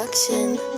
production.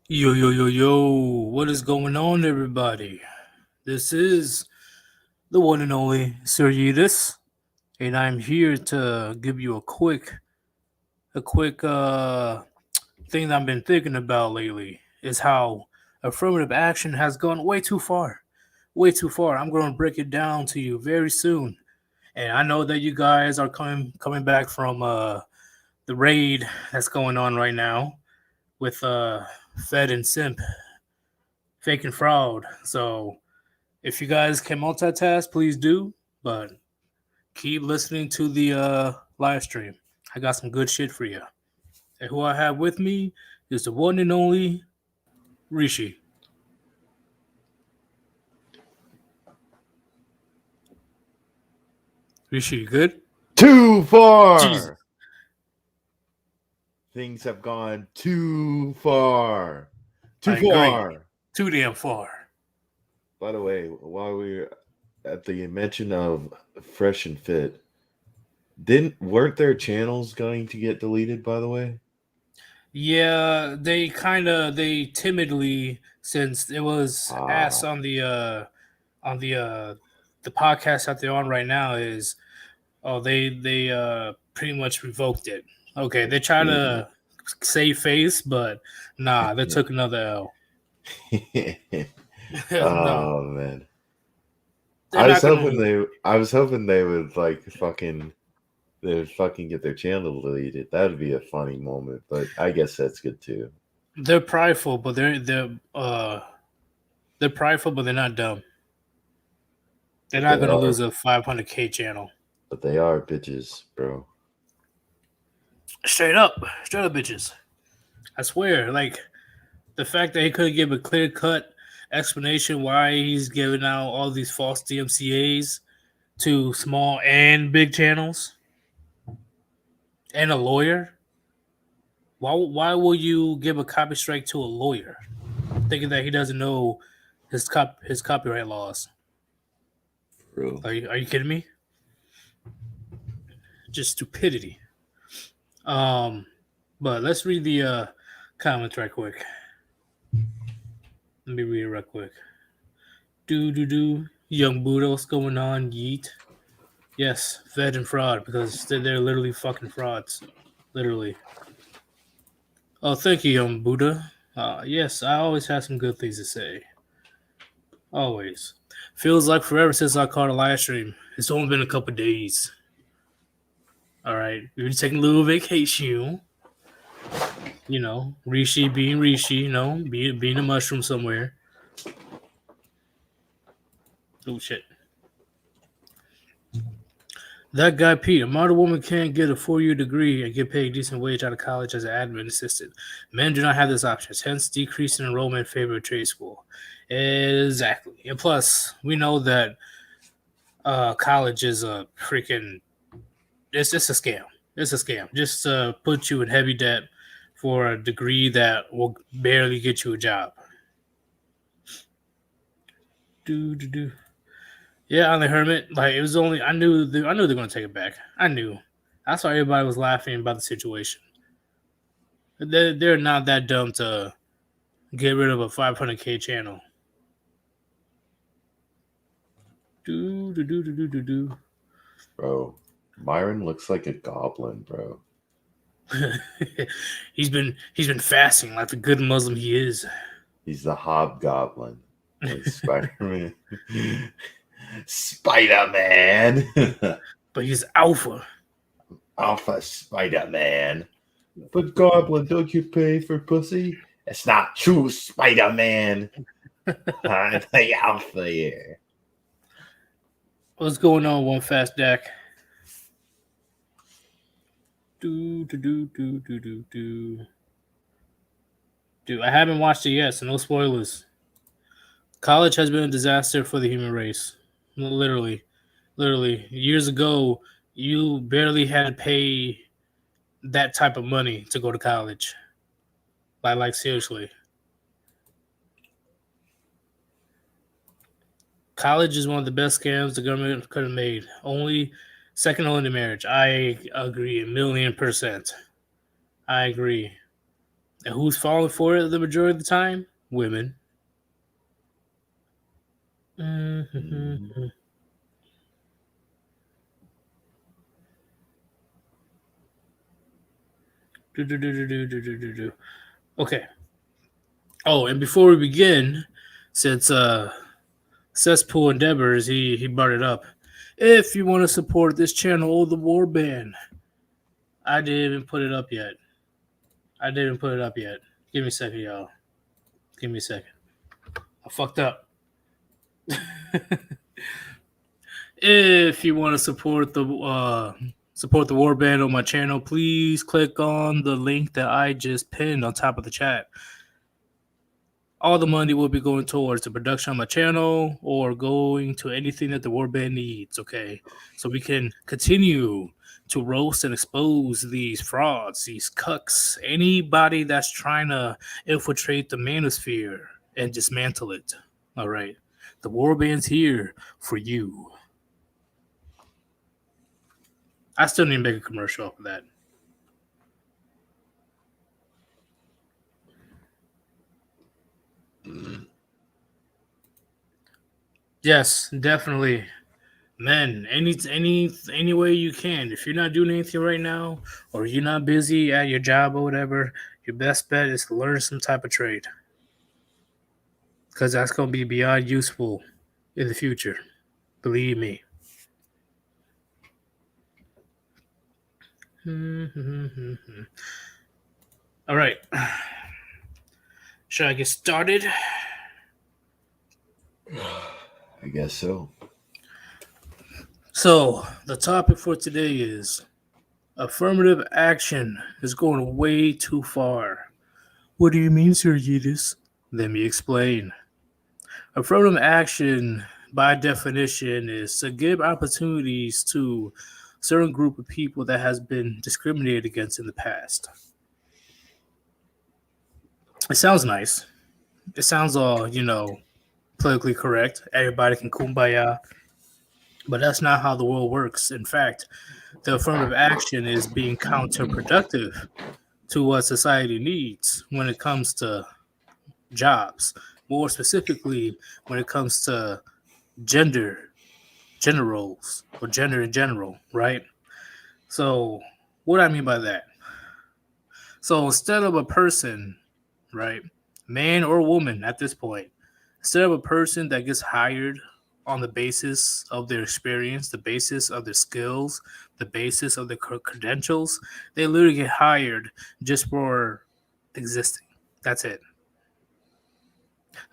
Yo, yo, yo, yo, what is going on, everybody? This is the one and only Sir Yeetus, and I'm here to give you a quick thing that I've been thinking about lately is how affirmative action has gone way too far. Way too far. I'm going to break it down to you very soon. And I know that you guys are coming back from the raid that's going on right now with Fed and Simp fake and fraud. So if you guys can multitask, please do. But keep listening to the live stream. I got some good shit for you. And who I have with me is the one and only Rishi. Rishi, you good? Too far. Jesus. Things have gone too far. I agree. Too damn far. By the way, while we were at the mention of Fresh and Fit, weren't their channels going to get deleted? By the way, Yeah, they timidly, since it was asked on the podcast that they're on right now, is they pretty much revoked it. Okay, they try to save face, but nah, they took another L. Oh man, They're I was not gonna hoping lose. I was hoping they would they would fucking get their channel deleted. That would be a funny moment, but I guess that's good too. They're prideful, but they're prideful, but they're not dumb. They're not gonna lose a 500K channel. But they are bitches, bro. Straight up, bitches. I swear, like the fact that he couldn't give a clear cut explanation why he's giving out all these false DMCA's to small and big channels, and a lawyer. Why will you give a copy strike to a lawyer, thinking that he doesn't know his copyright laws? Bro. Are you kidding me? Just stupidity. But let's read the comments right quick. Let me read it right quick. Do young Buddha, what's going on? Yeet. Yes, Fed and fraud, because they're literally fucking frauds. Literally. Oh, thank you, young Buddha. Yes, I always have some good things to say. Always. Feels like forever since I caught a live stream. It's only been a couple days. Alright, we were taking a little vacation. You know, Rishi being Rishi, you know, being a mushroom somewhere. Oh, shit. That guy Pete, a model woman can't get a 4-year degree and get paid a decent wage out of college as an admin assistant. Men do not have this option, hence decrease in enrollment in favor of trade school. Exactly. And plus, we know that college is a freaking... It's just a scam. It's a scam. Just to put you in heavy debt for a degree that will barely get you a job. Yeah, on the Hermit, like it was only I knew they're gonna take it back. I knew. That's why everybody was laughing about the situation. They're not that dumb to get rid of a 500K channel. Bro, Myron looks like a goblin, bro. he's been fasting like the good Muslim he is. He's the hobgoblin. Like Spider-Man. Spider-Man. But he's alpha. Alpha Spider-Man. But Goblin, don't you pay for pussy? It's not true, Spider-Man. I'm the alpha here. What's going on, One Fast Deck? Do do do do do do do. Dude, I haven't watched it yet, so no spoilers. College has been a disaster for the human race. Literally, literally. Years ago, you barely had to pay that type of money to go to college. Like seriously. College is one of the best scams the government could have made. Only second only to marriage. I agree 1,000,000%. I agree. And who's falling for it the majority of the time? Women. Mhm. Mm-hmm. Do, do, do, do, do, do, do, do. Okay. Oh, and before we begin, since Cesspool Endeavors, he brought it up. If you want to support this channel or the Warband, I didn't even put it up yet. I didn't put it up yet. Give me a second, y'all. Give me a second. I fucked up. If you want to support the Warband on my channel, please click on the link that I just pinned on top of the chat. All the money will be going towards the production on my channel or going to anything that the Warband needs, okay? So we can continue to roast and expose these frauds, these cucks, anybody that's trying to infiltrate the manosphere and dismantle it. All right. The Warband's here for you. I still need to make a commercial for that. Yes, definitely. Men, any way you can. If you're not doing anything right now, or you're not busy at your job or whatever, your best bet is to learn some type of trade, because that's gonna be beyond useful in the future. Believe me. All right. Should I get started? I guess so. So the topic for today is affirmative action is going way too far. What do you mean, Sir Yeetus? Let me explain. Affirmative action, by definition, is to give opportunities to a certain group of people that has been discriminated against in the past. It sounds nice. It sounds all, politically correct. Everybody can kumbaya. But that's not how the world works. In fact, the affirmative action is being counterproductive to what society needs when it comes to jobs. More specifically, when it comes to gender roles or gender in general, right? So, what do I mean by that? So, instead of a person, right, man or woman at this point, instead of a person that gets hired on the basis of their experience, the basis of their skills, the basis of their credentials, they literally get hired just for existing. That's it.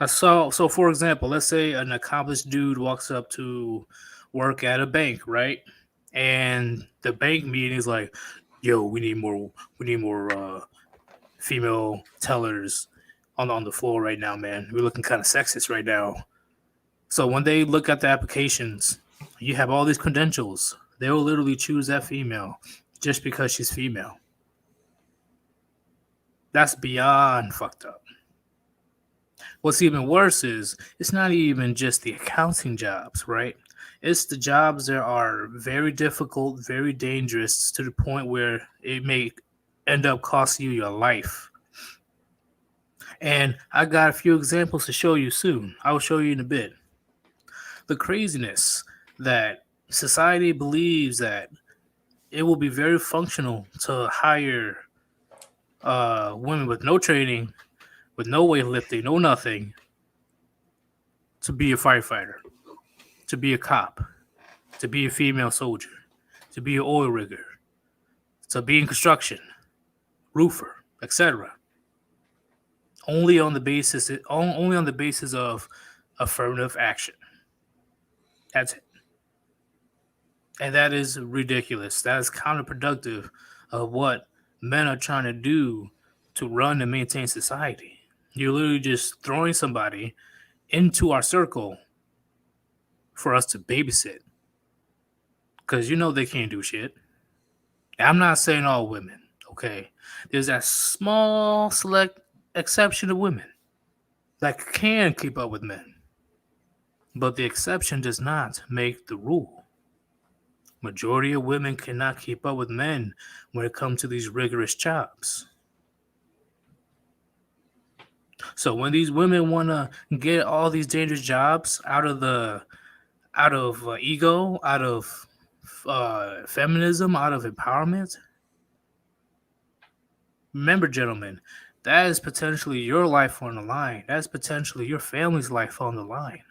So for example, let's say an accomplished dude walks up to work at a bank, right? And the bank meeting is like, "Yo, we need more female tellers on the floor right now, man. We're looking kind of sexist right now." So when they look at the applications, you have all these credentials. They will literally choose that female just because she's female. That's beyond fucked up. What's even worse is it's not even just the accounting jobs, right? It's the jobs that are very difficult, very dangerous to the point where it may end up costing you your life. And I got a few examples to show you soon. I will show you in a bit. The craziness that society believes that it will be very functional to hire women with no training, with no weightlifting, no nothing, to be a firefighter, to be a cop, to be a female soldier, to be an oil rigger, to be in construction, roofer, etc. Only on the basis of affirmative action. That's it. And that is ridiculous. That is counterproductive of what men are trying to do to run and maintain society. You're literally just throwing somebody into our circle for us to babysit because you know they can't do shit. I'm not saying all women, okay? There's that small select exception of women that can keep up with men, but the exception does not make the rule. Majority of women cannot keep up with men when it comes to these rigorous jobs. So when these women want to get all these dangerous jobs out of ego, out of feminism, out of empowerment, remember, gentlemen, that is potentially your life on the line. That's potentially your family's life on the line.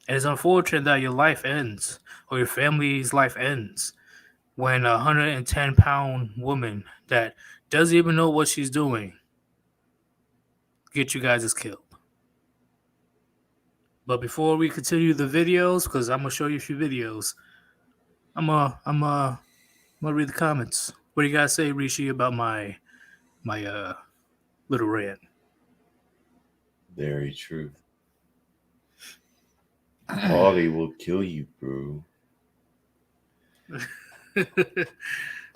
And it's unfortunate that your life ends or your family's life ends when a 110-pound woman that doesn't even know what she's doing get you guys killed. But before we continue the videos, because I'm gonna show you a few videos, I'm gonna read the comments. What do you guys say, Rishi, about my little rant? Very true. Body will kill you, bro.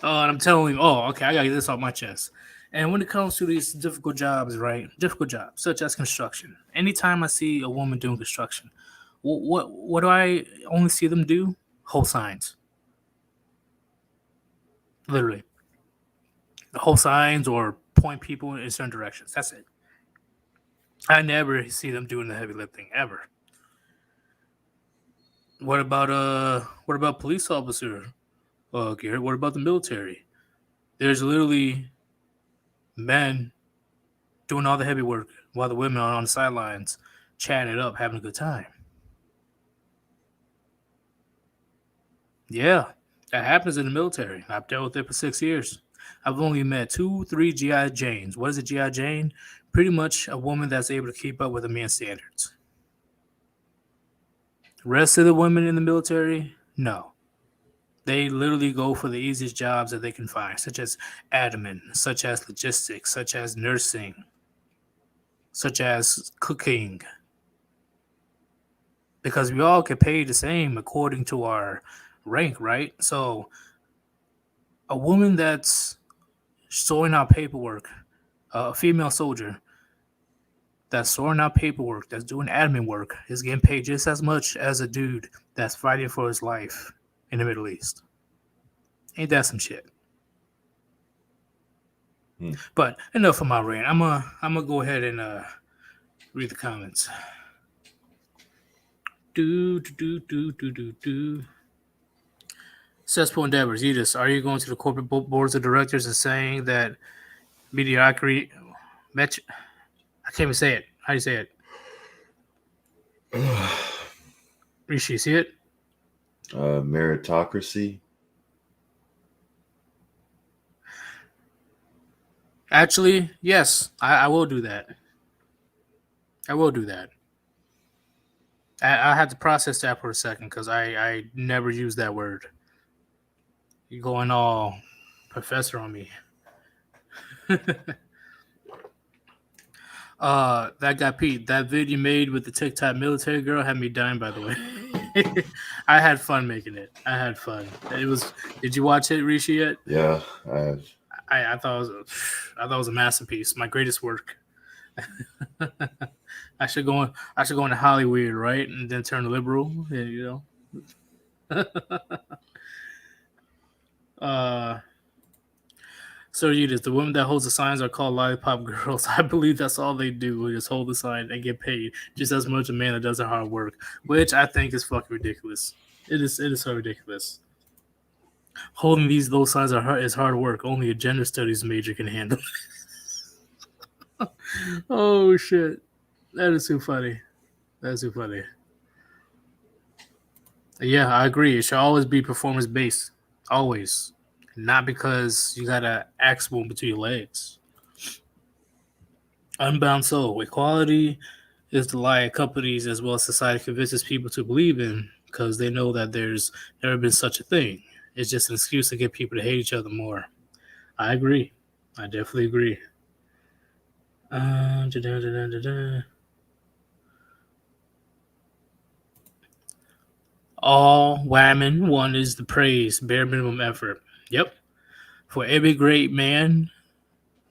Oh, and I'm telling you, okay, I gotta get this off my chest. And when it comes to these difficult jobs, right? Difficult jobs, such as construction. Anytime I see a woman doing construction, what do I only see them do? Hold signs. Literally. Hold signs or point people in certain directions. That's it. I never see them doing the heavy lifting ever. What about police officer? Garrett, what about the military? There's literally men doing all the heavy work while the women are on the sidelines chatting it up, having a good time. Yeah, that happens in the military. I've dealt with it for 6 years. I've only met 2-3 GI Janes. What is a GI Jane? Pretty much a woman that's able to keep up with the man's standards. The rest of the women in the military, no. They literally go for the easiest jobs that they can find, such as admin, such as logistics, such as nursing, such as cooking. Because we all get paid the same according to our rank, right? So a woman that's sorting out paperwork, a female soldier that's sorting out paperwork, that's doing admin work, is getting paid just as much as a dude that's fighting for his life in the Middle East. Ain't that some shit? But enough of my rant. I'm gonna go ahead and read the comments. Cesspool Endeavors, Yeetus, are you going to the corporate boards of directors and saying that mediocrity? I can't even say it. How do you say it? Rishi, see it? Meritocracy. Actually, yes, I will do that. I will do that. I had to process that for a second because I never used that word. You're going all professor on me. That got Pete. That video you made with the TikTok military girl had me dying, by the way. I had fun making it. I had fun. It was. Did you watch it, Rishi, yet? Yeah, I have. I thought it was a masterpiece. My greatest work. I should go into Hollywood, right, and then turn liberal. You know. So Yeetus, the women that holds the signs are called lollipop girls. I believe that's all they do. Just hold the sign and get paid just as much a man that does the hard work, which I think is fucking ridiculous. It is so ridiculous. Holding those signs is hard work. Only a gender studies major can handle. Oh shit, that is too funny. That's too funny. Yeah, I agree. It should always be performance based. Always. Not because you got an axe wound between your legs. Unbound soul. Equality is the lie companies as well as society convinces people to believe in because they know that there's never been such a thing. It's just an excuse to get people to hate each other more. I agree. I definitely agree. Da-da-da-da-da-da. All women want is the praise, bare minimum effort. Yep. For every great man,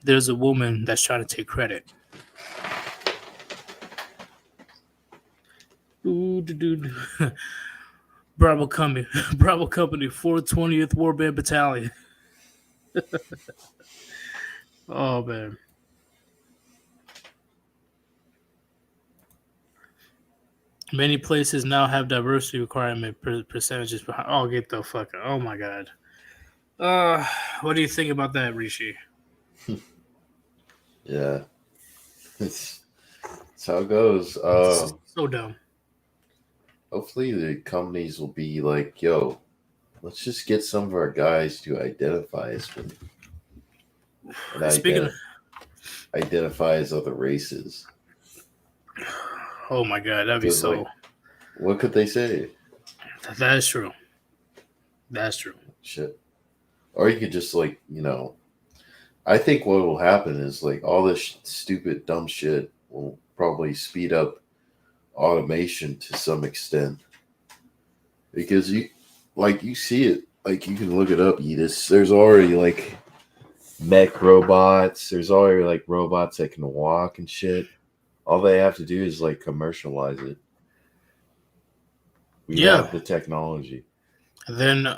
there's a woman that's trying to take credit. Bravo Company, 420th Warband Battalion. Oh man. Many places now have diversity requirement percentages behind. Oh, get the fuck out. Oh my god. What do you think about that, Rishi? Yeah. It's how it goes. So dumb. Hopefully the companies will be like, yo, let's just get some of our guys to identify as women. And identify as other races. Oh my god, that'd be so. Like, what could they say? That is true. That's true. Shit. Or you could just like, I think what will happen is like all this stupid dumb shit will probably speed up automation to some extent, because you see it, like you can look it up, Yeetus. There's already like mech robots. There's already like robots that can walk and shit. All they have to do is like commercialize it. We have the technology. And then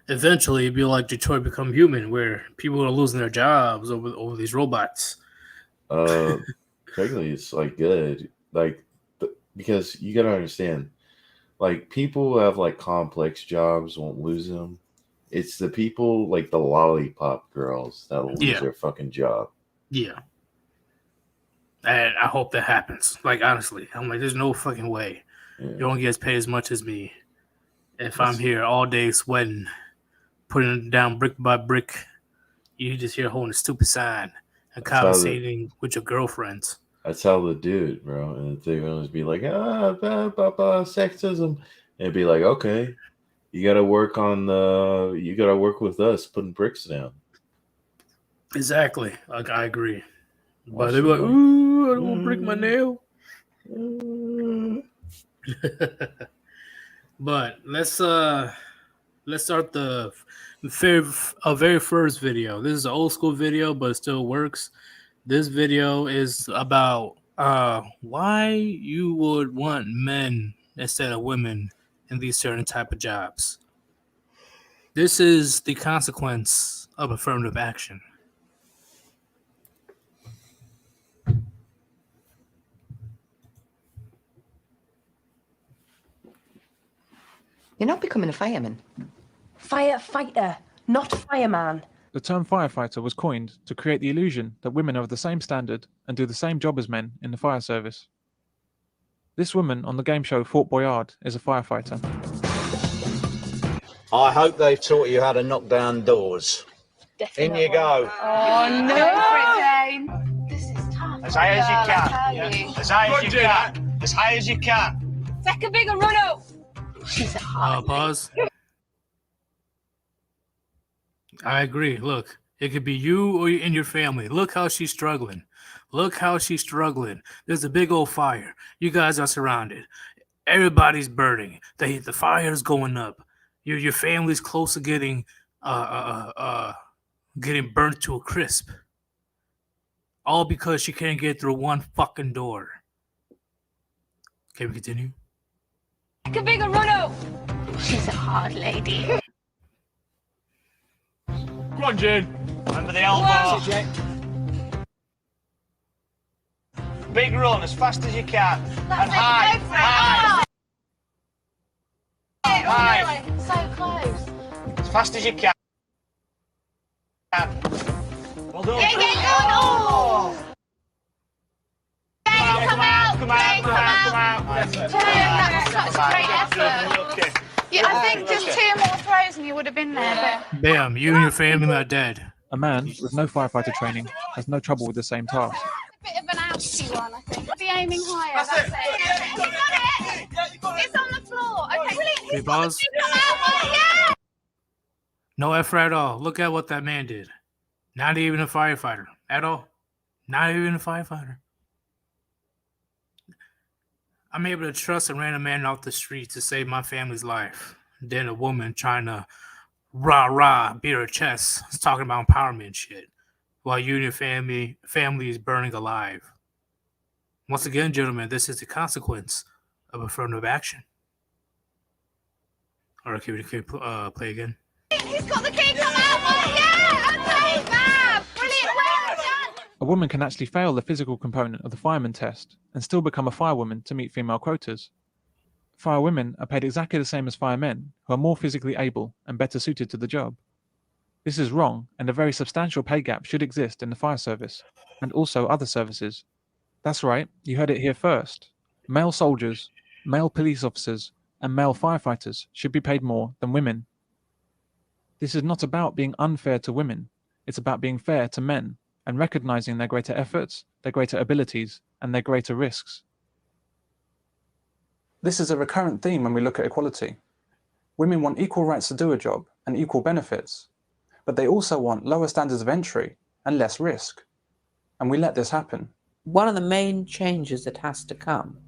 eventually it'd be like Detroit Become Human, where people are losing their jobs over these robots. Technically, it's like good, like because you gotta understand, like people who have like complex jobs won't lose them. It's the people like the lollipop girls that'll lose their fucking job. Yeah. And I hope that happens. Like, honestly, I'm like, there's no fucking way. Yeah. You don't get paid as much as me if I'm here all day sweating, putting it down brick by brick. You just here holding a stupid sign and conversating with your girlfriends. That's how they do it, bro. And they're going to be like, sexism. And it'd be like, okay, you got to work with us putting bricks down. Exactly. Like, I agree. But they'd be like, ooh, I don't want to break my nail. But let's start the very first video. This is an old school video, but it still works. This video is about why you would want men instead of women in these certain type of jobs. This is the consequence of affirmative action. You're not becoming a fireman. Firefighter, not fireman. The term firefighter was coined to create the illusion that women are of the same standard and do the same job as men in the fire service. This woman on the game show Fort Boyard is a firefighter. I hope they've taught you how to knock down doors. Definitely. In you go. Oh no! This is tough. As high as you can. As high as you can. As high as you can. Take a bigger run up. She's a hard pause. I agree. Look, it could be you or in your family. Look how she's struggling. Look how she's struggling. There's a big old fire. You guys are surrounded. Everybody's burning. The fire's going up. Your family's close to getting burnt to a crisp. All because she can't get through one fucking door. Can we continue? Take a bigger run up. She's a hard lady. Come on, June. Remember the elbow. Big run as fast as you can. That's and high. High. So close. As fast as you can. Well done. Oh. Come out. That was such great effort. Yeah, I think just 2 more throws and you would have been there. But Bam, you and your family are dead. A man with no firefighter training has no trouble with the same task. a bit of an ouchy one, I think. Be aiming higher. That's it. You got it. It's on the floor. Okay, brilliant. Okay, pause. Yeah. No effort at all. Look at what that man did. Not even a firefighter at all. Not even a firefighter. I'm able to trust a random man off the street to save my family's life than a woman trying to rah beat her chest, talking about empowerment shit, while you and your family is burning alive. Once again, gentlemen, this is the consequence of affirmative action. All right, can we play again? He's got the key, come out! Yeah! Okay, fab! Brilliant, well done! A woman can actually fail the physical component of the fireman test and still become a firewoman to meet female quotas. Firewomen are paid exactly the same as firemen, who are more physically able and better suited to the job. This is wrong, and a very substantial pay gap should exist in the fire service, and also other services. That's right, you heard it here first. Male soldiers, male police officers, and male firefighters should be paid more than women. This is not about being unfair to women, it's about being fair to men and recognizing their greater efforts, their greater abilities, and their greater risks. This is a recurrent theme when we look at equality. Women want equal rights to do a job and equal benefits, but they also want lower standards of entry and less risk. And we let this happen. One of the main changes that has to come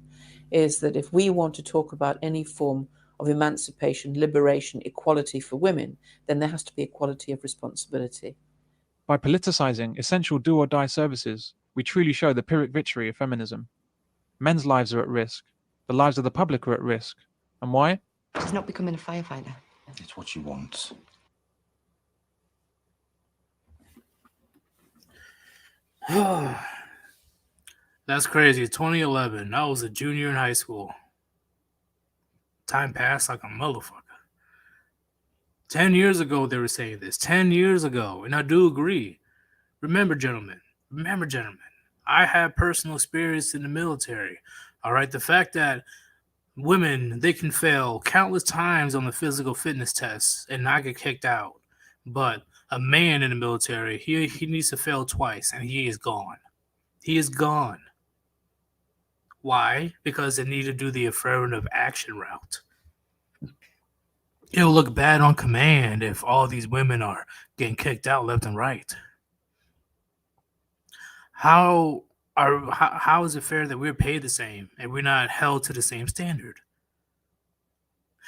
is that if we want to talk about any form of emancipation, liberation, equality for women, then there has to be equality of responsibility. By politicizing essential do-or-die services, we truly show the Pyrrhic victory of feminism. Men's lives are at risk. The lives of the public are at risk. And why? She's not becoming a firefighter. It's what she wants. That's crazy. 2011. I was a junior in high school. Time passed like a motherfucker. 10 years ago, they were saying this. 10 years ago. And I do agree. Remember, gentlemen. I have personal experience in the military. All right. The fact that women, they can fail countless times on the physical fitness tests and not get kicked out. But a man in the military, he needs to fail twice and he is gone. He is gone. Why? Because they need to do the affirmative action route. It'll look bad on command if all these women are getting kicked out left and right. How is it fair that we're paid the same and we're not held to the same standard?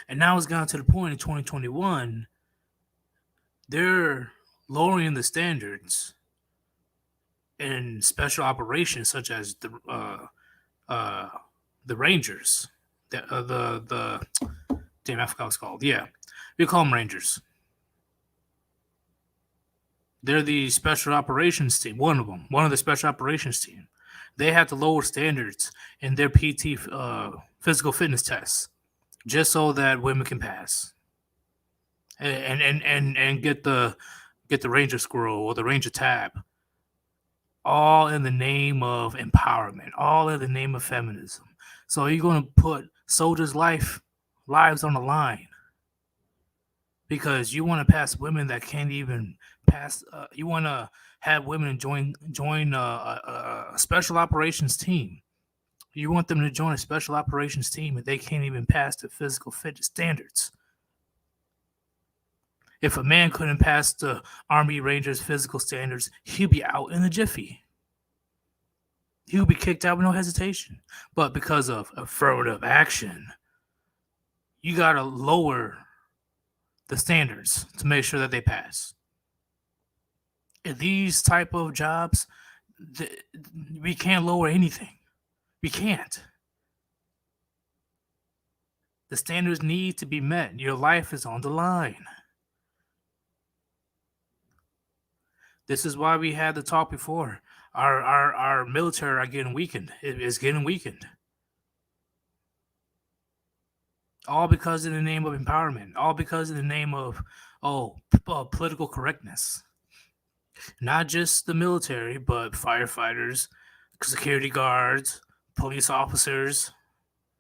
And now it's gotten to the point in 2021, they're lowering the standards in special operations such as the Rangers, damn, I forgot what it's called. Yeah, we call them Rangers. They're the special operations team. One of the special operations team. They have to lower standards in their PT physical fitness tests just so that women can pass and get the Ranger Scroll or the Ranger Tab. All in the name of empowerment, all in the name of feminism. So you're going to put soldiers' lives on the line because you want to pass women that can't even pass. You want to have women join a special operations team. You want them to join a special operations team and they can't even pass the physical fitness standards. If a man couldn't pass the Army Rangers physical standards, he'd be out in a jiffy. He would be kicked out with no hesitation. But because of affirmative action, you got to lower the standards to make sure that they pass. In these type of jobs, we can't lower anything. We can't. The standards need to be met. Your life is on the line. This is why we had the talk before. Our military are getting weakened. It is getting weakened. All because in the name of empowerment. All because in the name of political correctness. Not just the military, but firefighters, security guards, police officers,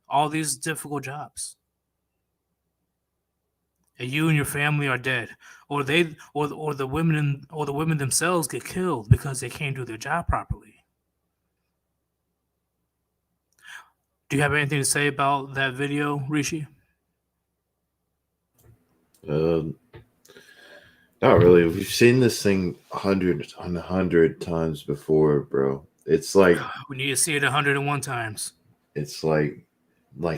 all these difficult jobs. And you and your family are dead, or the women themselves get killed because they can't do their job properly. Do you have anything to say about that video, Rishi? Not really. We've seen this thing 100 times before, bro. It's like We need to see it 101 times. it's like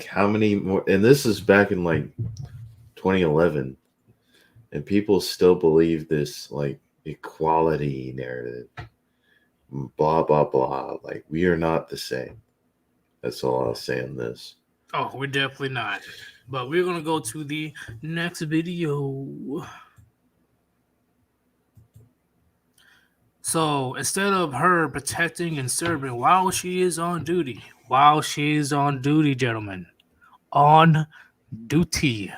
how many more? And this is back in like 2011, and people still believe this like equality narrative. Blah blah blah. Like we are not the same. That's all I'll say on this. Oh, we're definitely not. But we're gonna go to the next video. So instead of her protecting and serving while she is on duty, gentlemen, on duty,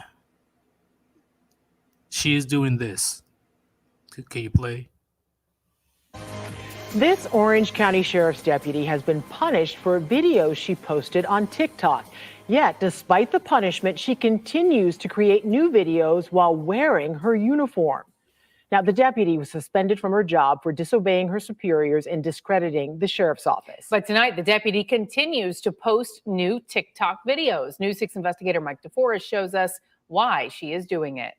she is doing this. Can you play? This Orange County Sheriff's deputy has been punished for videos she posted on TikTok. Yet, despite the punishment, she continues to create new videos while wearing her uniform. Now, the deputy was suspended from her job for disobeying her superiors and discrediting the sheriff's office. But tonight, the deputy continues to post new TikTok videos. News 6 investigator Mike DeForest shows us why she is doing it.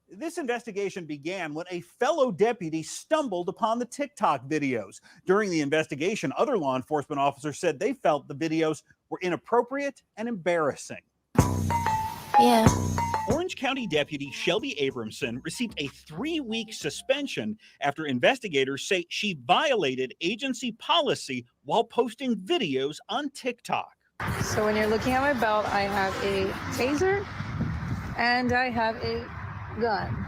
This investigation began when a fellow deputy stumbled upon the TikTok videos. During the investigation, other law enforcement officers said they felt the videos were inappropriate and embarrassing. Yeah. Orange County Deputy Shelby Abramson received a 3-week suspension after investigators say she violated agency policy while posting videos on TikTok. So when you're looking at my belt, I have a taser and I have a gun.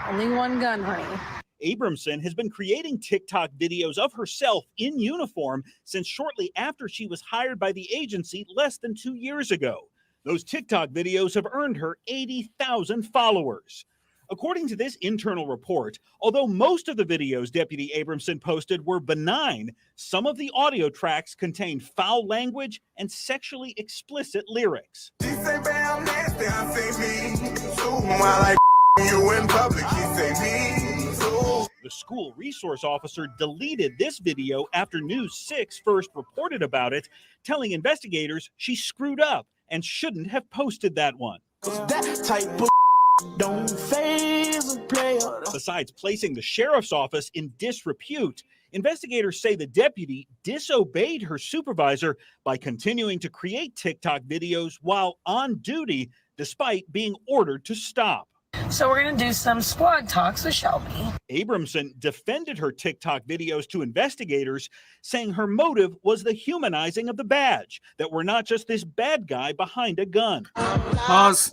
Only one gun, honey. Abramson has been creating TikTok videos of herself in uniform since shortly after she was hired by the agency less than 2 years ago. Those TikTok videos have earned her 80,000 followers. According to this internal report, although most of the videos Deputy Abramson posted were benign, some of the audio tracks contained foul language and sexually explicit lyrics. She say, babe, I'm nasty, I say me. So while I you in public, she say me. So. The school resource officer deleted this video after News 6 first reported about it, telling investigators she screwed up and shouldn't have posted that one. That type of don't faze a player. Besides placing the sheriff's office in disrepute, investigators say the deputy disobeyed her supervisor by continuing to create TikTok videos while on duty, despite being ordered to stop. So we're going to do some squad talks with Shelby. Abramson defended her TikTok videos to investigators, saying her motive was the humanizing of the badge, that we're not just this bad guy behind a gun. Pause.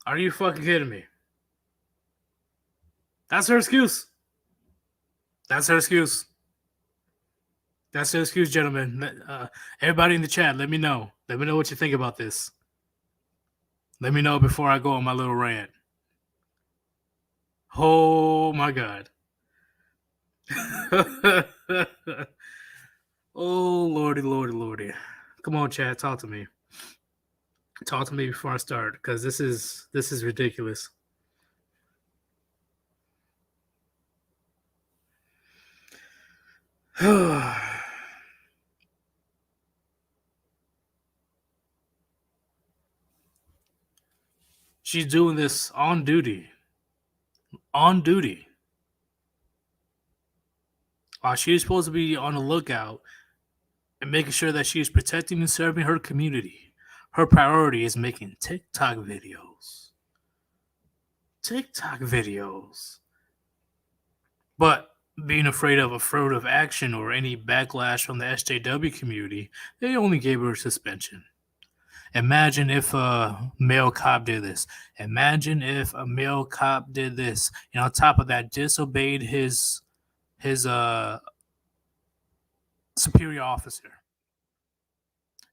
Are you fucking kidding me? That's her excuse. That's her excuse. That's her excuse, gentlemen. Everybody in the chat, let me know. Let me know what you think about this. Let me know before I go on my little rant. Oh my God. Oh lordy, lordy, lordy. Come on, chat, talk to me. Talk to me before I start, because this is ridiculous. She's doing this on duty. On duty. While she's supposed to be on the lookout and making sure that she's protecting and serving her community, her priority is making TikTok videos. TikTok videos. But being afraid of affirmative action or any backlash from the SJW community, they only gave her a suspension. Imagine if a male cop did this. Imagine if a male cop did this. And on top of that, disobeyed his superior officer.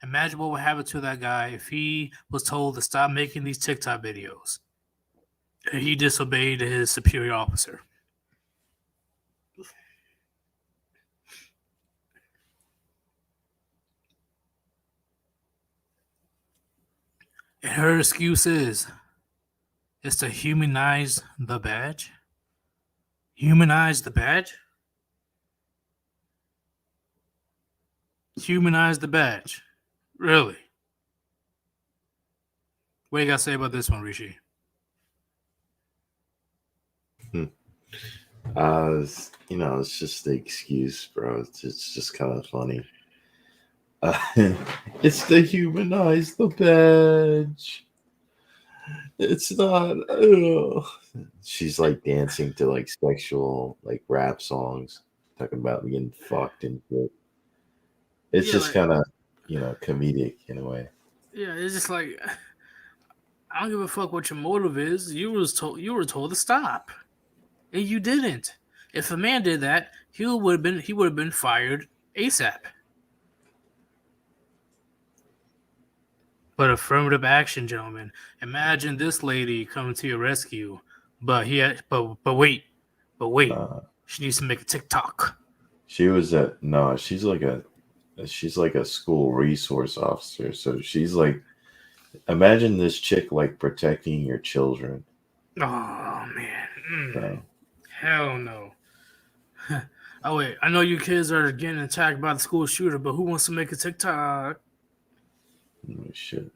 Imagine what would happen to that guy if he was told to stop making these TikTok videos. And he disobeyed his superior officer. And her excuse is to humanize the badge. Humanize the badge? Humanize the badge. Really? What you got to say about this one, Rishi? You know, it's just the excuse, bro. It's just kind of funny. It's the humanize the badge. It's not. Ugh. She's like dancing to like sexual like rap songs, talking about getting fucked and shit. It's just kind of, you know, comedic in a way. Yeah, it's just like, I don't give a fuck what your motive is. You were told to stop, and you didn't. If a man did that, he would have been fired ASAP. But affirmative action, gentlemen. Imagine this lady coming to your rescue, but wait, she needs to make a TikTok. She was she's like a school resource officer. So she's like, imagine this chick like protecting your children. Oh man, So, hell no. Oh wait, I know you kids are getting attacked by the school shooter, but who wants to make a TikTok? shit.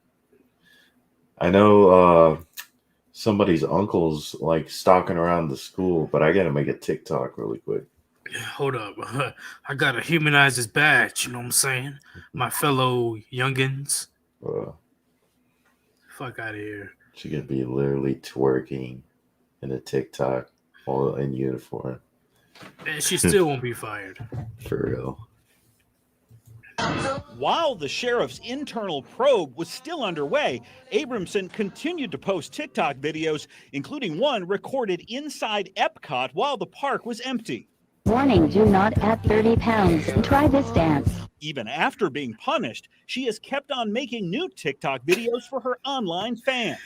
I know somebody's uncle's like stalking around the school, but I gotta make a TikTok really quick. Hold up. I gotta humanize this badge, you know what I'm saying? My fellow youngins. Fuck out of here. She could be literally twerking in a TikTok all in uniform. And she still won't be fired. For real. While the sheriff's internal probe was still underway, Abramson continued to post TikTok videos, including one recorded inside Epcot while the park was empty. Warning, do not add 30 pounds. Try this dance. Even after being punished, she has kept on making new TikTok videos for her online fans.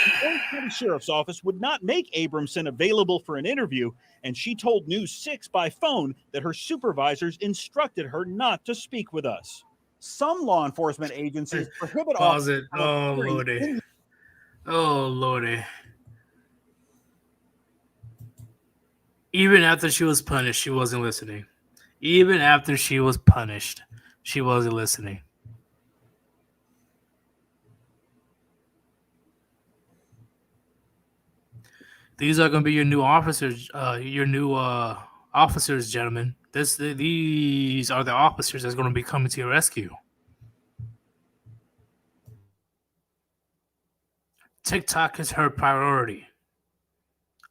The Orange County Sheriff's Office would not make Abramson available for an interview, and she told News 6 by phone that her supervisors instructed her not to speak with us. Some law enforcement agencies prohibit Pause it. Oh, Lordy. Oh, Lordy. Even after she was punished, she wasn't listening. Even after she was punished, she wasn't listening. These are going to be your new officers, officers, gentlemen. These are the officers that's going to be coming to your rescue. TikTok is her priority.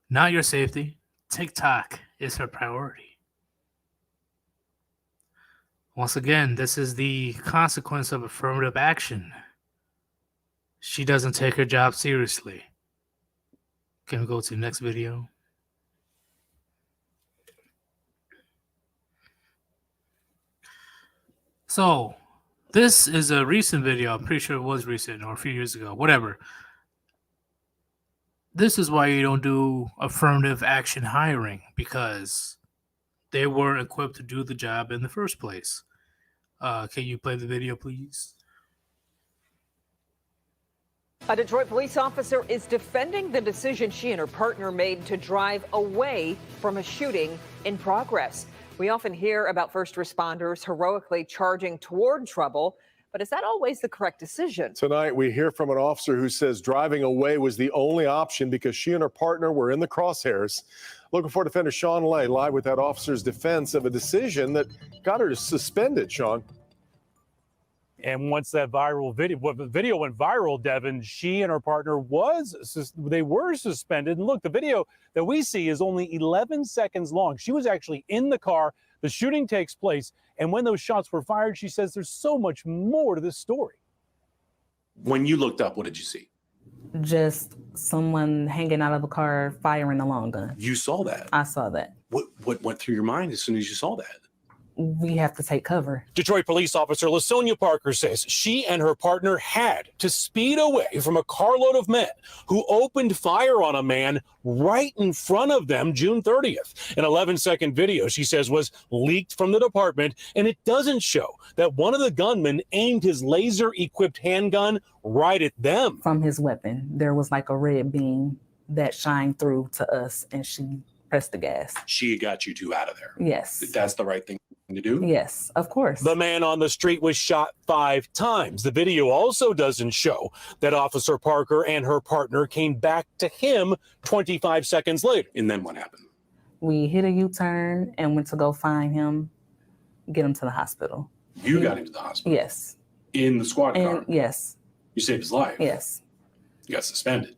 Not your safety. TikTok is her priority. Once again, this is the consequence of affirmative action. She doesn't take her job seriously. Can we go to the next video? So, this is a recent video. I'm pretty sure it was recent or a few years ago. Whatever. This is why you don't do affirmative action hiring, because they weren't equipped to do the job in the first place. Can you play the video, please? A Detroit police officer is defending the decision she and her partner made to drive away from a shooting in progress. We often hear about first responders heroically charging toward trouble, but is that always the correct decision? Tonight, we hear from an officer who says driving away was the only option because she and her partner were in the crosshairs. Looking for defender Sean Lay live with that officer's defense of a decision that got her suspended, Sean. And once that the video went viral, Devin, she and her partner were suspended. And look, the video that we see is only 11 seconds long. She was actually in the car. The shooting takes place. And when those shots were fired, she says there's so much more to this story. When you looked up, what did you see? Just someone hanging out of a car firing a long gun. You saw that? I saw that. What went through your mind as soon as you saw that? We have to take cover. Detroit police officer LaSonia Parker says she and her partner had to speed away from a carload of men who opened fire on a man right in front of them June 30th. An 11-second video, she says, was leaked from the department, and it doesn't show that one of the gunmen aimed his laser-equipped handgun right at them. From his weapon, there was like a red beam that shined through to us, and she pressed the gas. She got you two out of there. Yes. That's the right thing to to do? Yes, of course. The man on the street was shot 5 times. The video also doesn't show that Officer Parker and her partner came back to him 25 seconds later. And then what happened? We hit a U-turn and went to go find him, get him to the hospital. You got him to the hospital? Yes. In the squad car? Yes. You saved his life? Yes. You got suspended?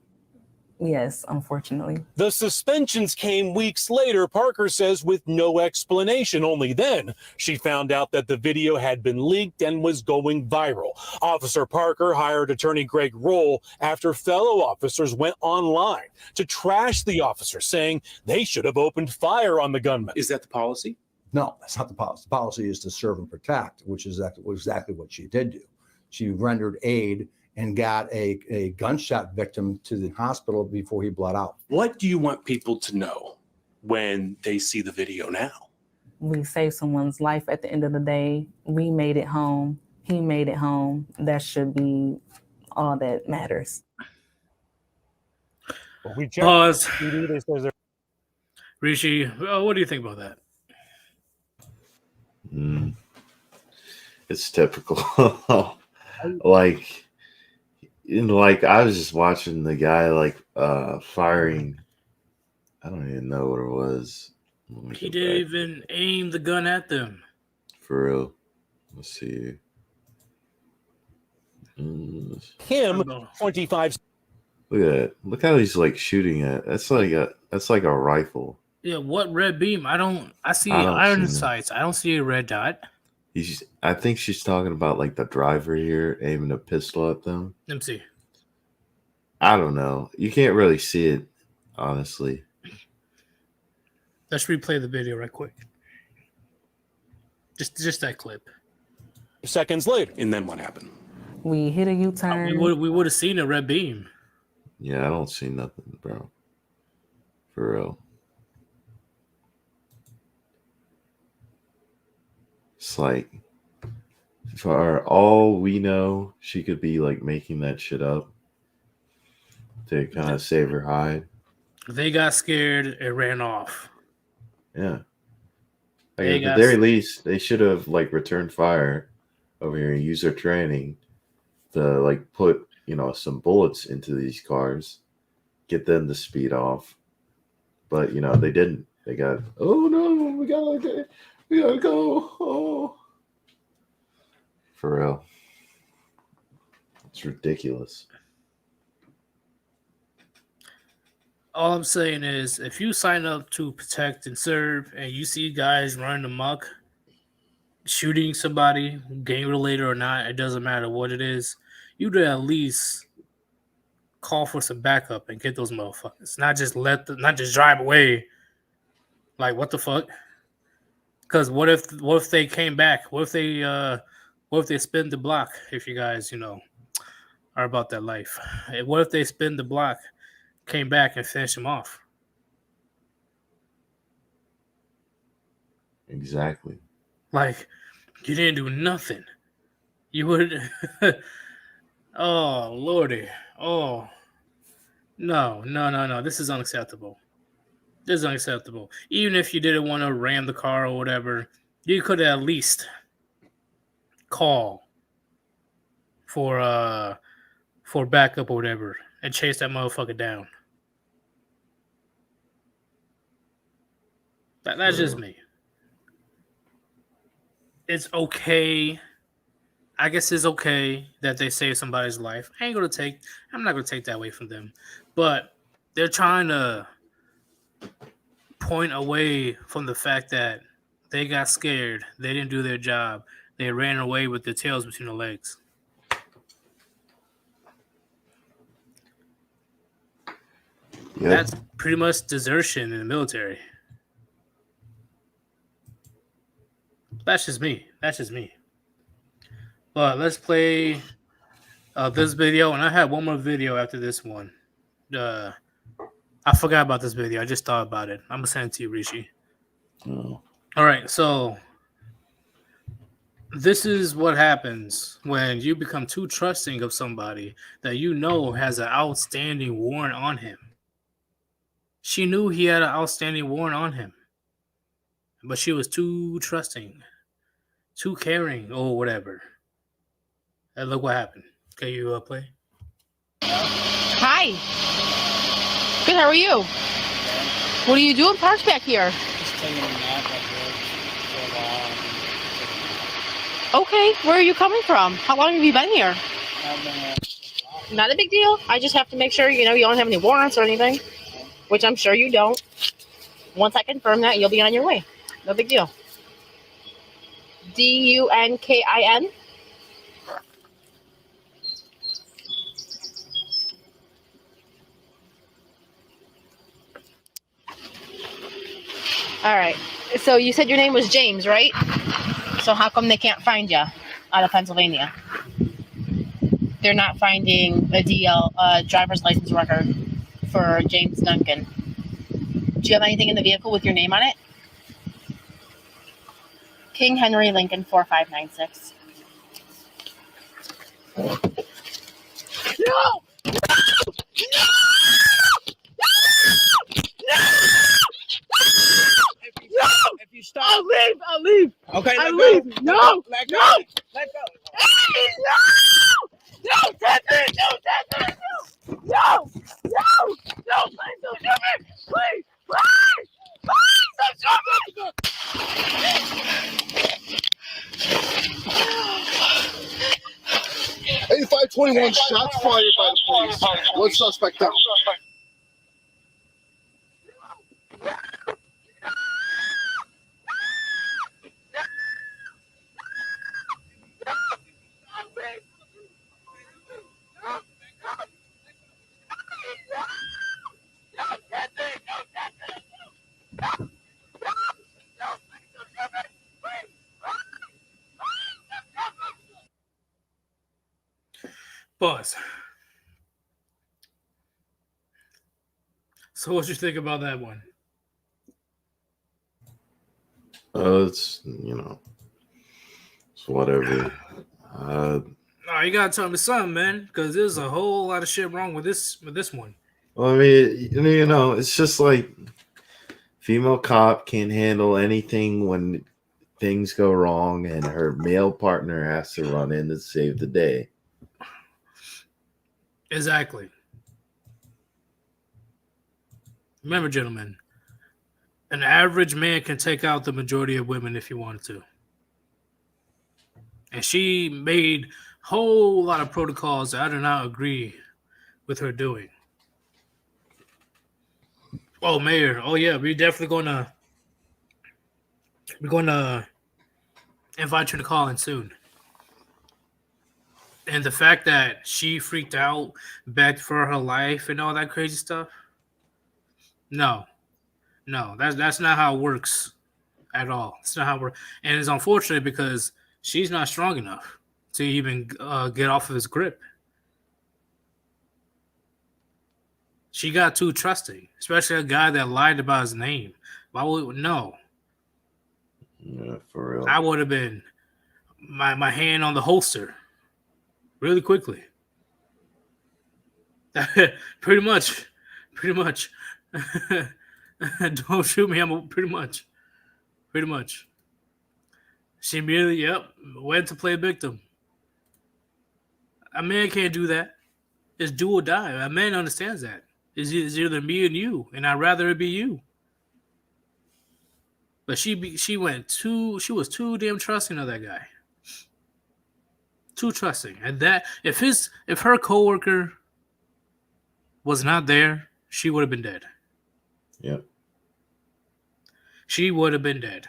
Yes, unfortunately. The suspensions came weeks later, Parker says, with no explanation. Only then she found out that the video had been leaked and was going viral. Officer Parker hired attorney Greg Roll after fellow officers went online to trash the officer, saying they should have opened fire on the gunman. Is that the policy? No, that's not the policy. The policy is to serve and protect, which is exactly what she did do. She rendered aid and got a gunshot victim to the hospital before he bled out. What do you want people to know when they see the video now? We saved someone's life at the end of the day. We made it home. He made it home. That should be all that matters. Pause. Rishi, what do you think about that? It's typical. Like I was just watching the guy firing. I don't even know what it was. He didn't even aim the gun at them. For real. Let's see. Him 25. Look at that. Look how he's shooting at. That's like a rifle. Yeah, what red beam? I see iron sights. I don't see a red dot. I think she's talking about the driver here aiming a pistol at them. Let me see. I don't know. You can't really see it, honestly. Let's replay the video right quick. Just that clip. Seconds later. And then what happened? We hit a U-turn. We would have seen a red beam. Yeah, I don't see nothing, bro. For real. It's for all we know, she could be making that shit up to kind of save her hide. They got scared and ran off. Yeah. At the very least, they should have returned fire over here and used their training to put some bullets into these cars, get them to speed off. But they didn't. They got, oh no, we gotta go. Oh. For real. It's ridiculous. All I'm saying is, if you sign up to protect and serve and you see guys running amok, shooting somebody, gang related or not, it doesn't matter what it is, you'd at least call for some backup and get those motherfuckers. Not just drive away. What the fuck? Because what if they came back? What if they spin the block? If you guys, are about that life. What if they spin the block, came back and finished him off? Exactly. You didn't do nothing. You would. Oh, Lordy. Oh. No. This is unacceptable. This is unacceptable. Even if you didn't want to ram the car or whatever, you could at least call for backup or whatever and chase that motherfucker down. That's just me. It's okay. I guess it's okay that they save somebody's life. I'm not gonna take that away from them. But they're trying to point away from the fact that they got scared. They didn't do their job. They ran away with their tails between their legs. Yep. That's pretty much desertion in the military. That's just me. But let's play this video, and I have one more video after this one. I forgot about this video. I just thought about it. I'm gonna send it to you, Rishi. Oh. All right, so this is what happens when you become too trusting of somebody that has an outstanding warrant on him. She knew he had an outstanding warrant on him, but she was too trusting. too caring or whatever. And look what happened. Can you play? Hi. Good, how are you? What are you doing parked back here? Just taking a nap at work for a while. Okay, where are you coming from? How long have you been here? I've been here. Not a big deal. I just have to make sure, you don't have any warrants or anything, which I'm sure you don't. Once I confirm that, you'll be on your way. No big deal. DUNKIN? All right. So you said your name was James, right? So how come they can't find you out of Pennsylvania? They're not finding a driver's license record for James Duncan. Do you have anything in the vehicle with your name on it? King Henry Lincoln 4596. No! If you stop, I'll leave. Okay, I'll let leave. go. No! Let go. No! Let go. Hey, no! No, Tessa! No, Tessa! No! No! No, please don't shoot me! Please! Please! Please don't shoot me! 8521 shots fired by the police. One suspect down. Pause. So what you think about that one? It's it's whatever. No, you gotta tell me something, man, because there's a whole lot of shit wrong with this one. Well, I mean, it's just like female cop can't handle anything when things go wrong, and her male partner has to run in to save the day. Exactly. Remember, gentlemen, an average man can take out the majority of women if he wanted to. And she made a whole lot of protocols that I do not agree with her doing. Oh, Mayor. Oh, yeah. We're gonna invite you to call in soon. And the fact that she freaked out, begged for her life, and all that crazy stuff. No, that's not how it works at all. It's not how it works. And it's unfortunate because she's not strong enough to even get off of his grip. She got too trusting, especially a guy that lied about his name. Why would no? Yeah, for real. I would have been my hand on the holster really quickly. Pretty much. Don't shoot me. I'm pretty much. She immediately, went to play victim. A man can't do that. It's do or die. A man understands that. It's either me and you, and I'd rather it be you. But she was too damn trusting of that guy. Too trusting. And that if her coworker was not there, she would have been dead. Yep. She would have been dead.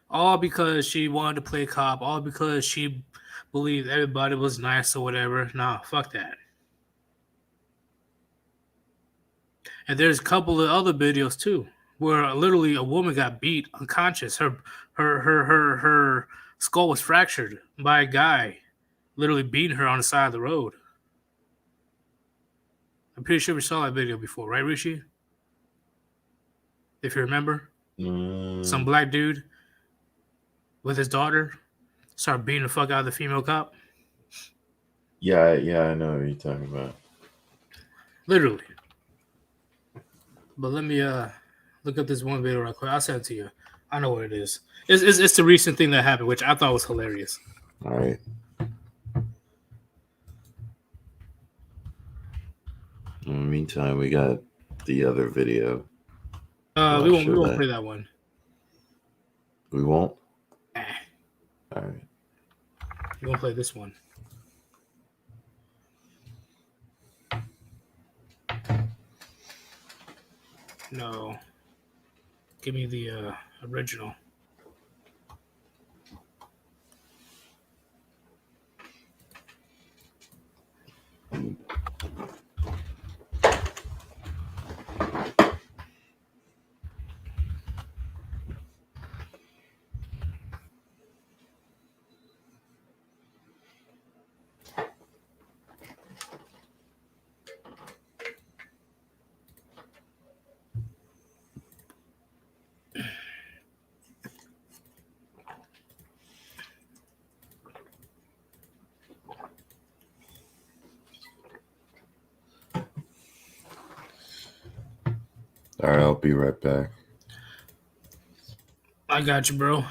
All because she wanted to play cop, all because she believed everybody was nice or whatever. Nah, fuck that. And there's a couple of other videos too, where literally a woman got beat unconscious. Her skull was fractured by a guy literally beating her on the side of the road. I'm pretty sure we saw that video before, right, Rishi? If you remember. Some black dude with his daughter started beating the fuck out of the female cop. Yeah, I know what you're talking about. Literally. But let me Look up this one video right quick. I'll send it to you. I know what it is. It's the recent thing that happened, which I thought was hilarious. All right. In the meantime, we got the other video. We won't play that one. We won't? All right. We won't play this one. No. Give me the original. All right, I'll be right back. I got you, bro.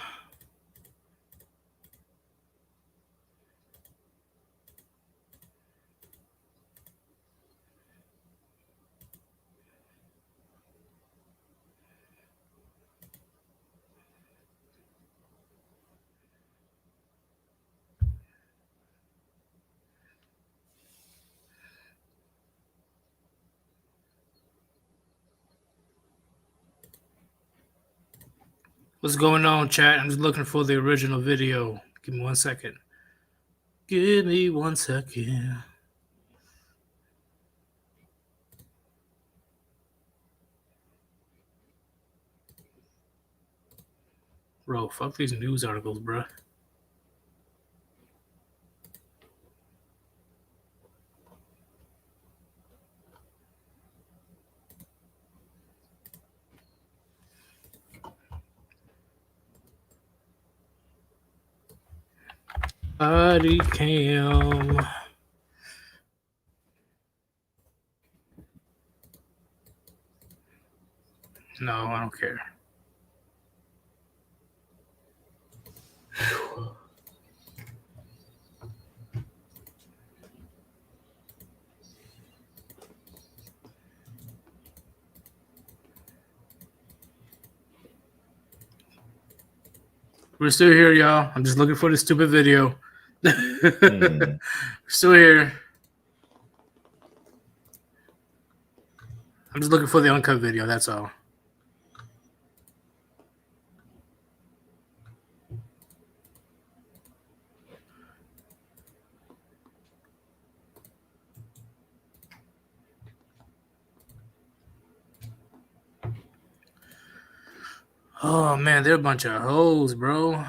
What's going on, chat? I'm just looking for the original video. Give me 1 second. Give me 1 second. Bro, fuck these news articles, bro. Body cam. No, I don't care. We're still here, y'all. I'm just looking for the stupid video. We're still here. I'm just looking for the uncut video, that's all. Oh man, they're a bunch of hoes, bro.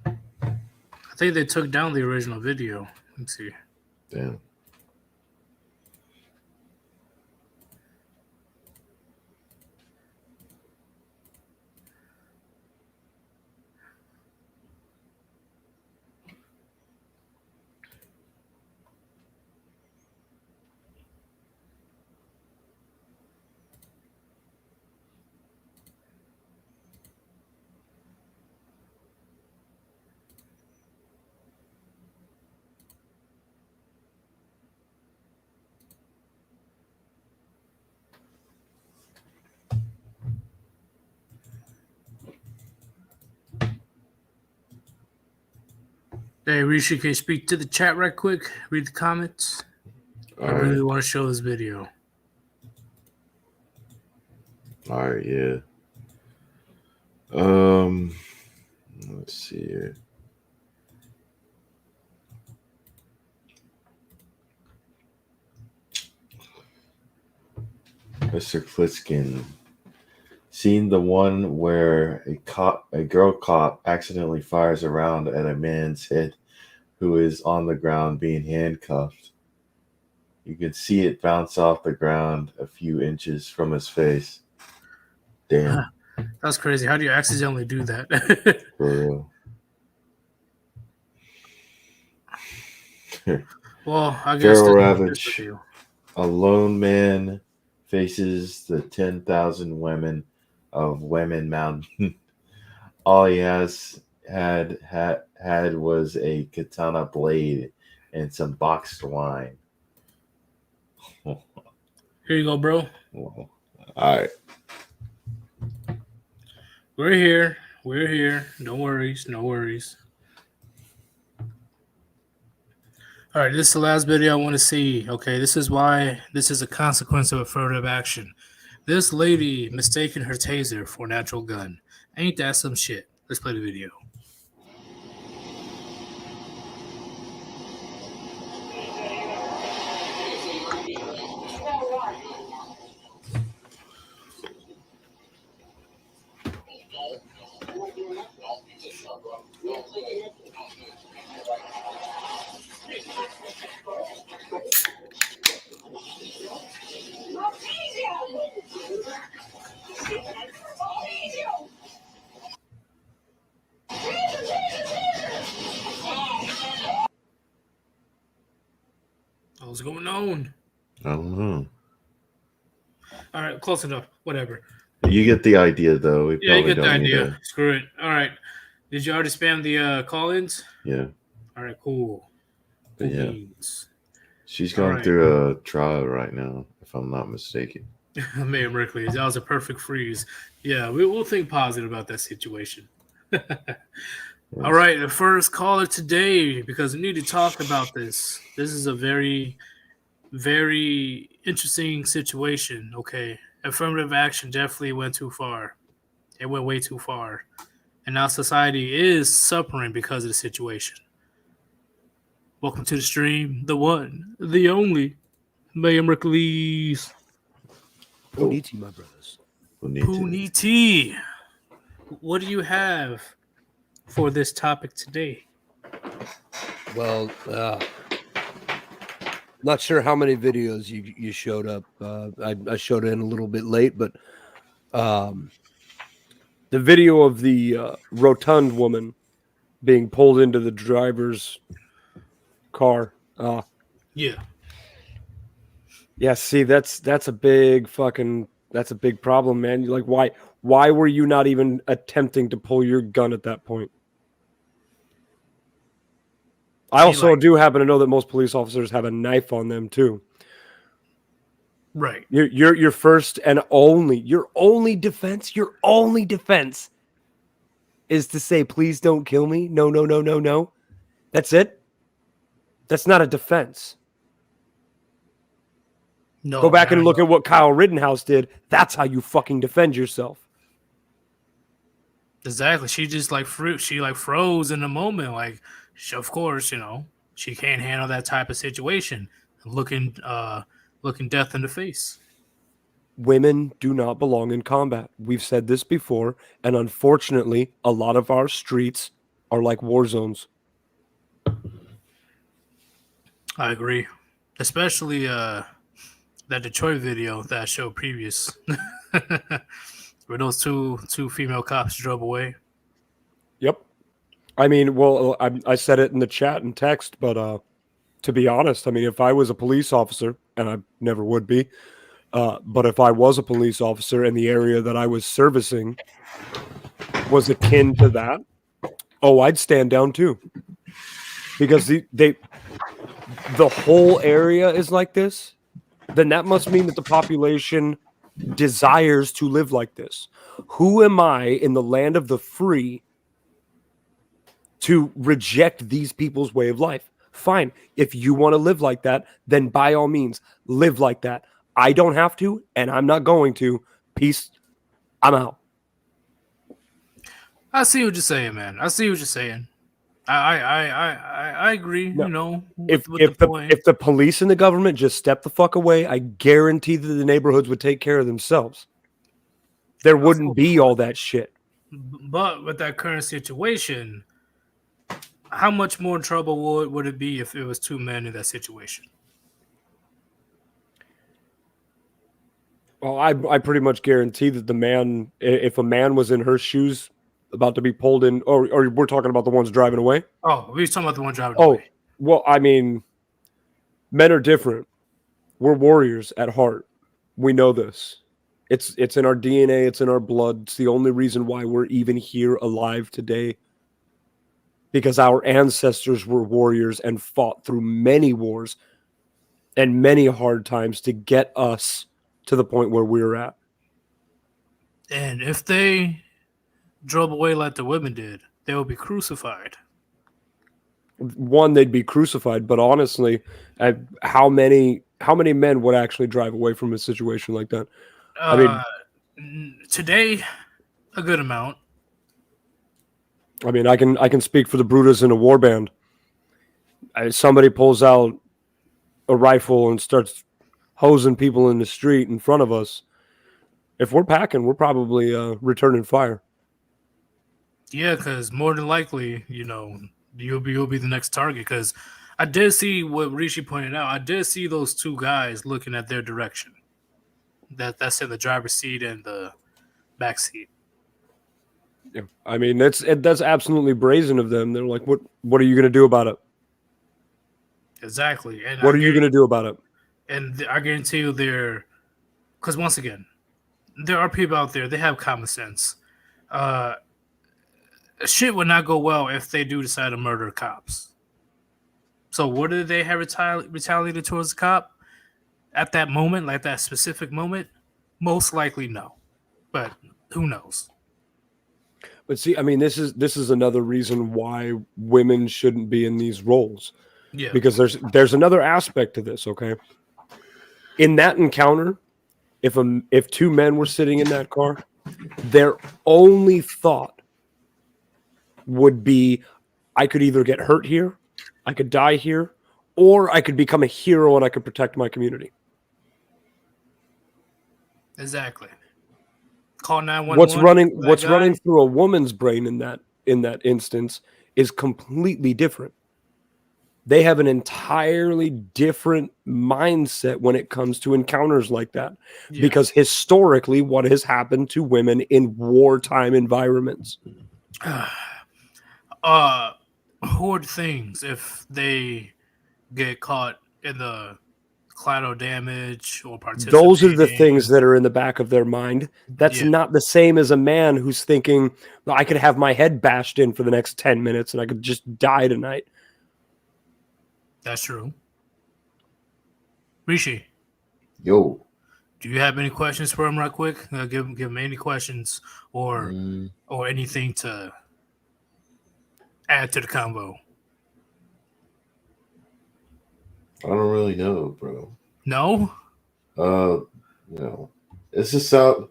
I think they took down the original video. Let's see. Damn. Hey, Rishi, can you speak to the chat right quick? Read the comments. I really want to show this video. All right, yeah. Let's see here. Mr. Flitskin. Seen the one where a girl cop accidentally fires a round at a man's head who is on the ground being handcuffed. You can see it bounce off the ground a few inches from his face. Damn. That's crazy. How do you accidentally do that? For real. Well, I guess Feral there's Ravage. A lone man faces the 10,000 women of Women Mountain. All he had was a katana blade and some boxed wine. Here you go, bro. Well, all right. We're here. We're here. No worries. No worries. All right, this is the last video I want to see. Okay, this is why this is a consequence of affirmative action. This lady mistaken her taser for an actual gun. Ain't that some shit? Let's play the video. What's going on? I don't know. All right, close enough. Whatever. You get the idea, though. We Yeah, you probably get the don't need idea. Screw it. All right. Did you already spam the call-ins? Yeah. All right, cool. But yeah. Beans. She's All going right. through a trial right now, if I'm not mistaken. Mayor Merkley, that was a perfect freeze. Yeah, we'll think positive about that situation. All right, the first caller today, because we need to talk about this. This is a very, very interesting situation, okay? Affirmative action definitely went too far. It went way too far. And now society is suffering because of the situation. Welcome to the stream, the one, the only, Mayor Merkley's. Puniti, my brothers. Puniti. What do you have for this topic today? Well, not sure how many videos you showed up. I showed in a little bit late, but the video of the rotund woman being pulled into the driver's car. Yeah. Yeah, see, that's a big problem, man. You're like, why were you not even attempting to pull your gun at that point? I also do happen to know that most police officers have a knife on them too. Right. Your first and your only defense is to say, please don't kill me. No. That's it. That's not a defense. No. Go back and look at what Kyle Rittenhouse did. That's how you fucking defend yourself. Exactly. She just froze in the moment. Like, of course, she can't handle that type of situation. Looking death in the face. Women do not belong in combat. We've said this before, and unfortunately, a lot of our streets are like war zones. I agree. Especially that Detroit video that I showed previous. Where those two female cops drove away. Yep. I mean, well, I said it in the chat and text, but to be honest, I mean, if I was a police officer, and I never would be, but if I was a police officer and the area that I was servicing was akin to that, I'd stand down too. Because the whole area is like this, then that must mean that the population desires to live like this. Who am I in the land of the free to reject these people's way of life? Fine. If you want to live like that, then by all means, live like that. I don't have to, and I'm not going to. Peace. I'm out. I see what you're saying, man. I see what you're saying. I agree. No. With the point. If the police and the government just step the fuck away, I guarantee that the neighborhoods would take care of themselves. There wouldn't be all that shit. But with that current situation, how much more trouble would it be if it was two men in that situation? Well, I pretty much guarantee that the man, if a man was in her shoes about to be pulled in, or we're talking about the ones driving away? Oh, we were talking about the one driving away. Well, I mean, men are different. We're warriors at heart. We know this. It's in our DNA. It's in our blood. It's the only reason why we're even here alive today. Because our ancestors were warriors and fought through many wars and many hard times to get us to the point where we're at. And if they drove away like the women did, they would be crucified. One, they'd be crucified, but honestly, how many men would actually drive away from a situation like that? I mean, Today, a good amount. I can speak for the Brutus in a warband. Somebody pulls out a rifle and starts hosing people in the street in front of us. If we're packing, we're probably returning fire. Yeah, because more than likely, you'll be the next target. Because I did see what Rishi pointed out. I did see those two guys looking at their direction. That's in the driver's seat and the back seat. Yeah. I mean, that's absolutely brazen of them. They're like, what are you going to do about it? Exactly. And what are you going to do about it? And I guarantee you because once again, there are people out there, they have common sense. Shit would not go well if they do decide to murder cops. So what did they have retaliated towards the cop at that moment, like that specific moment? Most likely no. But who knows? But see, I mean, this is another reason why women shouldn't be in these roles. Yeah. Because there's another aspect to this, okay? In that encounter, if two men were sitting in that car, their only thought would be, I could either get hurt here, I could die here, or I could become a hero and I could protect my community. Exactly. Call 911. What's running through a woman's brain in that instance is completely different. They have an entirely different mindset when it comes to encounters like that. Yeah. Because historically, what has happened to women in wartime environments? Hoard things if they get caught in the collateral damage or participating. Those are the things that are in the back of their mind. That's not the same as a man who's thinking, well, I could have my head bashed in for the next 10 minutes and I could just die tonight. That's true. Rishi. Yo. Do you have any questions for him right quick? Give him any questions or anything to add to the convo. I don't really know, bro. No? It's just how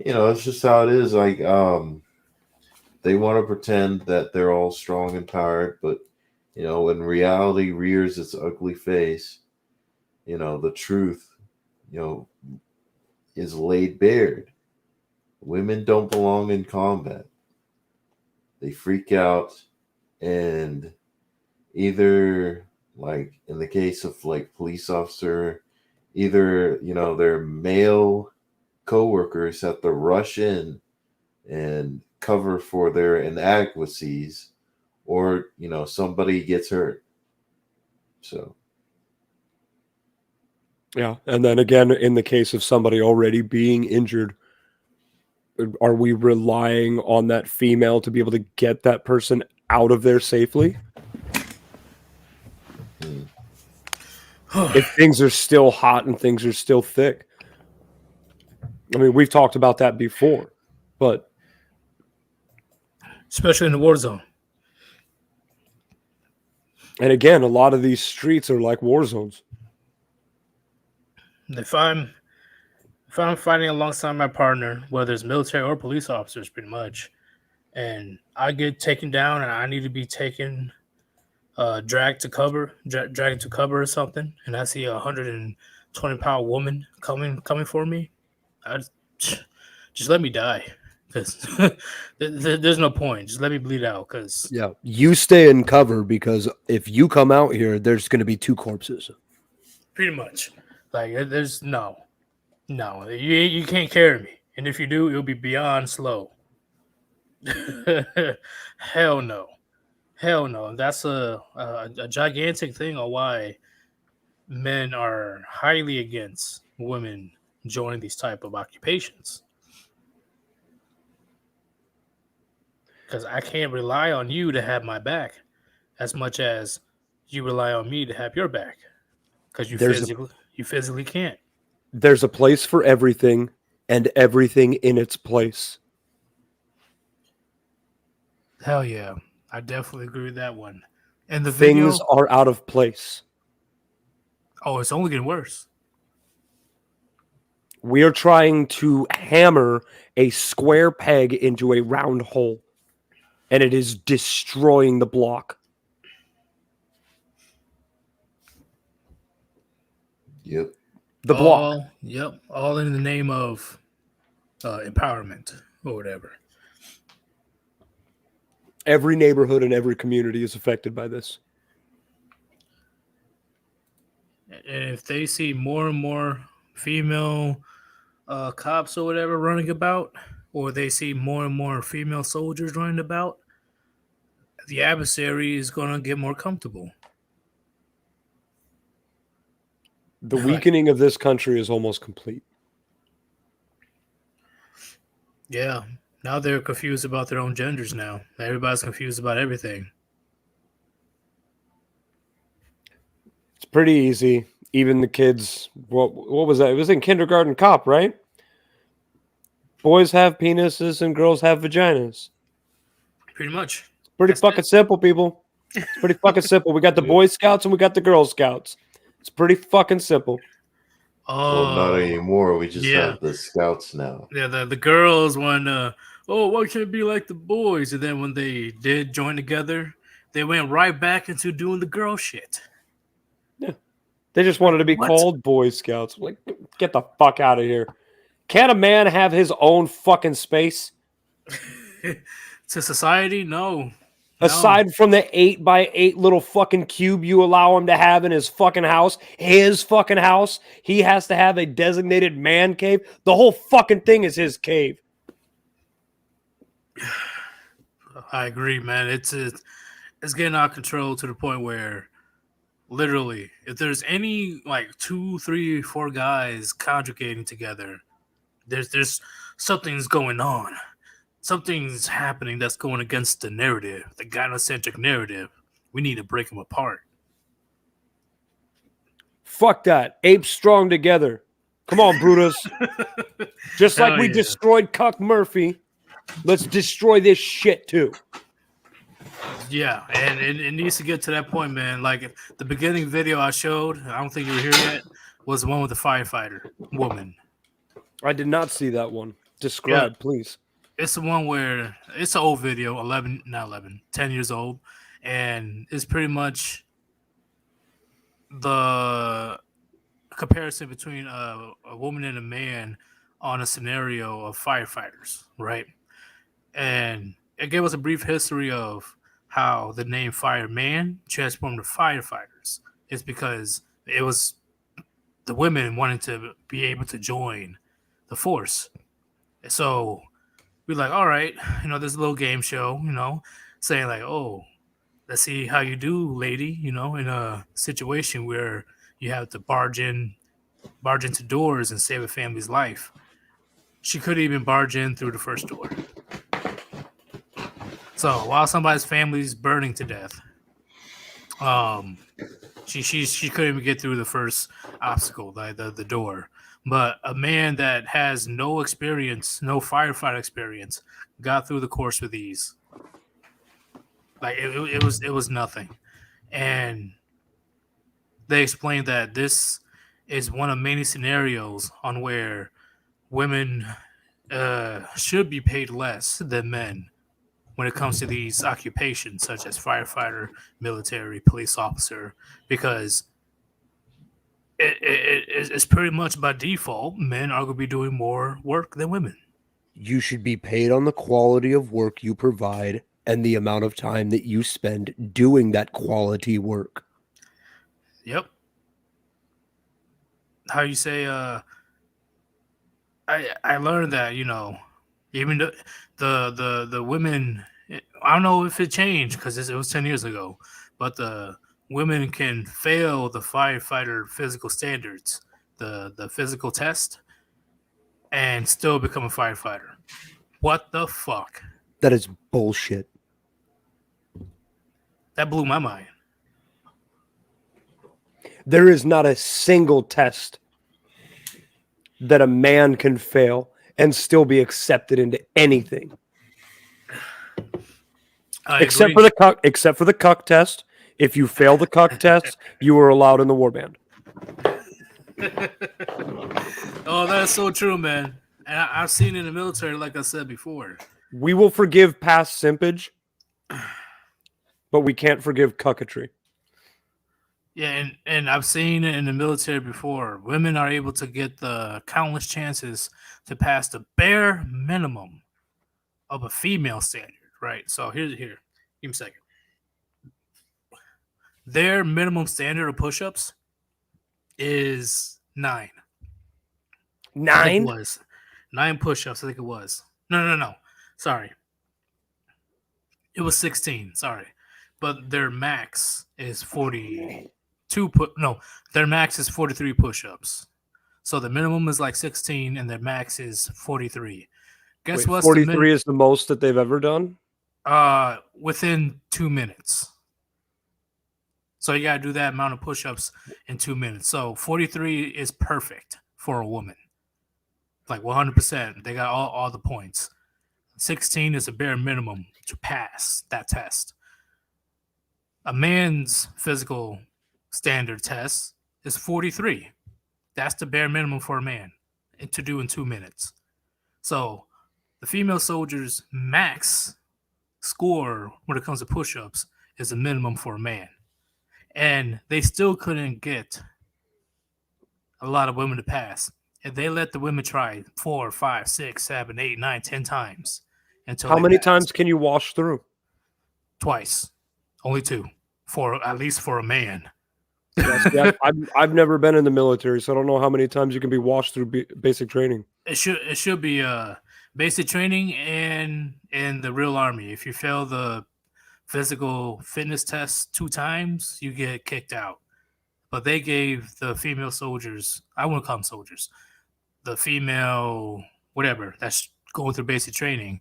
it is. Like, they want to pretend that they're all strong and tired, but when reality rears its ugly face, the truth, is laid bare. Women don't belong in combat. They freak out, and either, like in the case of like police officer, either their male co-workers have to rush in and cover for their inadequacies, or somebody gets hurt. So yeah, and then again, in the case of somebody already being injured, are we relying on that female to be able to get that person out of there safely? If things are still hot and things are still thick. I mean, we've talked about that before, but especially in the war zone. And again, a lot of these streets are like war zones. If I'm fighting alongside my partner, whether it's military or police officers, pretty much, and I get taken down and I need to be taken, dragged to cover or something, and I see a 120-pound woman coming for me, just let me die, because there's no point. Just let me bleed out, because you stay in cover, because if you come out here, there's going to be two corpses. Pretty much. Like, there's no, you can't carry me. And if you do, it'll be beyond slow. Hell no. That's a gigantic thing on why men are highly against women joining these type of occupations. Because I can't rely on you to have my back as much as you rely on me to have your back. Because you physically can't. There's a place for everything and everything in its place. Hell yeah. I definitely agree with that one. And the Things video, are out of place. oh, it's only getting worse. We are trying to hammer a square peg into a round hole, and it is destroying the block. Yep. The block. Yep. All in the name of empowerment or whatever. Every neighborhood and every community is affected by this. And if they see more and more female cops or whatever running about, or they see more and more female soldiers running about, the adversary is going to get more comfortable. The weakening of this country is almost complete. Yeah. Now they're confused about their own genders now. Everybody's confused about everything. It's pretty easy. Even the kids, what was that? It was in Kindergarten Cop, right? Boys have penises and girls have vaginas. Pretty much. It's pretty fucking simple, people. It's pretty fucking simple. We got the Boy Scouts and we got the Girl Scouts. It's pretty fucking simple. Well, not anymore. We just have the Scouts now. Yeah, the girls want why can't it be like the boys? And then when they did join together, they went right back into doing the girl shit. Yeah. They just wanted to be called Boy Scouts. Like, get the fuck out of here. Can't a man have his own fucking space? To society? No. Aside from the 8x8 little fucking cube you allow him to have in his fucking house, he has to have a designated man cave. The whole fucking thing is his cave. I agree, man. It's getting out of control to the point where literally, if there's any like 2, 3, 4 guys conjugating together, there's something's going on. Something's happening that's going against the narrative, the gynocentric narrative. We need to break them apart. Fuck that. Apes strong together. Come on, Brutus. Just like we destroyed Cuck Murphy, let's destroy this shit too. Yeah, and it needs to get to that point, man. Like the beginning video I showed, I don't think you were here yet, was the one with the firefighter woman. I did not see that one. Describe, please. It's the one where it's an old video, 10 years old, and it's pretty much the comparison between a woman and a man on a scenario of firefighters, right? And it gave us a brief history of how the name fireman transformed to firefighters. It's because it was the women wanting to be able to join the force. So we're like, all right, there's a little game show, saying like, oh, let's see how you do, lady, in a situation where you have to barge into doors and save a family's life. She couldn't even barge in through the first door. So while somebody's family's burning to death, she couldn't even get through the first obstacle, the door. But a man that has no experience, no firefighter experience, got through the course with ease. Like it was nothing. And they explained that this is one of many scenarios on where women should be paid less than men when it comes to these occupations such as firefighter, military, police officer, because it's pretty much by default, men are going to be doing more work than women. You should be paid on the quality of work you provide and the amount of time that you spend doing that quality work. Yep. How you say, I learned that, even the women, I don't know if it changed because it was 10 years ago, but the women can fail the firefighter physical standards, the physical test, and still become a firefighter. What the fuck? That is bullshit. That blew my mind. There is not a single test that a man can fail and still be accepted into anything. Except for the cuck test. If you fail the cuck test, you are allowed in the warband. Oh, that's so true, man. And I've seen in the military, like I said before. We will forgive past simpage, but we can't forgive cucketry. Yeah, and I've seen it in the military before. Women are able to get the countless chances to pass the bare minimum of a female standard, right? So here, give me a second. Their minimum standard of push-ups is 9. 9? I think it was 9 push-ups. I think it was. No. Sorry, it was 16. Sorry, but their max is 42. Their max is 43 push-ups. So the minimum is like 16, and their max is 43. Guess what? 43 is the most that they've ever done? Within 2 minutes. So you gotta do that amount of push-ups in 2 minutes. So 43 is perfect for a woman. Like 100%. They got all the points. 16 is a bare minimum to pass that test. A man's physical standard test is 43. That's the bare minimum for a man to do in 2 minutes. So the female soldiers' max score when it comes to push-ups is the minimum for a man. And they still couldn't get a lot of women to pass. And they let the women try 4, 5, 6, 7, 8, 9, 10 times. Until How many times can you wash through? Twice. Only 2. At least for a man. Yes, I've never been in the military, so I don't know how many times you can be washed through basic training. It should be basic training and in the real army. If you fail the physical fitness test 2 times, you get kicked out. But they gave the female soldiers, I wouldn't call them soldiers, the female whatever that's going through basic training,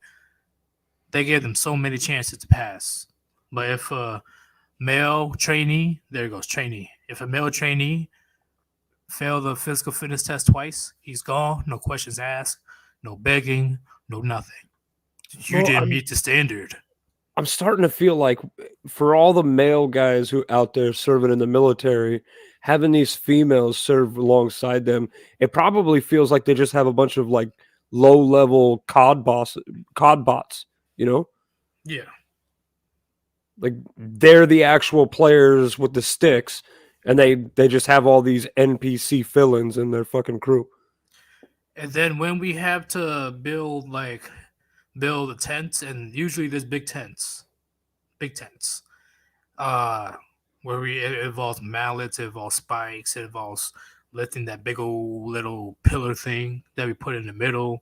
they gave them so many chances to pass. But if a male trainee, there goes trainee. If a male trainee failed the physical fitness test twice, he's gone. No questions asked, no begging, no nothing. You didn't meet the standard. I'm starting to feel like for all the male guys who out there serving in the military, having these females serve alongside them, it probably feels like they just have a bunch of like low-level COD bots, you know? Yeah. Like they're the actual players with the sticks, and they just have all these NPC fill-ins in their fucking crew. And then when we have to build the tents, and usually there's big tents, where it involves mallets, it involves spikes, it involves lifting that big old little pillar thing that we put in the middle,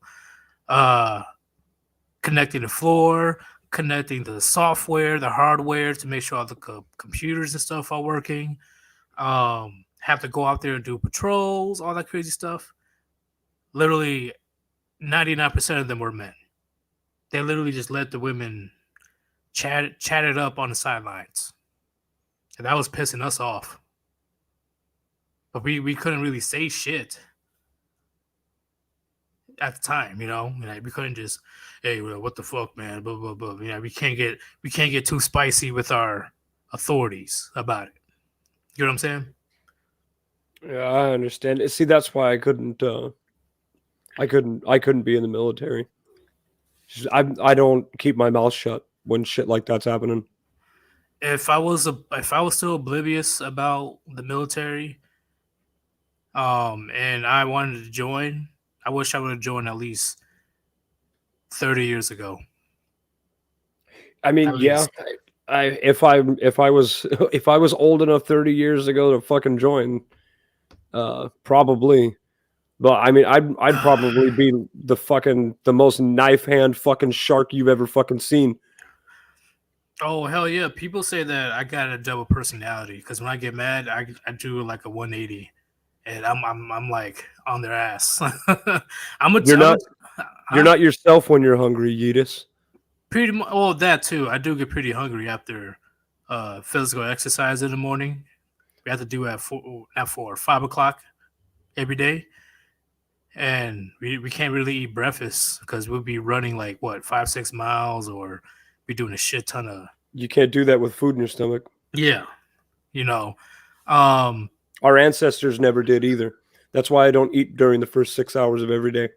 connecting the floor, connecting the software, the hardware to make sure all the computers and stuff are working. Have to go out there and do patrols, all that crazy stuff. Literally 99% of them were men. They literally just let the women chat it up on the sidelines. And that was pissing us off. But we couldn't really say shit at the time, you know? Like, we couldn't just, hey, what the fuck, man? Blah, blah, blah. You know, we can't get too spicy with our authorities about it. You know what I'm saying? Yeah, I understand. See, that's why I couldn't be in the military. I don't keep my mouth shut when shit like that's happening. If I was still oblivious about the military, and I wanted to join, I wish I would have joined at least 30 years ago. I mean, yeah. If I was old enough 30 years ago to fucking join, probably. But I mean, I'd probably be the most knife hand fucking shark you've ever fucking seen. Oh hell yeah! People say that I got a double personality because when I get mad, I do like a 180, and I'm like on their ass. I'm a You're not huh? not yourself when you're hungry, Yeetus. Pretty much. Well, that too. I do get pretty hungry after physical exercise in the morning. We have to do at 5 o'clock every day, and we can't really eat breakfast because we'll be running like what 5-6 miles, or be doing a shit ton of You can't do that with food in your stomach. yeah, you know. Um, Our ancestors never did either. That's why I don't eat during the first 6 hours of every day.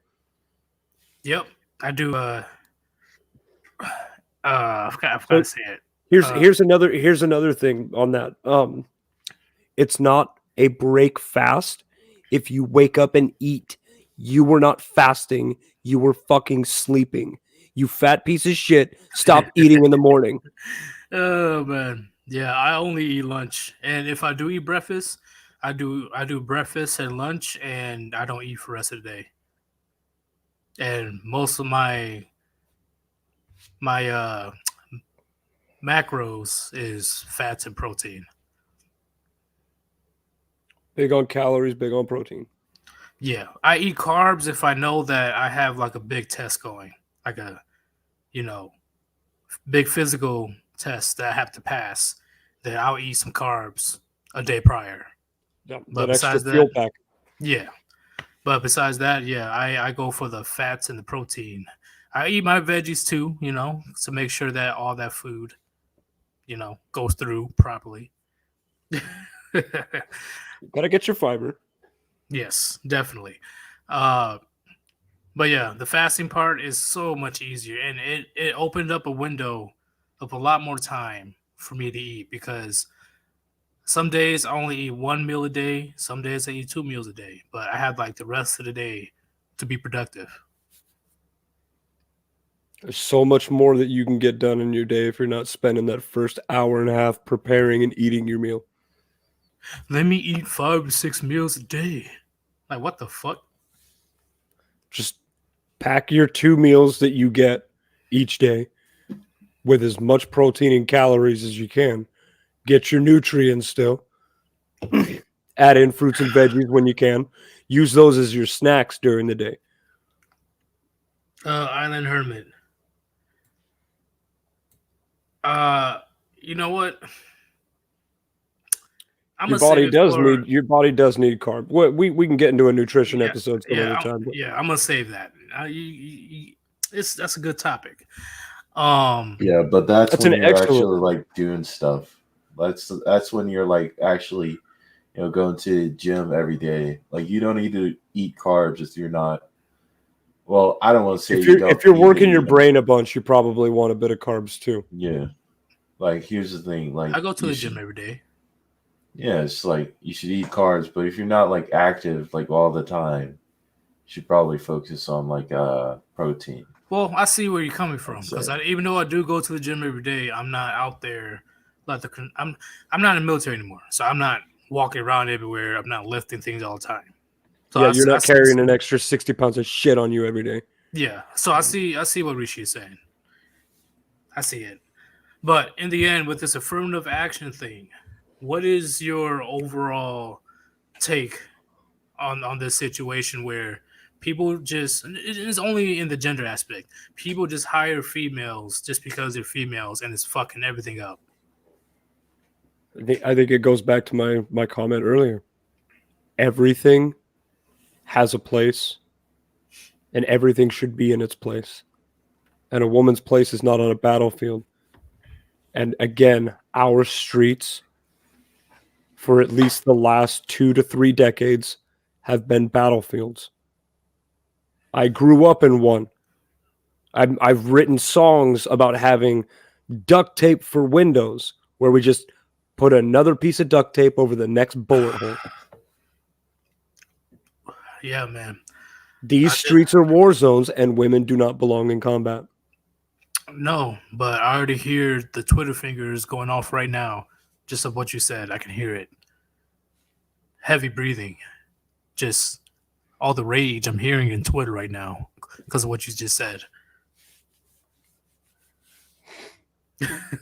Yep, I do. I forgot to say it. Here's another thing on that. It's not a break fast. If you wake up and eat, you were not fasting. You were fucking sleeping. You fat piece of shit. Stop eating in the morning. Oh man, yeah. I only eat lunch, and if I do eat breakfast, I do breakfast and lunch, and I don't eat for the rest of the day. And most of my macros is fats and protein. Big on calories, big on protein. Yeah, I eat carbs if I know that I have like a big test going, like a, big physical test that I have to pass. Then I'll eat some carbs a day prior. Yeah, But that extra besides fuel that, pack. yeah. But besides that, yeah, I go for the fats and the protein. I eat my veggies too, to make sure that all that food, goes through properly. Gotta get your fiber. Yes, definitely. But yeah, the fasting part is so much easier, and it opened up a window of a lot more time for me to eat, because some days I only eat 1 meal a day, some days I eat 2 meals a day, but I have like the rest of the day to be productive. There's so much more that you can get done in your day if you're not spending that first hour and a half preparing and eating your meal. Let me eat 5 to 6 meals a day. Like, what the fuck? Just pack your 2 meals that you get each day with as much protein and calories as you can. Get your nutrients still. Add in fruits and veggies when you can. Use those as your snacks during the day. Island Hermit. You know what? Your body does need carb. We can get into a nutrition episode some other time. But. Yeah, I'm gonna save that. That's a good topic. Yeah, but that's when an you're excellent actually like doing stuff. That's when you're like actually, going to the gym every day. Like you don't need to eat carbs if you're not. Well, I don't want to say if you're working your brain a bunch, you probably want a bit of carbs too. Yeah, like here's the thing. Like I go to the gym every day. Yeah, it's like you should eat carbs, but if you're not like active like all the time, you should probably focus on like protein. Well, I see where you're coming from, because even though I do go to the gym every day, I'm not out there like I'm not in the military anymore, so I'm not walking around everywhere. I'm not lifting things all the time. So yeah, you're not carrying an extra 60 pounds of shit on you every day. Yeah, so I see what Rishi is saying. I see it, but in the end, with this affirmative action thing, what is your overall take on this situation where people just, it's only in the gender aspect, people just hire females just because they're females, and it's fucking everything up? I think it goes back to my comment earlier. Everything has a place, and everything should be in its place. And a woman's place is not on a battlefield. And again, our streets, for at least the last 2 to 3 decades, have been battlefields. I grew up in one. I've written songs about having duct tape for windows, where we just put another piece of duct tape over the next bullet hole. Yeah, man. These streets are war zones, and women do not belong in combat. No, but I already hear the Twitter fingers going off right now, just of what you said. I can hear it. Heavy breathing. Just all the rage I'm hearing in Twitter right now because of what you just said.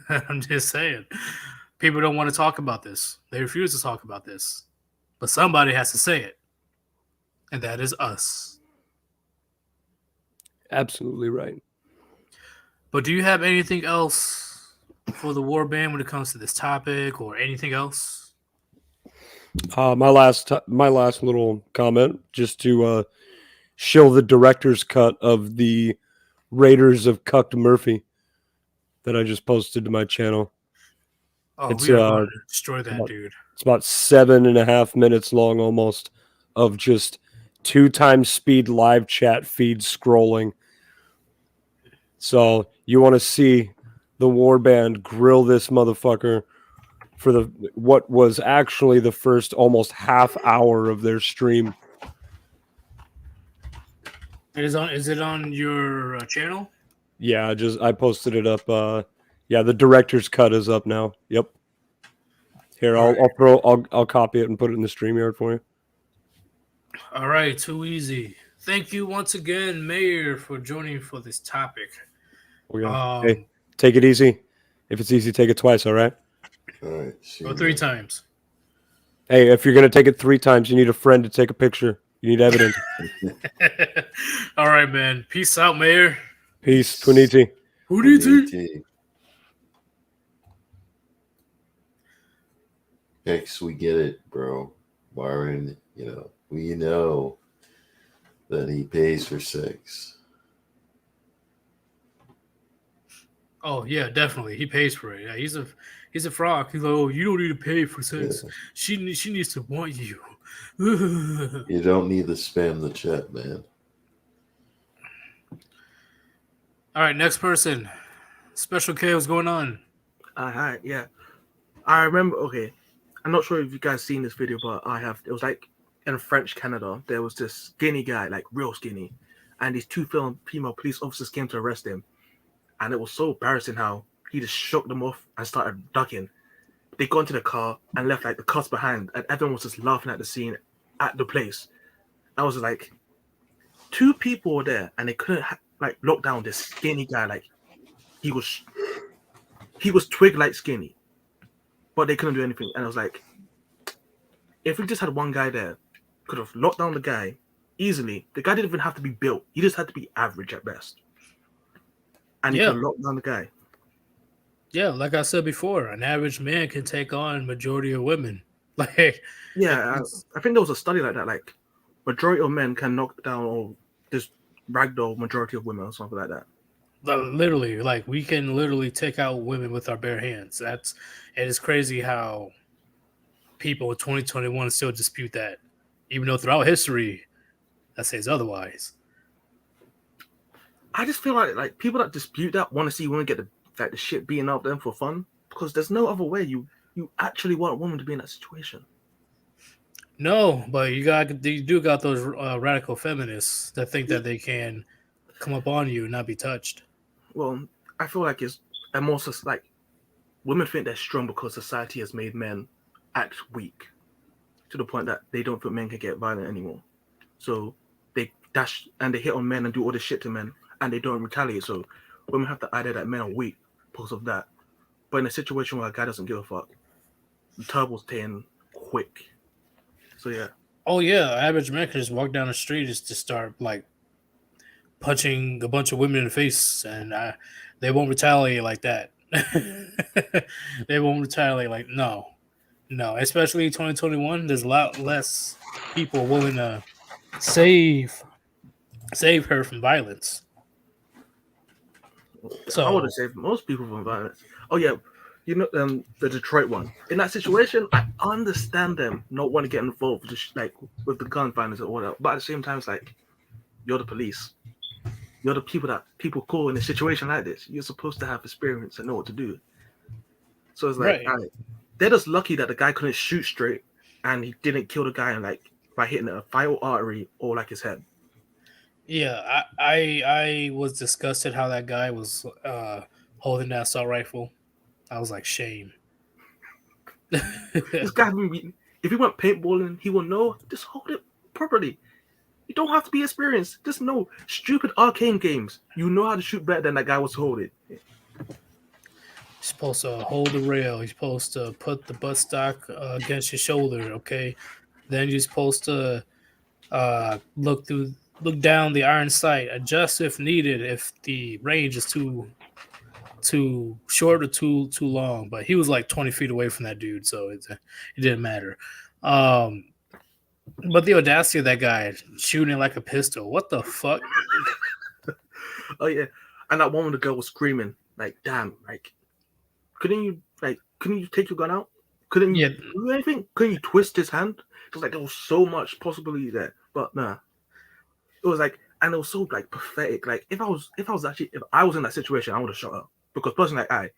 I'm just saying. People don't want to talk about this. They refuse to talk about this. but somebody has to say it, and that is us. Absolutely right. But do you have anything else for the Warband when it comes to this topic, or anything else? My last little comment, just to show the director's cut of the Raiders of Cucked Murphy that I just posted to my channel. Oh, It's we are going to destroy that dude. It's about 7.5 minutes long, almost, of just 2x speed live chat feed scrolling. So you want to see the Warband grill this motherfucker for what was actually the first almost half hour of their stream. Is it on your channel? Yeah, I posted it up. Yeah, the director's cut is up now. Yep. Here, I'll copy it and put it in the StreamYard for you. All right, too easy. Thank you once again, Mayor, for joining for this topic. Hey, take it easy. If it's easy, take it twice. All right. All right. Or 3 times. Hey, if you're gonna take it 3 times, you need a friend to take a picture. You need evidence. All right, man. Peace out, Mayor. Peace. Puniti. Puniti. Hex, we get it, bro. Byron, we know that he pays for sex. Oh yeah, definitely. He pays for it. Yeah, he's a frog. He's like, oh, you don't need to pay for sex. Yeah. She needs to want you. You don't need to spam the chat, man. All right, next person. Special K, what's going on? Hi, yeah. I remember, okay, I'm not sure if you guys seen this video, but it was like in French Canada, there was this skinny guy, like real skinny, and these 2 female police officers came to arrest him. And it was so embarrassing how he just shook them off and started ducking. They got into the car and left like the cuss behind, and everyone was just laughing at the scene at the place. I was like, 2 people were there and they couldn't lock down this skinny guy. Like he was twig like skinny, but they couldn't do anything. And I was like, if we just had one guy there, could have locked down the guy easily. The guy didn't even have to be built. He just had to be average at best. And you can lock down the guy. Yeah, like I said before, an average man can take on majority of women. Like, yeah, I think there was a study like that. Like, majority of men can knock down or just ragdoll majority of women or something like that. Literally, like we can literally take out women with our bare hands. It is crazy how people in 2021 still dispute that, even though throughout history that says otherwise. I just feel like people that dispute that want to see women get the shit beaten out of them for fun, because there's no other way you actually want a woman to be in that situation. No, but you do got those radical feminists that think that they can come up on you and not be touched. Well, I feel like it's more just like women think they're strong because society has made men act weak to the point that they don't think men can get violent anymore. So they dash and they hit on men and do all this shit to men. And they don't retaliate, so women have the idea that men are weak because of that. But in a situation where a guy doesn't give a fuck, the turbo's turn quick. So yeah. Oh yeah, average man can just walk down the street just to start like punching a bunch of women in the face, and they won't retaliate like that. They won't retaliate like no. Especially 2021, there's a lot less people willing to save her from violence. So I would have saved most people from violence. Oh yeah, the Detroit one. In that situation, I understand them not want to get involved with the gun violence or whatever. But at the same time, it's like you're the police. You're the people that people call in a situation like this. You're supposed to have experience and know what to do. So it's like they're just lucky that the guy couldn't shoot straight and he didn't kill the guy by hitting a vital artery or his head. Yeah, I was disgusted how that guy was holding that assault rifle. I was like, shame. This guy, if he went paintballing, he will know. Just hold it properly. You don't have to be experienced. Just know stupid arcane games. You know how to shoot better than that guy was holding. You're supposed to hold the rail. You're supposed to put the buttstock against your shoulder, okay? Then you're supposed to look down the iron sight, adjust if needed if the range is too short or too long. But he was like 20 feet away from that dude, so it didn't matter. But the audacity of that guy shooting like a pistol, what the fuck? Oh yeah, and that one when the girl was screaming, like, damn, like, couldn't you take your gun out? Couldn't you do anything? Couldn't you twist his hand? It was like there was so much possibility there, but nah. It was like, and it was so like pathetic. Like if I was in that situation, I would have shot her because personally, like,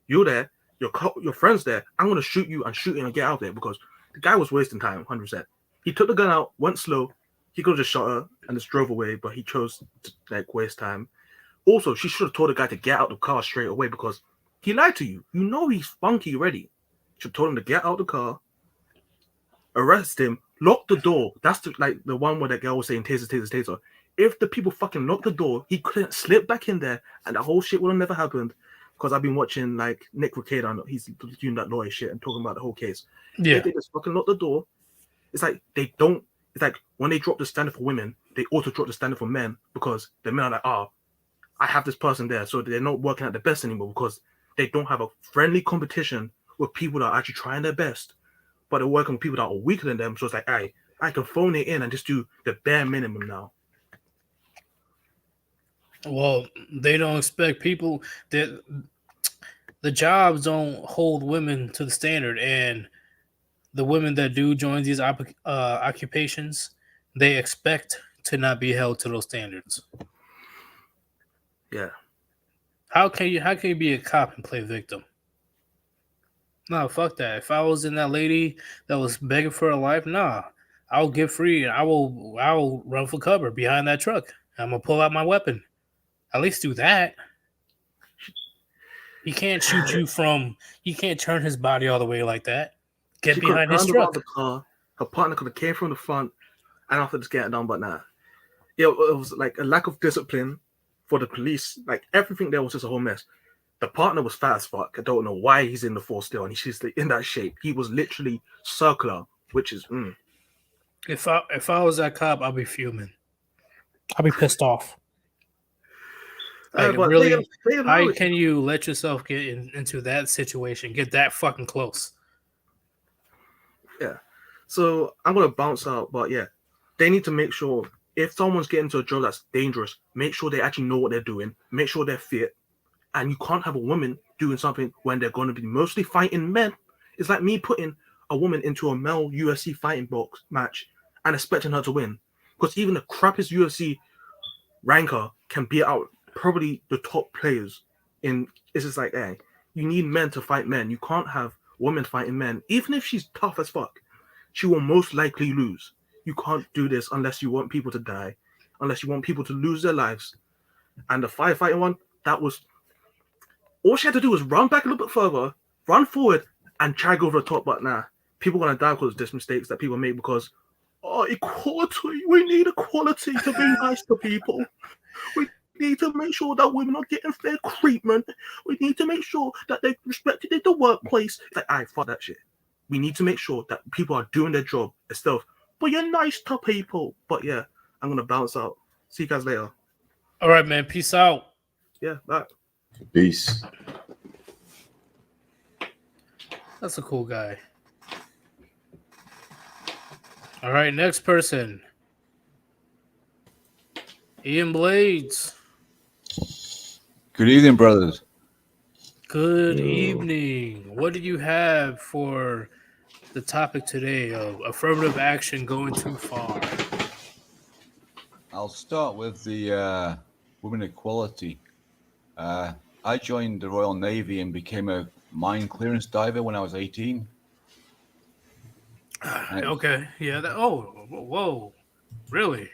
you're there, your friend's there. I'm gonna shoot you and get out of there because the guy was wasting time, 100%. He took the gun out, went slow. He could have just shot her and just drove away, but he chose to like waste time. Also, she should have told the guy to get out the car straight away because he lied to you. You know he's funky already. Should have told him to get out the car, arrest him, lock the door. That's the one where that girl was saying taser, taser, taser. If the people fucking locked the door, he couldn't slip back in there, and the whole shit would have never happened. Because I've been watching like Nick Recader, he's doing that lawyer shit and talking about the whole case. Yeah. If they just fucking lock the door, it's like they don't. It's like when they drop the standard for women, they also drop the standard for men because the men are like, I have this person there, so they're not working at the best anymore because they don't have a friendly competition with people that are actually trying their best, but they're working with people that are weaker than them. So it's like, I can phone it in and just do the bare minimum now. Well, they don't expect people that the jobs don't hold women to the standard, and the women that do join these occupations, they expect to not be held to those standards. Yeah. How can you be a cop and play victim? No, fuck that. If I was in that lady that was begging for her life, nah, I'll get free and I will run for cover behind that truck. I'm gonna pull out my weapon. At least do that. He can't shoot you he can't turn his body all the way like that. Get behind his truck. The car. Her partner could have came from the front and after just getting done, but nah. It was like a lack of discipline for the police. Like everything there was just a whole mess. The partner was fat as fuck. I don't know why he's in the force still, and he's in that shape. He was literally circular, which is. If I was that cop, I'd be fuming. I'd be pissed off. Like, really, how can you let yourself get into that situation? Get that fucking close. Yeah. So I'm gonna bounce out, but yeah, they need to make sure if someone's getting into a job that's dangerous, make sure they actually know what they're doing. Make sure they're fit. And you can't have a woman doing something when they're going to be mostly fighting men. It's like me putting a woman into a male UFC fighting box match and expecting her to win. Because even the crappiest UFC ranker can beat out probably the top players. It's just like, you need men to fight men. You can't have women fighting men. Even if she's tough as fuck, she will most likely lose. You can't do this unless you want people to die, unless you want people to lose their lives. And the firefighting one, that was... All she had to do was run back a little bit further, run forward, and try go over the top. But nah, people are gonna die because of these mistakes that people make because, equality. We need equality to be nice to people. We need to make sure that women are getting fair treatment. We need to make sure that they're respected in the workplace. It's like, fuck that shit. We need to make sure that people are doing their job instead of, but you're nice to people. But yeah, I'm gonna bounce out. See you guys later. All right, man. Peace out. Yeah, bye. Peace. That's a cool guy. All right, next person. Ian Blades. Good evening, brothers. Good evening. What do you have for the topic today of affirmative action going too far? I'll start with the women equality. I joined the Royal Navy and became a mine clearance diver when I was 18. Okay, yeah. Whoa, really?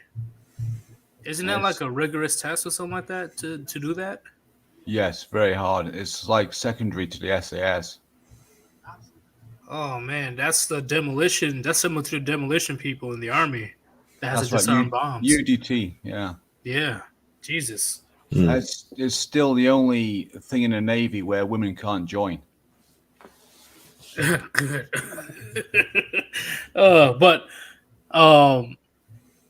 Isn't that like a rigorous test or something like that to do that? Yes, very hard. It's like secondary to the SAS. Oh man, that's the demolition. That's similar to the demolition people in the army that has to That's disarm bombs. UDT, yeah. Yeah, Jesus. It's still the only thing in the Navy where women can't join. Good. But I'm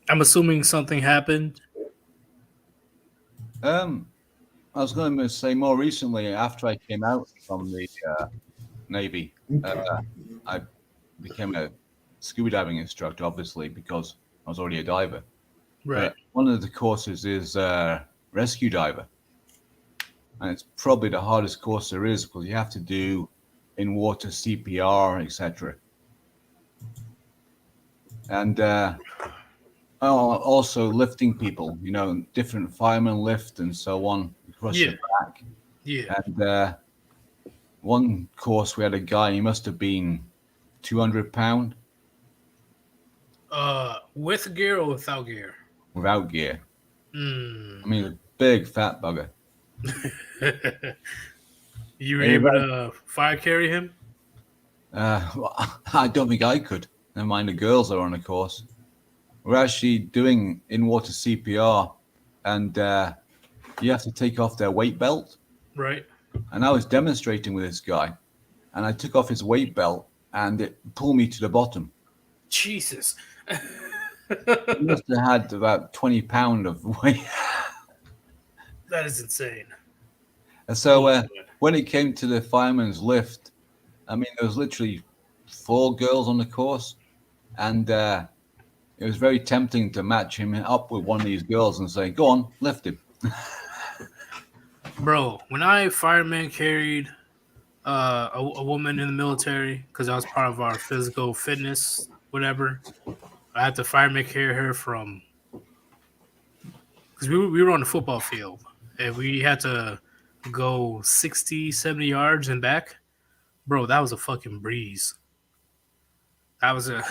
assuming something happened. I was going to say more recently, after I came out from the Navy, I became a scuba diving instructor, obviously, because I was already a diver. Right. But one of the courses is rescue diver. And it's probably the hardest course there is because you have to do in water CPR, etc. And also lifting people, different firemen lift and so on across your back. Yeah. And one course we had a guy, he must have been 200 pound. With gear or without gear? Without gear. Mm. I mean, a big fat bugger. You were able to fire carry him? Well, I don't think I could. Never mind the girls that are on the course. We're actually doing in-water CPR, and you have to take off their weight belt. Right. And I was demonstrating with this guy, and I took off his weight belt, and it pulled me to the bottom. Jesus. He must have had about 20 pounds of weight. That is insane. And so when it came to the fireman's lift, I mean, there was literally 4 girls on the course, and it was very tempting to match him up with one of these girls and say, "Go on, lift him." Bro, when I fireman carried a woman in the military, because that was part of our physical fitness, whatever, I had to fireman carry her from, because we were on the football field, and we had to go 60, 70 yards and back. Bro, that was a fucking breeze. That was a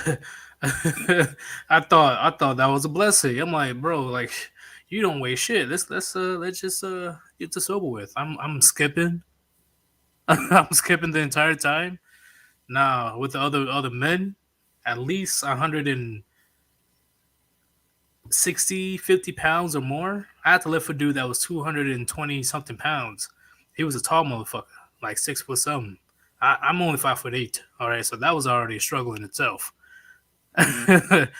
I thought that was a blessing. I'm like, bro, like you don't weigh shit. Let's just get this over with. I'm skipping. I'm skipping the entire time. Nah, with the other men, at least 160, 50 pounds or more. I had to lift a dude that was 220 something pounds. He was a tall motherfucker, like 6 foot something. I'm only 5'8". All right, so that was already a struggle in itself. that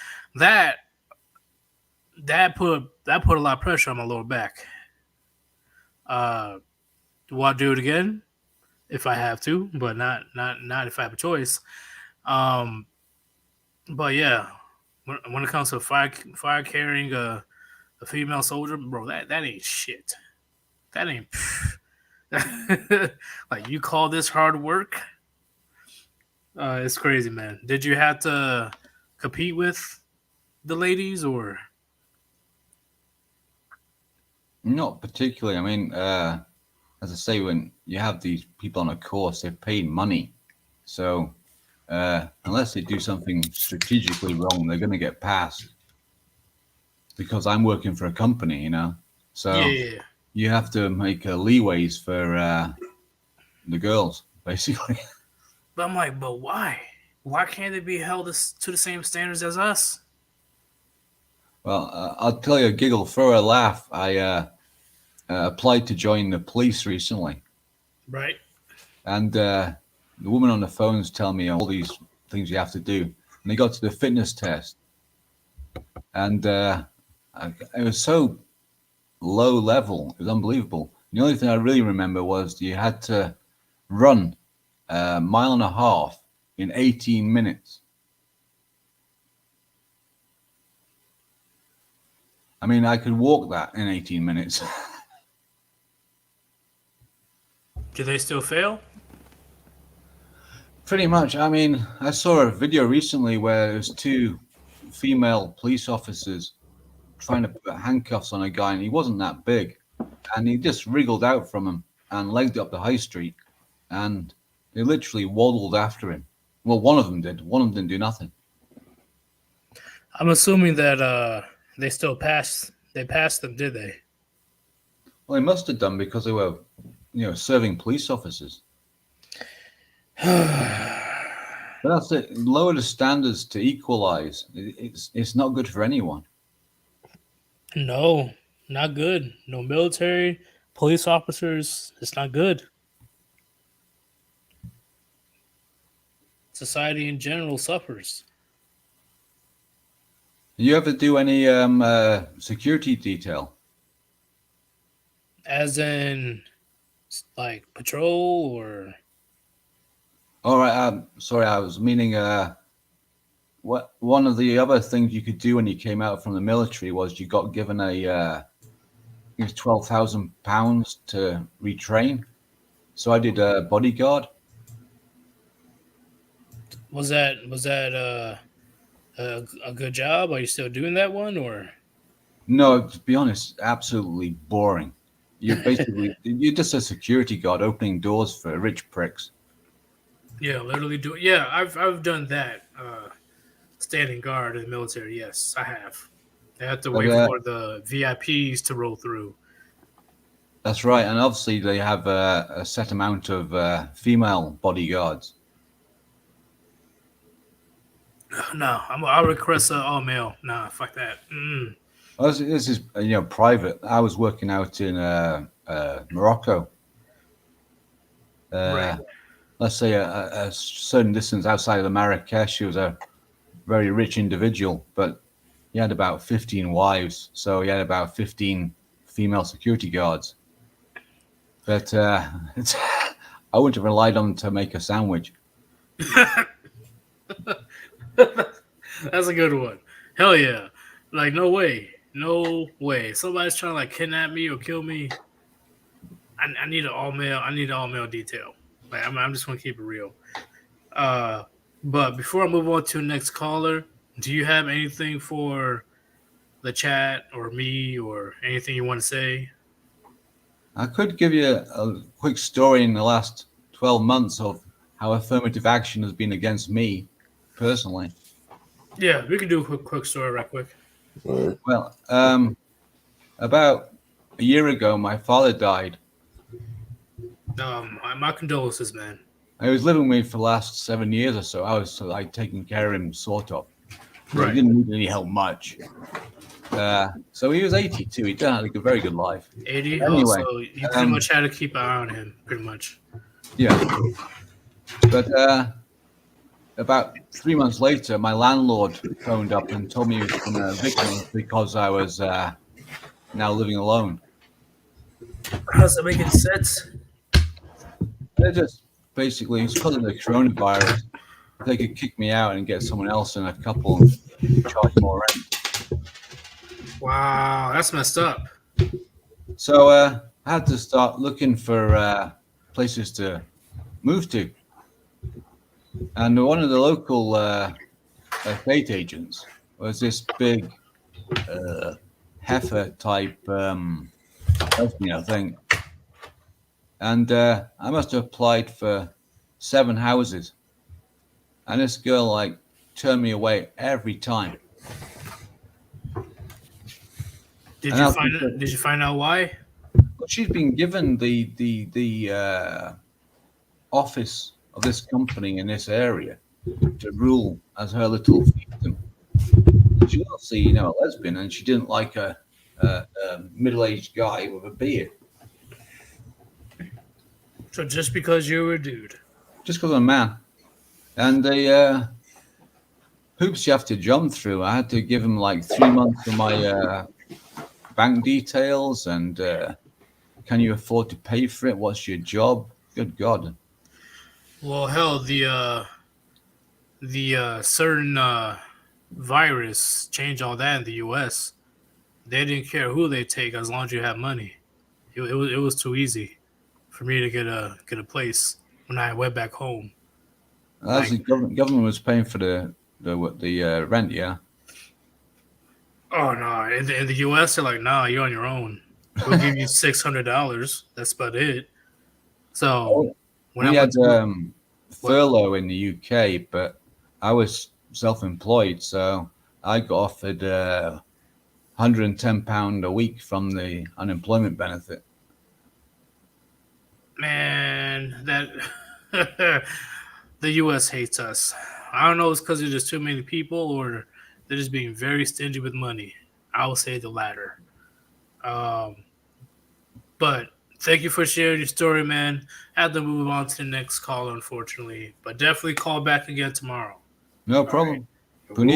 put a lot of pressure on my lower back. Do I do it again? If I have to, but not if I have a choice. But yeah, when it comes to fire carrying a female soldier, bro, that ain't shit. That ain't like you call this hard work. It's crazy, man. Did you have to compete with the ladies or? Not particularly. I mean, as I say, when you have these people on a course, they're paid money. So unless they do something strategically wrong, they're going to get passed. Because I'm working for a company, So you have to make leeways for the girls, basically. But I'm like, but why? Why can't they be held to the same standards as us? Well, I'll tell you a giggle for a laugh. I applied to join the police recently. Right. And the woman on the phone's telling me all these things you have to do. And they got to the fitness test. And it was so low level. It was unbelievable. The only thing I really remember was you had to run a mile and a half in 18 minutes. I mean, I could walk that in 18 minutes. Do they still fail? Pretty much. I mean, I saw a video recently where there's 2 female police officers trying to put handcuffs on a guy, and he wasn't that big. And he just wriggled out from him and legged up the high street. And they literally waddled after him. Well, one of them did. One of them didn't do nothing. I'm assuming that they still passed. They passed them, did they? Well, they must have done because they were, serving police officers. But that's it. Lower the standards to equalize. It's not good for anyone. No, not good. No military, police officers. It's not good. society in general suffers. You ever do any security detail? As in, like patrol or. All right. Sorry, I was meaning. What one of the other things you could do when you came out from the military was you got given a it was £12,000 to retrain. So I did a bodyguard. Was that a good job? Are you still doing that one or? No, to be honest, absolutely boring. You're basically you're just a security guard opening doors for rich pricks. Yeah, literally do. Yeah, I've done that. Standing guard in the military. Yes, I have. I have to But, wait for the VIPs to roll through. That's right, and obviously they have a set amount of female bodyguards. No, I'll request all male. Nah, fuck that. Well, this is private. I was working out in Morocco. Right. Let's say a certain distance outside of Marrakesh. He was a very rich individual, but he had about 15 wives, so he had about 15 female security guards. But I wouldn't have relied on them to make a sandwich. That's a good one. Hell yeah. Like, no way. No way. Somebody's trying to like kidnap me or kill me. I need an all male detail. Like, I'm just gonna keep it real. But before I move on to the next caller, do you have anything for the chat or me or anything you want to say? I could give you a quick story in the last 12 months of how affirmative action has been against me personally. Yeah, we can do a quick story right quick. Well, about a year ago, my father died. My condolences, man. He was living with me for the last 7 years or so. I was like taking care of him, sort of. Right. He didn't need any help much. So he was 82. He had a very good life. 80. Anyway, So you pretty much had to keep an eye on him, pretty much. Yeah. But about 3 months later, my landlord phoned up and told me he was going to evict me because I was now living alone. How's that making sense? They're just basically, it's because of the coronavirus. They could kick me out and get someone else in a couple and charge more rent. Wow, that's messed up. So I had to start looking for places to move to. And one of the local estate agents was this big heifer type lesbian, I think. And I must have applied for 7 houses. And this girl like turned me away every time. Did you find out why? Well, she'd been given the office of this company in this area to rule as her little fiefdom. She was obviously, a lesbian, and she didn't like a middle-aged guy with a beard. So just because you were a dude? Just because I'm a man. And the hoops you have to jump through, I had to give him like 3 months of my bank details and can you afford to pay for it? What's your job? Good God. Well, hell, the certain virus changed all that in the U.S. They didn't care who they take as long as you have money. It was too easy for me to get a place when I went back home. The government was paying for the rent, yeah. Oh no! In the U.S., they're like, "Nah, you're on your own. We'll give you $600. That's about it." So when we I had went furlough in the UK, but I was self-employed, so I got offered £110 a week from the unemployment benefit. Man, that the U.S. hates us. I don't know if it's because there's just too many people or they're just being very stingy with money. I would say the latter. But Thank you for sharing your story, man. I have to move on to the next caller, unfortunately, but definitely call back again tomorrow. No problem. We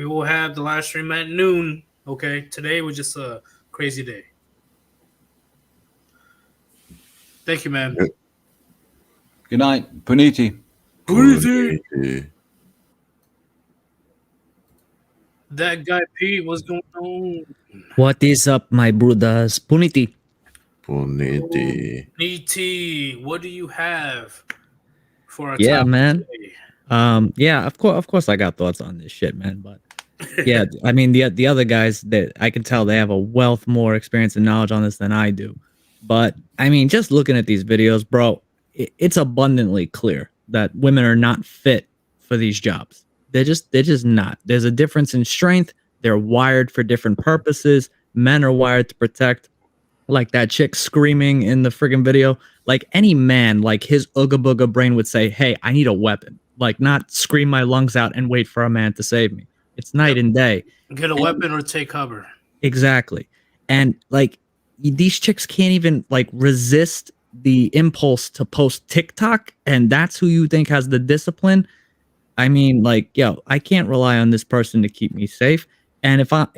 will have the live stream at noon. Okay, today was just a crazy day. Thank you, man. Good night, Puniti. Puniti. That guy Pete, what's going on? What is up, my brothers? Puniti. E.T., what do you have for our Yeah, topic man. today? Yeah, of course, I got thoughts on this shit, man. But yeah, I mean, the other guys that I can tell they have a wealth more experience and knowledge on this than I do. But I mean, just looking at these videos, bro, it's abundantly clear that women are not fit for these jobs. They're just not. There's a difference in strength. They're wired for different purposes. Men are wired to protect. Like that chick screaming in the friggin' video. Like any man, like his ooga booga brain would say, hey, I need a weapon. Like not scream my lungs out and wait for a man to save me. It's night and day. Get a weapon or take cover. Exactly. And like these chicks can't even like resist the impulse to post TikTok, and that's who you think has the discipline. I mean, like, yo, I can't rely on this person to keep me safe. And if I'm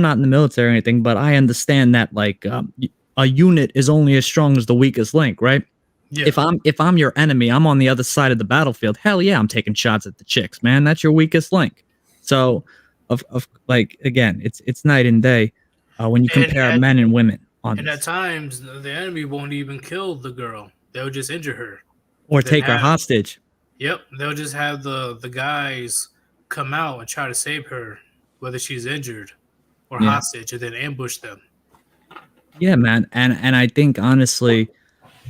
not in the military or anything, but I understand that like a unit is only as strong as the weakest link, right? Yeah. If I'm your enemy, I'm on the other side of the battlefield. Hell yeah, I'm taking shots at the chicks, man. That's your weakest link. So, of like again, it's night and day when you compare men and women on And at times, the enemy won't even kill the girl. They'll just injure her. or take her hostage. Yep. They'll just have the guys come out and try to save her, whether she's injured or Yeah. hostage, and then ambush them. Yeah, man. And I think honestly,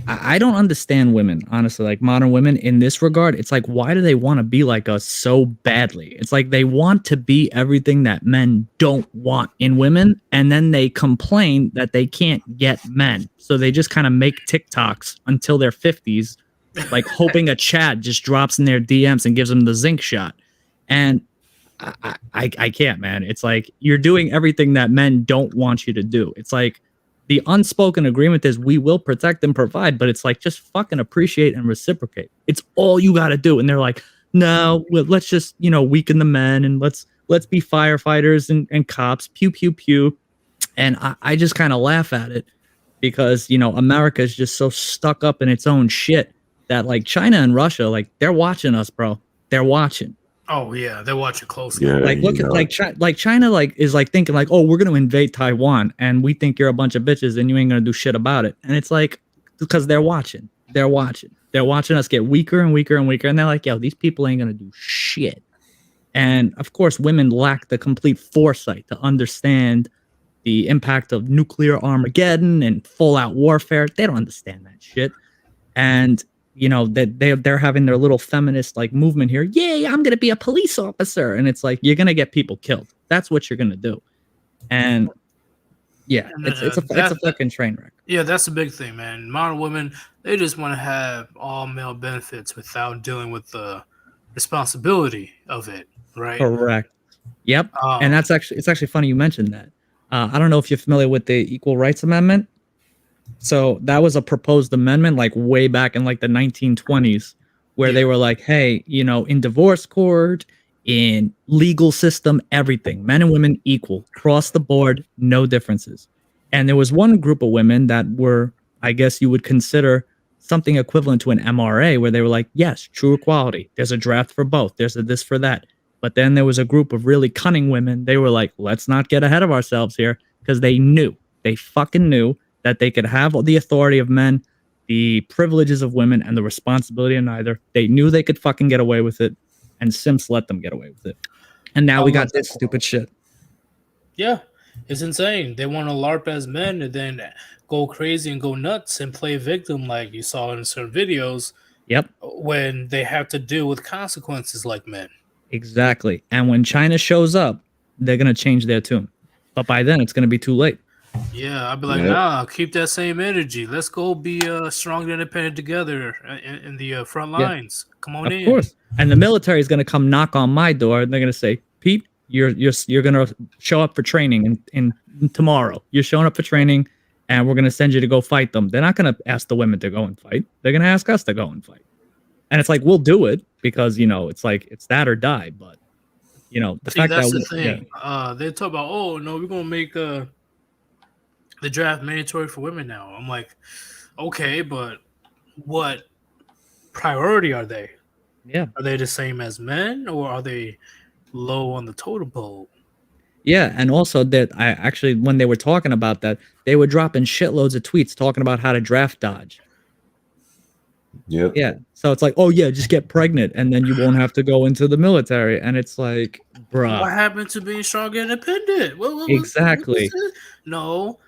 I don't understand women, honestly, like modern women in this regard. It's like, why do they want to be like us so badly? It's like they want to be everything that men don't want in women, and then they complain that they can't get men. So they just kind of make TikToks until their 50s, like hoping a Chad just drops in their DMs and gives them the zinc shot. And I can't, man. It's like you're doing everything that men don't want you to do. It's like the unspoken agreement is we will protect and provide, but it's like just fucking appreciate and reciprocate. It's all you got to do. And they're like, no, well, let's just, weaken the men and let's be firefighters and cops, pew, pew, pew. And I just kind of laugh at it because, America is just so stuck up in its own shit that like China and Russia, like they're watching us, bro. They're watching. Oh yeah, they watch it closely. Like look at like China like is like thinking like, oh, we're gonna invade Taiwan and we think you're a bunch of bitches and you ain't gonna do shit about it. And it's like because they're watching us get weaker and weaker and weaker, and they're like, yo, these people ain't gonna do shit. And of course, women lack the complete foresight to understand the impact of nuclear Armageddon and full out warfare. They don't understand that shit. And that they're having their little feminist like movement here. Yay, I'm gonna be a police officer, and it's like you're gonna get people killed. That's what you're gonna do. And yeah, it's a fucking train wreck. Yeah, that's a big thing, man. Modern women, they just want to have all male benefits without dealing with the responsibility of it, right? Correct. Yep. And it's actually funny you mentioned that. I don't know if you're familiar with the Equal Rights Amendment. So that was a proposed amendment like way back in like the 1920s where they were like, hey, in divorce court, in legal system, everything, men and women equal, across the board, no differences. And there was one group of women that were, I guess you would consider something equivalent to an MRA where they were like, yes, true equality. There's a draft for both. There's a this for that. But then there was a group of really cunning women. They were like, let's not get ahead of ourselves here because they fucking knew that they could have the authority of men, the privileges of women, and the responsibility of neither. They knew they could fucking get away with it, and simps let them get away with it. And now we got this stupid shit. Yeah, it's insane. They want to LARP as men and then go crazy and go nuts and play victim like you saw in certain videos. Yep. When they have to deal with consequences like men. Exactly. And when China shows up, they're going to change their tune. But by then, it's going to be too late. Yeah, I'd be like, nah, keep that same energy. Let's go be strong and independent together in the front lines. Come on in. Of course. And the military is going to come knock on my door, and they're going to say, Pete, you're going to show up for training in tomorrow. You're showing up for training, and we're gonna send you to go fight them. They're not gonna ask the women to go and fight. They're gonna ask us to go and fight. And it's like, we'll do it because, you know, it's like it's that or die. But you know, the See, fact that's that the thing. They talk about, oh no, we're gonna make the draft mandatory for women now. I'm like, okay, but what priority are they? Yeah. Are they the same as men, or are they low on the totem pole? Yeah, and also that I actually, when they were talking about that, they were dropping shitloads of tweets talking about how to draft dodge. Yep. Yeah. So it's like, oh yeah, just get pregnant and then you won't have to go into the military. And it's like, bruh. What happened to being strong and independent? Exactly. No.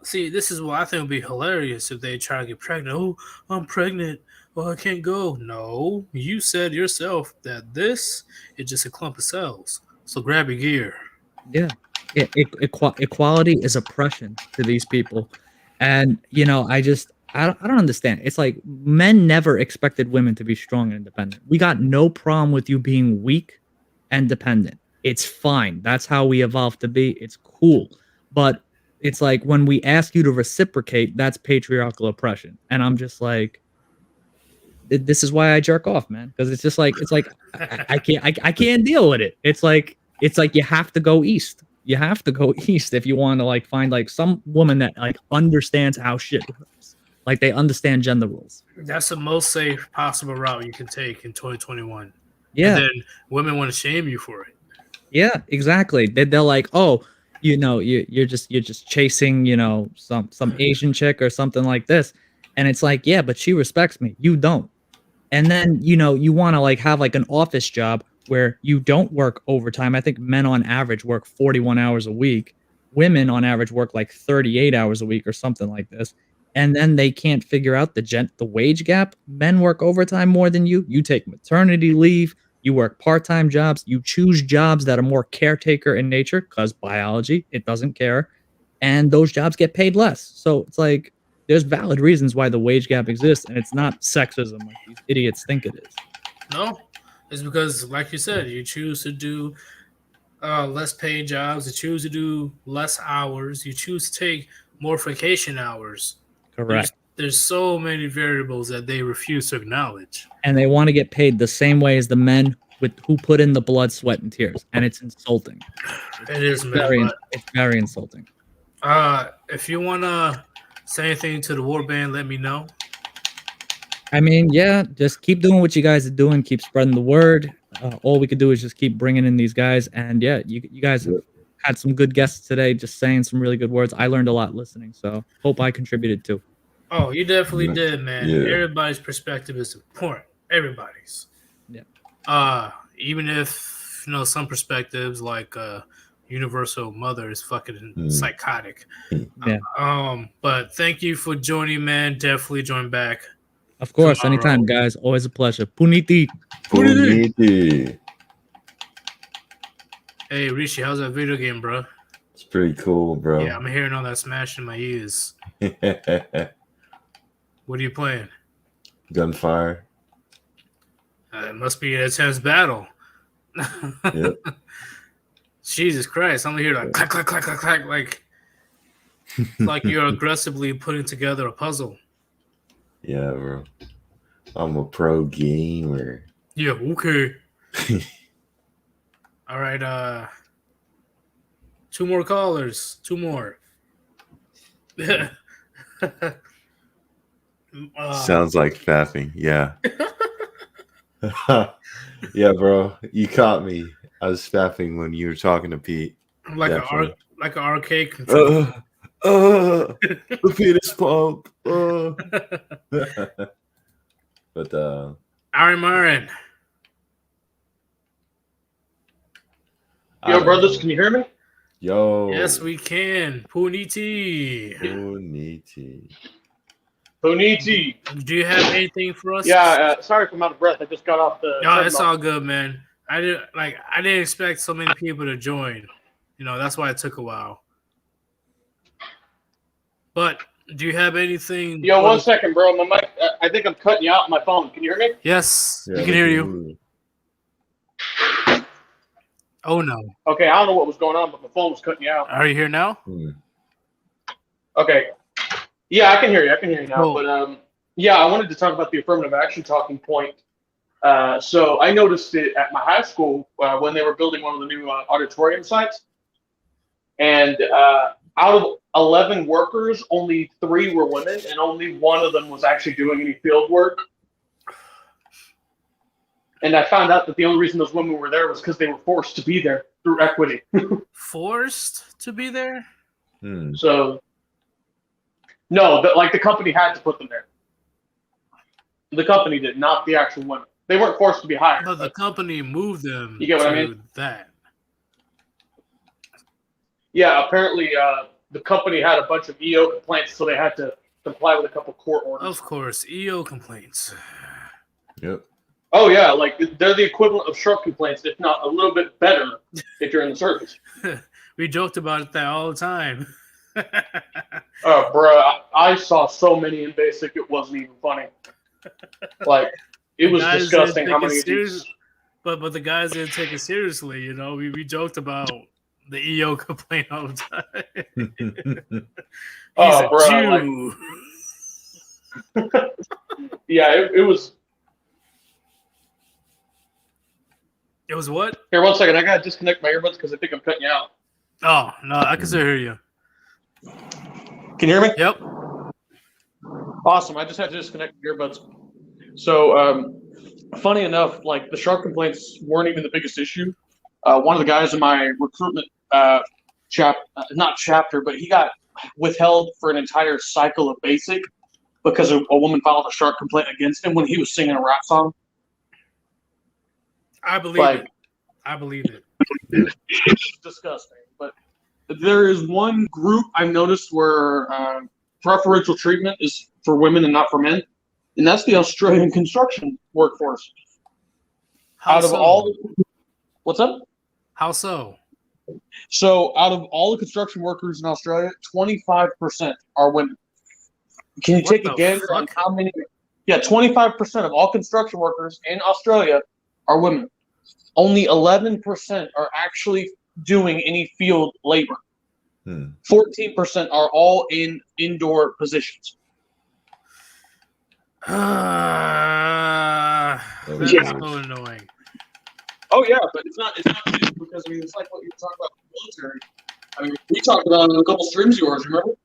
See, this is what I think would be hilarious if they try to get pregnant. Oh, I'm pregnant. Well, I can't go. No, you said yourself that this is just a clump of cells. So grab your gear. Yeah. Equality is oppression to these people. And, you know, I don't understand. It's like men never expected women to be strong and independent. We got no problem with you being weak and dependent. It's fine. That's how we evolved to be. It's cool. But it's like when we ask you to reciprocate, that's patriarchal oppression. And I'm just like, this is why I jerk off, man. Because it's just like, I can't deal with it. It's like you have to go east. You have to go east if you want to like find like some woman that like understands how shit works. Like they understand gender rules. That's the most safe possible route you can take in 2021. Yeah. And then women want to shame you for it. Yeah, exactly. They're like, oh, you know, you're just chasing, you know, some Asian chick or something like this. And it's like, yeah, but she respects me. You don't. And then, you know, you want to like have like an office job where you don't work overtime. I think men on average work 41 hours a week. Women on average work like 38 hours a week or something like this. And then they can't figure out the wage gap. Men work overtime more than you. You take maternity leave. You work part-time jobs. You choose jobs that are more caretaker in nature because biology, it doesn't care. And those jobs get paid less. So it's like there's valid reasons why the wage gap exists, and it's not sexism like these idiots think it is. No, it's because, like you said, you choose to do less paid jobs. You choose to do less hours. You choose to take more vacation hours. Correct. There's so many variables that they refuse to acknowledge. And they want to get paid the same way as the men who put in the blood, sweat, and tears. And it's insulting. It is, man. It's very insulting. If you want to say anything to the Warband, let me know. I mean, yeah, just keep doing what you guys are doing. Keep spreading the word. All we could do is just keep bringing in these guys. And yeah, you guys have had some good guests today, just saying some really good words. I learned a lot listening, so hope I contributed too. Oh, you definitely did, man. Yeah. Everybody's perspective is important. Everybody's. Yeah. Even if, you know, some perspectives like Universal Mother is fucking psychotic. Yeah. But thank you for joining, man. Definitely join back. Of course, tomorrow. anytime, guys. Always a pleasure. Puniti. Puniti. Hey, Rishi, how's that video game, bro? It's pretty cool, bro. Yeah, I'm hearing all that smash in my ears. What are you playing? Gunfire. It must be an intense battle. Yep. Jesus Christ, I'm here like clack, clack, clack, clack, clack, like you're aggressively putting together a puzzle. Yeah, bro. I'm a pro gamer. Yeah, okay. All right, 2 more callers. 2 more. Sounds like fapping. Yeah. Yeah, bro. You caught me. I was fapping when you were talking to Pete. Like an arcade controller. The penis pump. But Aaron Marin. Yo, brothers, can you hear me? Yo. Yes, we can. Puniti. Puniti. Do you have anything for us? Yeah, sorry if I'm out of breath. I just got off the. No, it's all good, man. I didn't expect so many people to join. You know, that's why it took a while. But do you have anything? Yo, 1 second, bro. My mic. I think I'm cutting you out on my phone. Can you hear me? Yes, we can hear you. Oh no. Okay, I don't know what was going on, but my phone was cutting you out. Are you here now? Okay. Yeah, I can hear you. I can hear you now. Oh. But yeah, I wanted to talk about the affirmative action talking point. So I noticed it at my high school when they were building one of the new auditorium sites. And out of 11 workers, only 3 were women, and only 1 of them was actually doing any field work. And I found out that the only reason those women were there was because they were forced to be there through equity. Forced to be there? So, no, the company had to put them there. The company did, not the actual women. They weren't forced to be hired. But the company moved them You get what to I mean? that. Yeah, apparently the company had a bunch of EO complaints, so they had to comply with a couple court orders. Of course, EO complaints. Yep. Oh yeah, like they're the equivalent of shark complaints, if not a little bit better if you're in the service. We joked about that all the time. Oh, bro, I saw so many in basic, it wasn't even funny. Like, it was Guys disgusting didn't how take many it of these. serious- But the guys didn't take it seriously, you know. We joked about the EO complaint all the time. He's Oh, a bro, Jew. Yeah, it was. It was what? Here, 1 second. I gotta disconnect my earbuds because I think I'm cutting you out. Oh, no, I can still hear you. Can you hear me? Yep. Awesome. I just had to disconnect the earbuds. So, funny enough, like the shark complaints weren't even the biggest issue. One of the guys in my recruitment not chapter, but he got withheld for an entire cycle of basic because a woman filed a shark complaint against him when he was singing a rap song. I believe it. I believe it. It's disgusting. But there is one group I've noticed where preferential treatment is for women and not for men, and that's the Australian construction workforce. How so? What's up? How so? So out of all the construction workers in Australia, 25% are women. Can you take a guess on how many? Yeah, 25% of all construction workers in Australia are women. Only 11% are actually doing any field labor. 14% are all in indoor positions. That's so annoying. Oh yeah, but it's not just because it's like what you were talking about with the military. I mean, we talked about it in a couple streams of yours, remember?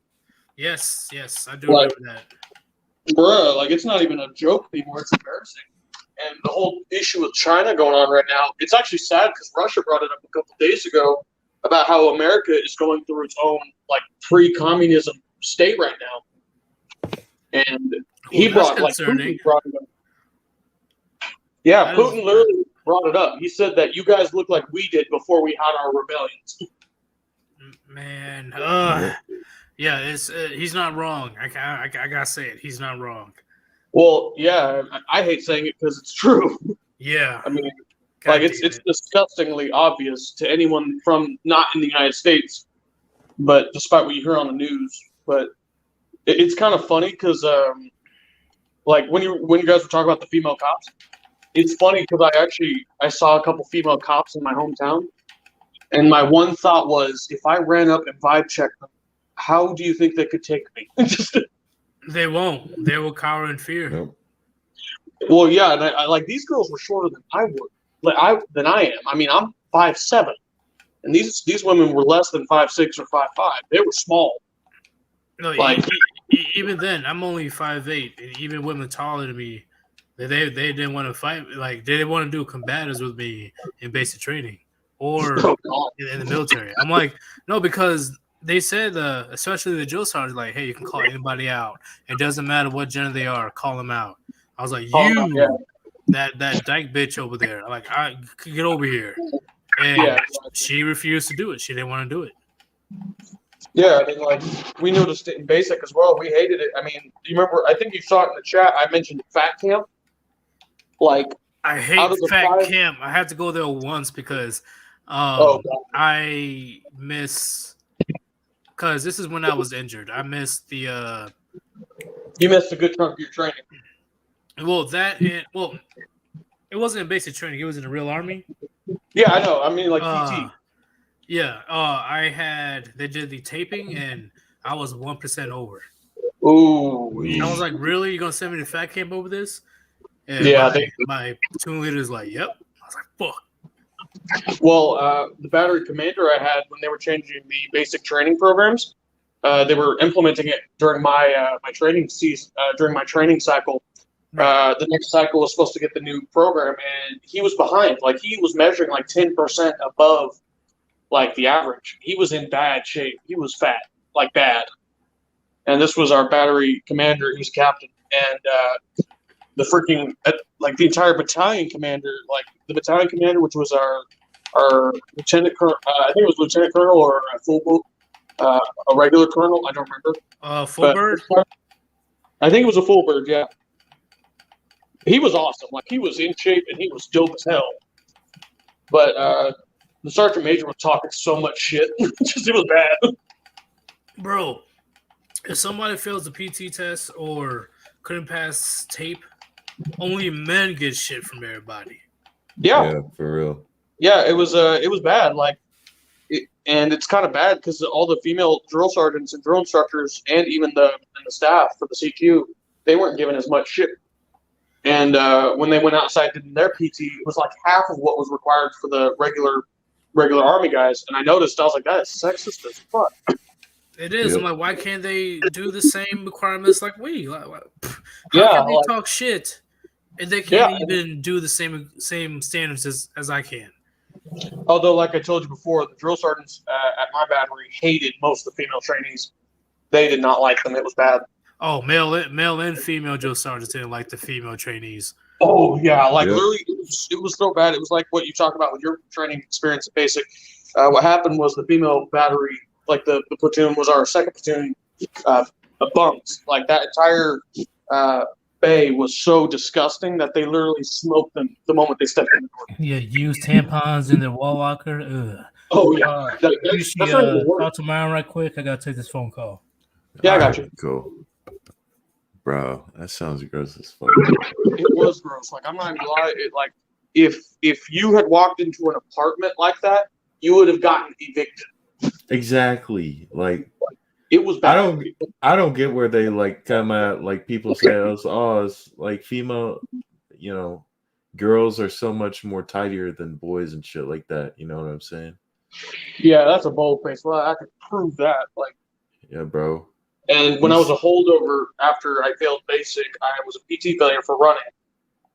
Yes, I do Like, remember that. Bruh, like it's not even a joke anymore. It's embarrassing. And the whole issue with China going on right now, it's actually sad because Russia brought it up a couple days ago about how America is going through its own like pre-communism state right now. And he brought Putin brought it up. Yeah, Putin literally brought it up. He said that you guys look like we did before we had our rebellions. Man, yeah, it's he's not wrong. I gotta say it. He's not wrong. Well, yeah, I hate saying it because it's true. Yeah, I mean, like it's disgustingly obvious to anyone from not in the United States, but despite what you hear on the news. But it's kind of funny because, like when you guys were talking about the female cops, it's funny because I saw a couple female cops in my hometown, and my one thought was, if I ran up and vibe checked them, how do you think they could take me? They won't. They will cower in fear. Well, yeah, and I like these girls were shorter than I would, than I am. I mean, I'm 5'7", and these women were less than 5'6" or 5'5". They were small. No, like even then, I'm only 5'8", and even women taller than me, they didn't want to fight. Like they didn't want to do combatives with me in basic training or in the military. I'm like, no, because they said, especially the drill sergeant, like, hey, you can call anybody out. It doesn't matter what gender they are, call them out. I was like, that dyke bitch over there, like, I get over here. And she refused to do it. She didn't want to do it. Yeah, I mean, like, we noticed it in basic as well. We hated it. I mean, do you remember? I think you saw it in the chat. I mentioned fat camp. Like, I hate fat camp. I had to go there once because I miss. Because this is when I was injured. I missed the. You missed a good chunk of your training. Well, it wasn't in basic training. It was in the real army. Yeah, I know. I mean, like PT. Yeah. They did the taping, and I was 1% over. Ooh. I was like, really? You gonna send me to fat camp over this? And Yeah, my platoon leader is like, yep. I was like, fuck. Well, the battery commander I had when they were changing the basic training programs, they were implementing it during my my training season, during my training cycle. The next cycle was supposed to get the new program, and he was behind. Like he was measuring like 10% above like the average. He was in bad shape. He was fat, like bad. And this was our battery commander. He was captain, and the freaking like the entire battalion commander, like the battalion commander, which was our lieutenant colonel. I think it was lieutenant colonel or a full a regular colonel. I don't remember. Full bird. I think it was a full bird. Yeah. He was awesome. Like he was in shape and he was dope as hell. But the sergeant major was talking so much shit. Just it was bad. Bro, if somebody fails the PT test or couldn't pass tape, only men get shit from everybody. Yeah, for real. Yeah, it was bad. Like, and it's kind of bad because all the female drill sergeants and drill instructors and even the staff for the CQ, they weren't given as much shit. And when they went outside doing their PT, it was like half of what was required for the regular Army guys. And I noticed, I was like, that is sexist as fuck. It is. I'm like, why can't they do the same requirements like we? Like, how Yeah, can they like- talk shit and they can't Yeah. even do the same standards as I can? Although, like I told you before, the drill sergeants at my battery hated most of the female trainees. They did not like them. It was bad. Oh, male and female drill sergeants didn't like the female trainees. Oh yeah, like Yep. literally, it was so bad. It was like what you talk about with your training experience at basic. What happened was the female battery, like the platoon, was our second platoon bunks. Like that entire bay was so disgusting that they literally smoked them the moment they stepped in the door. Yeah, use tampons in their wall locker. Ugh. Oh yeah, You should talk to Myron right quick. I gotta take this phone call. Yeah, I got you. Cool. Bro, that sounds gross as fuck. It was gross. Like I'm not even gonna lie. It, like if you had walked into an apartment like that, you would have gotten evicted. Exactly. Like it was bad. I don't get where they like come at like people say it's like female, girls are so much more tidier than boys and shit like that. You know what I'm saying? Yeah, that's a bold face. Well, I could prove that. Like, Yeah, bro. and when I was a holdover after I failed basic, I was a PT failure for running,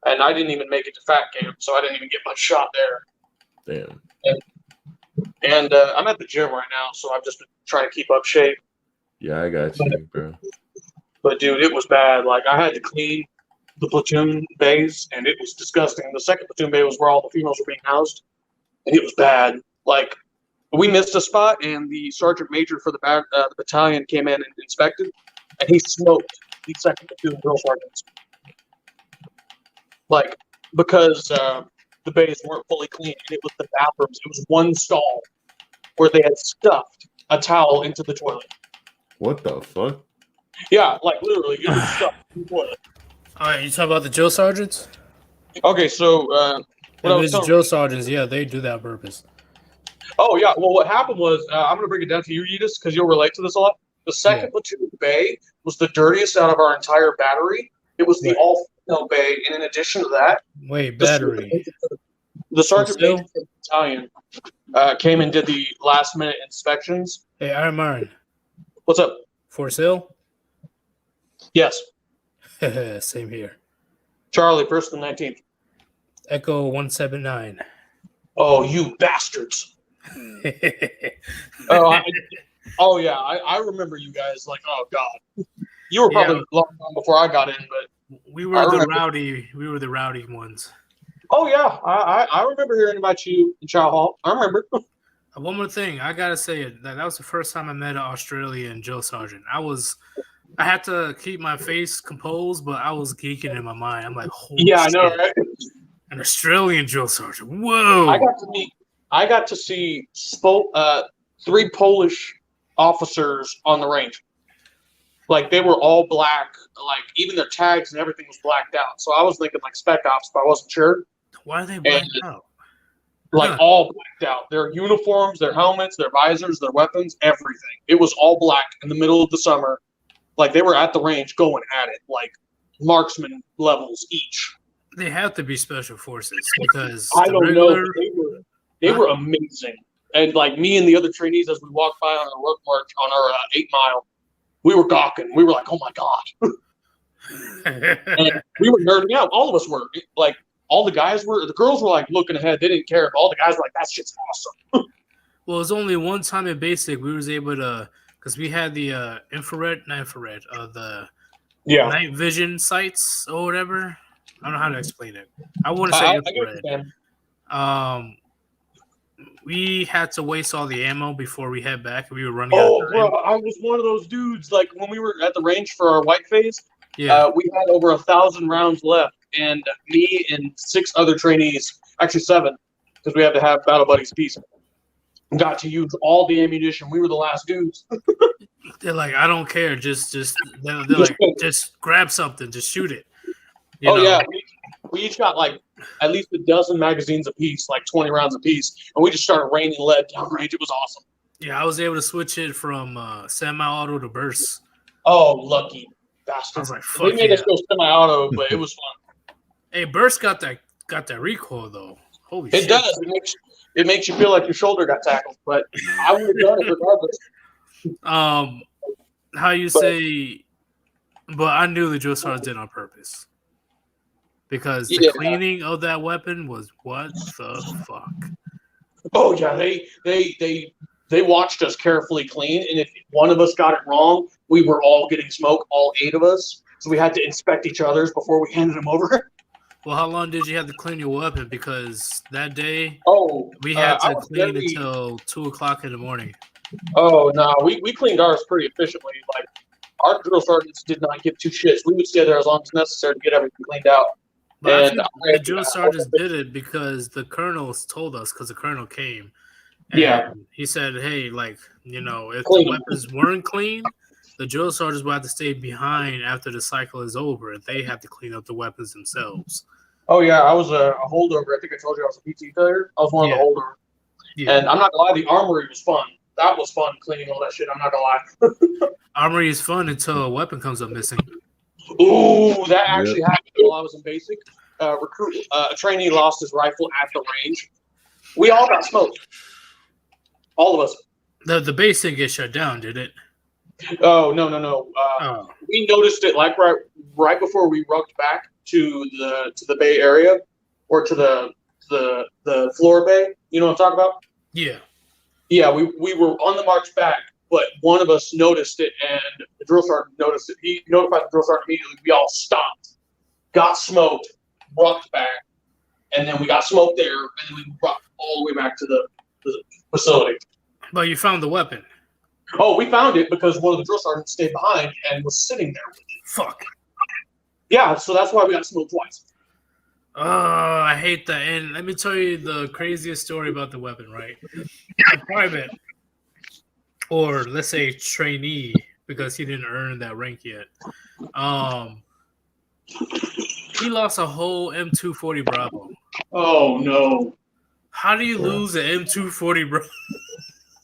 and I didn't even make it to fat camp, so I didn't even get my shot there. Damn. And I'm at the gym right now, so I've just been trying to keep up shape. Yeah, I got you, bro. But dude, it was bad. Like I had to clean the platoon bays, and it was disgusting. The second platoon bay was where all the females were being housed, and it was bad. Like we missed a spot, and the sergeant major for the battalion came in and inspected, and he smoked the second platoon drill sergeants. Like because the bays weren't fully clean, and it was the bathrooms. It was one stall where they had stuffed a towel into the toilet. What the fuck? Yeah, like literally, it was stuffed in the toilet. All right, you talking about the drill sergeants? Okay, so what I was The telling- drill sergeants, yeah, they do that on purpose. Oh yeah, well, what happened was I'm gonna break it down to you, Yeetus, because you'll relate to this a lot. The second platoon bay was the dirtiest out of our entire battery. It was the all-female bay, and in addition to that, Wait, battery. the sergeant Still? major of the battalion came and did the last-minute inspections. Hey, Iron Myron. What's up? For sale? Yes, Same here. Charlie, 1st and 19th. Echo 179. Oh, you bastards! Oh yeah, I remember you guys. Like, oh god, you were probably a long time before I got in, but We were I the remember- rowdy ones. Oh yeah, I remember hearing about you in Chow Hall. I remember. One more thing, I gotta say it. That was the first time I met an Australian drill sergeant. I had to keep my face composed, but I was geeking in my mind. I'm like, holy Yeah, I know, shit. right? An Australian drill sergeant. Whoa! I got to see 3 Polish officers on the range. Like they were all black. Like even their tags and everything was blacked out. So I was thinking like spec ops, but I wasn't sure. Why are they blacked out? like all blacked out. Their uniforms, their helmets, their visors, their weapons, everything. It was all black in the middle of the summer. Like they were at the range going at it, like marksman levels each. They have to be special forces because I the don't know. regular, They were amazing. And like me and the other trainees, as we walked by on our work march on our 8 mile, we were gawking. We were like, "Oh my god!" And we were nerding out. All of us were. Like all the guys were. The girls were like looking ahead. They didn't care. But all the guys were like, "That shit's awesome." Well, it was only one time in basic we was able to, because we had the not infrared, the night vision sights or whatever. I don't know how to explain it. I want to say I get what you're infrared. saying. We had to waste all the ammo before we head back. We were running Oh, out of bro, ammo. I was one of those dudes. Like when we were at the range for our white phase, Yeah. we had over 1,000 rounds left, and me and 6 other trainees, actually 7, because we had to have battle buddies piece, got to use all the ammunition. We were the last dudes. They're like, I don't care. They're like, just grab something, just shoot it. You know? Yeah, we each got like at least a dozen magazines apiece, like 20 rounds apiece, and we just started raining lead down range. It was awesome. Yeah, I was able to switch it from semi-auto to burst. Oh, lucky bastard! I was like, They fuck made yeah. us go semi-auto, but it was fun. Hey, burst got that recoil though. Holy shit! It does. It makes you feel like your shoulder got tackled, but I would have done it regardless. How you say? But I knew the drill sergeants did it on purpose because the cleaning of that weapon was what the fuck. Oh yeah, they watched us carefully clean, and if one of us got it wrong, we were all getting smoke, all 8 of us. So we had to inspect each other's before we handed them over. Well, how long did you have to clean your weapon? Because that day, we I had to was clean very- until 2:00 in the morning. Oh no, we cleaned ours pretty efficiently. Like our drill sergeants did not give 2 shits. We would stay there as long as necessary to get everything cleaned out. But I And think the drill sergeants did it because the colonels told us, because the colonel came. And Yeah. he said, hey, like, you know, if Clean the 'em. weapons weren't clean, the drill sergeants will have to stay behind after the cycle is over, and they have to clean up the weapons themselves. Oh yeah, I was a holdover. I think I told you I was a PT player. I was one of the holdovers. Yeah. And I'm not gonna lie, the armory was fun. That was fun cleaning all that shit. I'm not gonna lie. Armory is fun until a weapon comes up missing. Ooh, that actually happened while I was in basic. A trainee lost his rifle at the range. We all got smoked. All of us. The base didn't get shut down, did it? Oh no. We noticed it like right before we rucked back to the Bay Area, or to the floor bay. You know what I'm talking about? Yeah. Yeah, we were on the march back, but one of us noticed it, and the drill sergeant noticed it. He notified the drill sergeant immediately. We all stopped, got smoked, rucked back, and then we got smoked there, and then we rucked all the way back to the facility. But you found the weapon. Oh, we found it because one of the drill sergeants stayed behind and was sitting there with it. Fuck. Yeah, so that's why we got smoked twice. Oh, I hate that. And let me tell you the craziest story about the weapon, right? A private, or let's say trainee, because he didn't earn that rank yet. He lost a whole M240 Bravo. Oh no. How do you lose an M240 Bravo?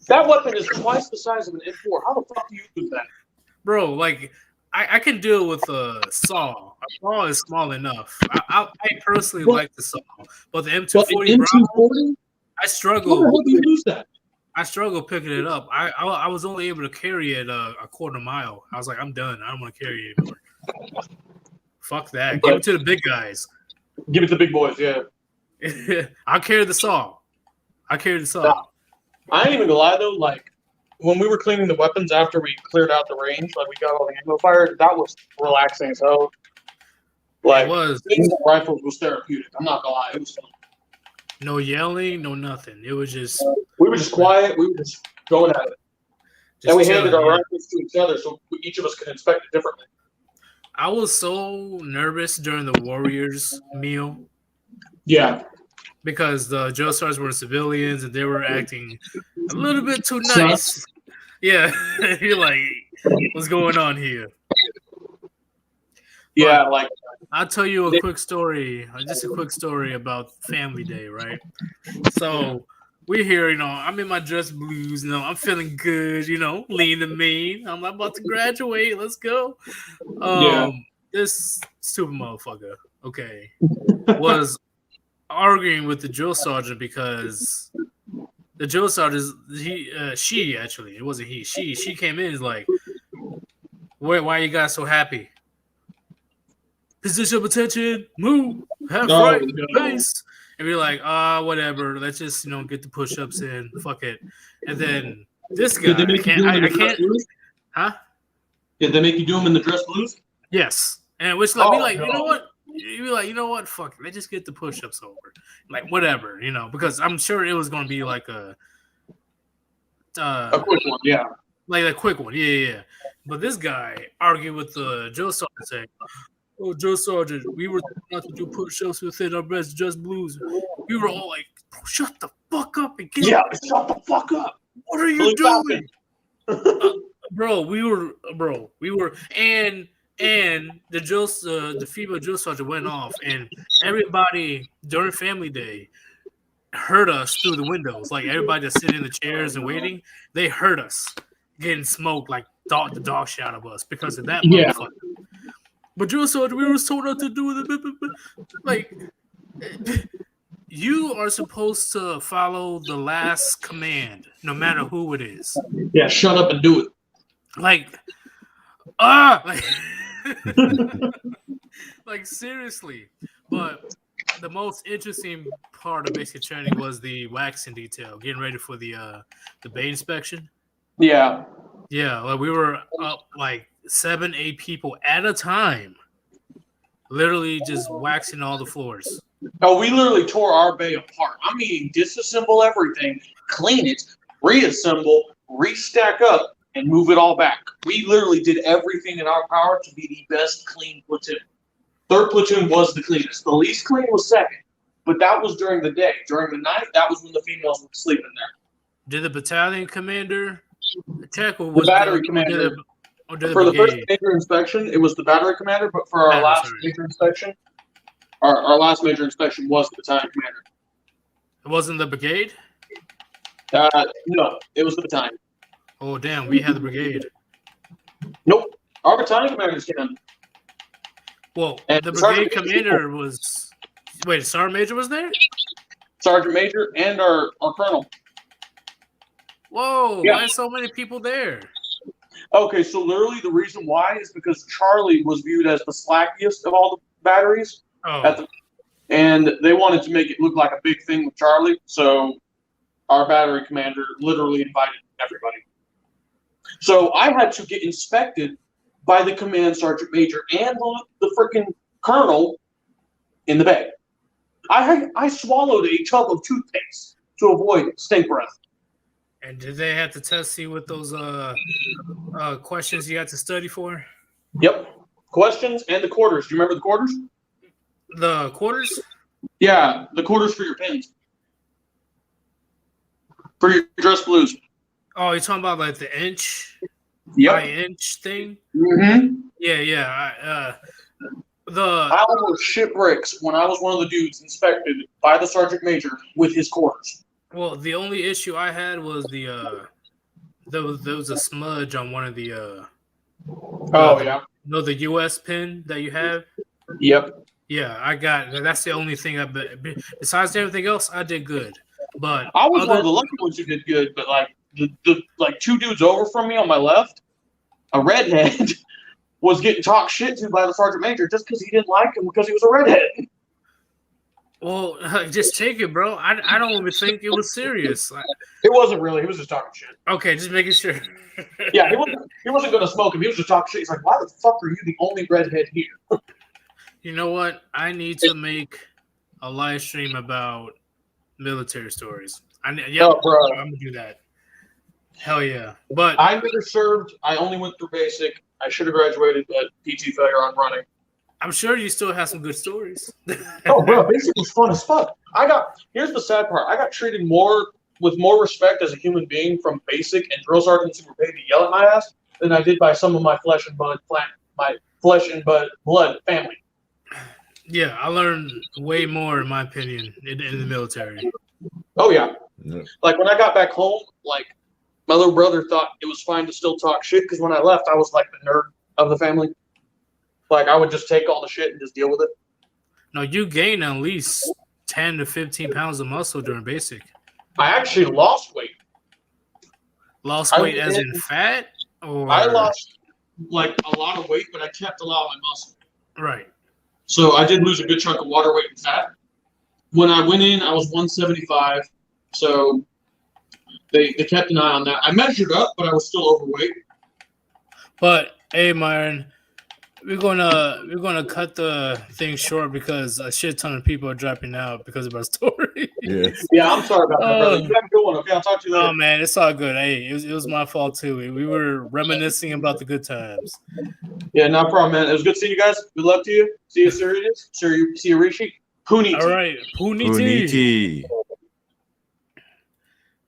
That weapon is twice the size of an M4. How the fuck do you lose that? Bro, like, I can deal with a saw. A saw is small enough. I personally like the saw, but the M240 Bravo, I struggle. How the hell do you lose that? I struggle picking it up. I was only able to carry it a quarter mile. I was like, I'm done. I don't want to carry it anymore. Fuck that. Give it to the big guys. Give it to the big boys, yeah. I'll carry the saw. I carry the saw. I ain't even gonna lie though, like when we were cleaning the weapons after we cleared out the range, like we got all the ammo fired, that was relaxing as hell. Like It was. cleaning the rifles was therapeutic. I'm not gonna lie, it was fun. No yelling, no nothing. It was just We were just quiet, we were just going at it. Just And we chilling, handed our yeah. rifles to each other so each of us could inspect it differently. I was so nervous during the Warriors meal. Yeah. Because the drill sergeants were civilians and they were acting a little bit too nice. Yeah. You're like, what's going on here? Yeah, like I'll tell you a quick story, just a quick story about Family Day, right? So we're here, I'm in my dress blues, I'm feeling good, lean and mean. I'm about to graduate. Let's go. This stupid motherfucker, okay, was arguing with the drill sergeant because the drill sergeant, she actually, it wasn't he, she came in, is like, why are you guys so happy? Position of attention, move, half right, base. And we're like, whatever. Let's just, get the push-ups in. Fuck it. And then this guy, Did they make you do them in the dress blues? Huh? Did they make you do them in the dress blues? Yes. And which like, be like, you know what? You be like, you know what? Fuck it. Let's just get the push-ups over. Like, whatever, because I'm sure it was going to be like a quick one, yeah. Like a quick one, yeah. But this guy argued with the drill sergeant saying, "Oh, drill sergeant, we were not to do push-ups within our best dress blues." We were all like, "Shut the fuck up and get shut the fuck up. What are you doing?" Bro, we were, and the female drill sergeant went off, and everybody during Family Day heard us through the windows. Like everybody that's sitting in the chairs and waiting, they heard us getting smoked like the dog shit out of us because of that motherfucker. But drill sergeant, we were told not to do it. Like, you are supposed to follow the last command, no matter who it is. Yeah, shut up and do it. Like, like seriously. But the most interesting part of basic training was the waxing detail, getting ready for the bay inspection. Yeah. Yeah, like we were up like 7-8 people at a time, literally just waxing all the floors. Oh, we literally tore our bay apart. I mean, disassemble everything, clean it, reassemble, restack up, and move it all back. We literally did everything in our power to be the best clean platoon. Third platoon was the cleanest. The least clean was second, but that was during the day. During the night, that was when the females were sleeping there. Did the battalion commander check, or The was battery commander. For the For the first brigade? major inspection, it was the battery commander, but for our last major inspection, our last major inspection was the battalion commander. It wasn't the brigade? No, it was the battalion. Oh, damn, we had the brigade. Nope. Our battalion commander came. Well, And the Sergeant brigade Major- commander was... Wait, Sergeant Major was there? Sergeant Major and our colonel. Whoa, Yeah. why are so many people there? Okay, so literally the reason why is because Charlie was viewed as the slackiest of all the batteries. Oh. And they wanted to make it look like a big thing with Charlie, so our battery commander literally invited everybody. So I had to get inspected by the command sergeant major and the freaking colonel in the bay. I swallowed a tub of toothpaste to avoid stink breath. And did they have to test you with those questions you had to study for? Yep. Questions and the quarters. Do you remember the quarters? The quarters? Yeah, the quarters for your pins. For your dress blues. Oh, you're talking about like the inch Yep. by inch thing? Mm-hmm. Yeah. I almost shipwrecks when I was one of the dudes inspected by the sergeant major with his quarters. Well, the only issue I had was there was a smudge on one of the the US pin that you have. Yep. Yeah, I got that's the only thing besides everything else I did good. But I was one of the lucky ones who did good, but like the two dudes over from me on my left, a redhead, was getting talked shit to by the sergeant major just because he didn't like him because he was a redhead. Well, just take it, bro. I don't even think it was serious. It wasn't really. He was just talking shit. Okay, just making sure. Yeah, he wasn't going to smoke him. He was just talking shit. He's like, why the fuck are you the only redhead here? You know what? I need to make a live stream about military stories. Bro. I'm gonna do that. Hell yeah! But I never served. I only went through basic. I should have graduated, but PT failure on running. I'm sure you still have some good stories. Oh, bro, basic was fun as fuck. Here's the sad part. I got treated with more respect as a human being from basic and drill sergeants who were paid to yell at my ass than I did by some of my flesh and blood family. Yeah, I learned way more, in my opinion, in the military. Oh yeah. Yeah. Like when I got back home, like my little brother thought it was fine to still talk shit because when I left, I was like the nerd of the family. Like I would just take all the shit and just deal with it. No, you gain at least 10 to 15 pounds of muscle during basic. I actually lost weight. Lost weight as in fat, or I lost like a lot of weight, but I kept a lot of my muscle. right. So I did lose a good chunk of water weight and fat. When I went in, I was 175. So they kept an eye on that. I measured up, but I was still overweight. But hey, Myron, we're gonna cut the thing short because a shit ton of people are dropping out because of our story. Yes. Yeah, I'm sorry about that, brother. You have a good one. Okay, I'll talk to you later. Oh man, it's all good. Hey, it was my fault too. We were reminiscing about the good times. Yeah, no problem, man. It was good seeing you guys. Good luck to you. See you, Sirius. See you, Rishi. Puniti. All right, Puniti. Puniti.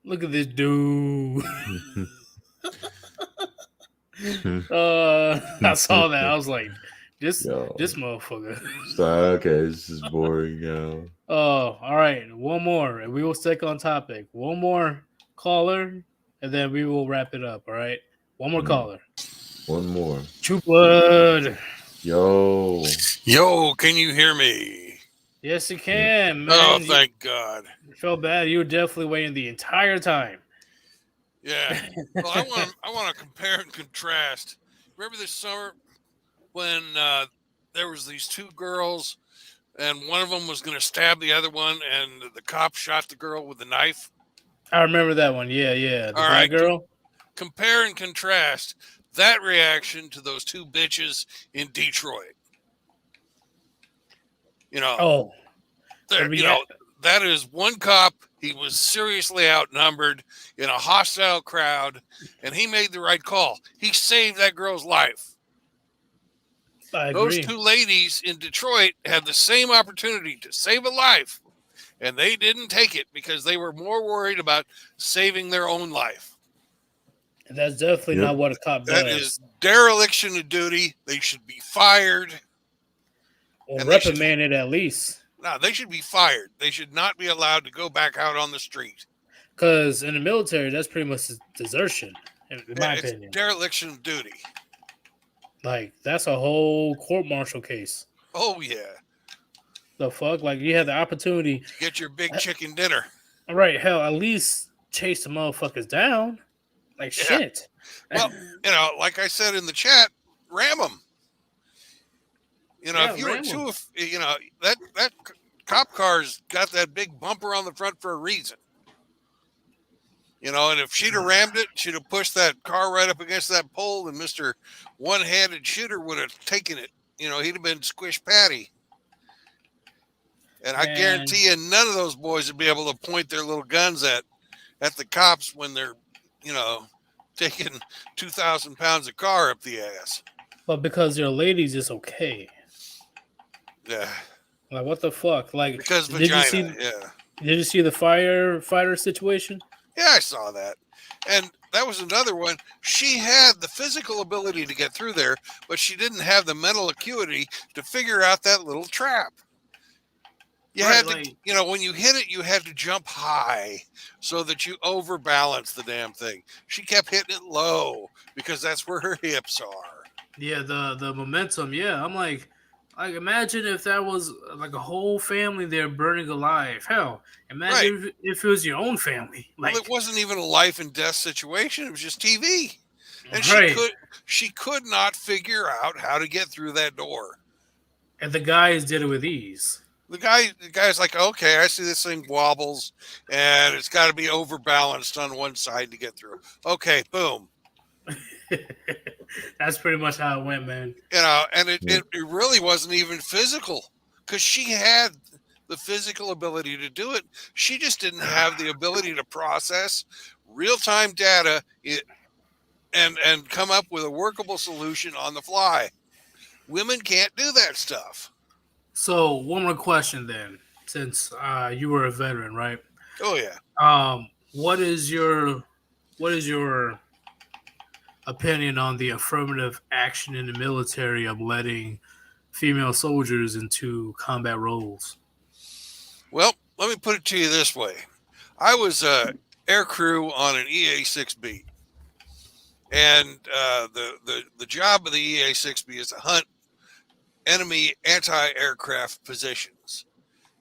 Look at this dude. I saw that. I was like, this motherfucker. Okay, this is boring now. Oh, all right. One more, and we will stick on topic. One more caller, and then we will wrap it up. All right. One more caller. One more. True Blood. Yo. Yo, can you hear me? Yes, you can, man. Oh, thank God. You felt bad. You were definitely waiting the entire time. Yeah. Well, I want to compare and contrast. Remember this summer when there was these two girls, and one of them was going to stab the other one, and the cop shot the girl with a knife? I remember that one. Yeah. The All black right, girl. Compare and contrast that reaction to those two bitches in Detroit. You know, that is one cop. He was seriously outnumbered in a hostile crowd, and he made the right call. He saved that girl's life. I agree. Those two ladies in Detroit had the same opportunity to save a life, and they didn't take it because they were more worried about saving their own life. And that's definitely not what a cop does. That is dereliction of duty. They should be fired. Or reprimanded at least. No, they should be fired. They should not be allowed to go back out on the street. Because in the military, that's pretty much desertion, in my opinion. Dereliction of duty. Like, that's a whole court-martial case. Oh, yeah. The fuck? Like, you had the opportunity. Get your big chicken dinner. All right, hell, at least chase the motherfuckers down. Like, shit. Well, like I said in the chat, ram them. If you were too, that cop car's got that big bumper on the front for a reason. And if she'd have rammed it, she'd have pushed that car right up against that pole, and Mr. One-Handed Shooter would have taken it. He'd have been squish patty. And I guarantee you, none of those boys would be able to point their little guns at the cops when they're, taking 2,000 pounds of car up the ass. But because they're ladies, it's okay. Yeah. Like, what the fuck? Like, because vagina, Did you see the firefighter situation? Yeah, I saw that. And that was another one. She had the physical ability to get through there, but she didn't have the mental acuity to figure out that little trap. You had to, when you hit it, you had to jump high so that you overbalance the damn thing. She kept hitting it low because that's where her hips are. Yeah, the momentum. Yeah, I'm like imagine if that was like a whole family there burning alive. Hell, imagine if it was your own family. Like, well, it wasn't even a life and death situation. It was just TV. And she could not figure out how to get through that door. And the guys did it with ease. The guy's like, okay, I see this thing wobbles, and it's got to be overbalanced on one side to get through. Okay, boom. That's pretty much how it went, man. And it really wasn't even physical because she had the physical ability to do it. She just didn't have the ability to process real-time data and come up with a workable solution on the fly. Women can't do that stuff. So one more question then, since you were a veteran, right? Oh yeah. What is your opinion on the affirmative action in the military of letting female soldiers into combat roles? Well, let me put it to you this way. I was air crew on an EA-6B. And the job of the EA-6B is to hunt enemy anti-aircraft positions.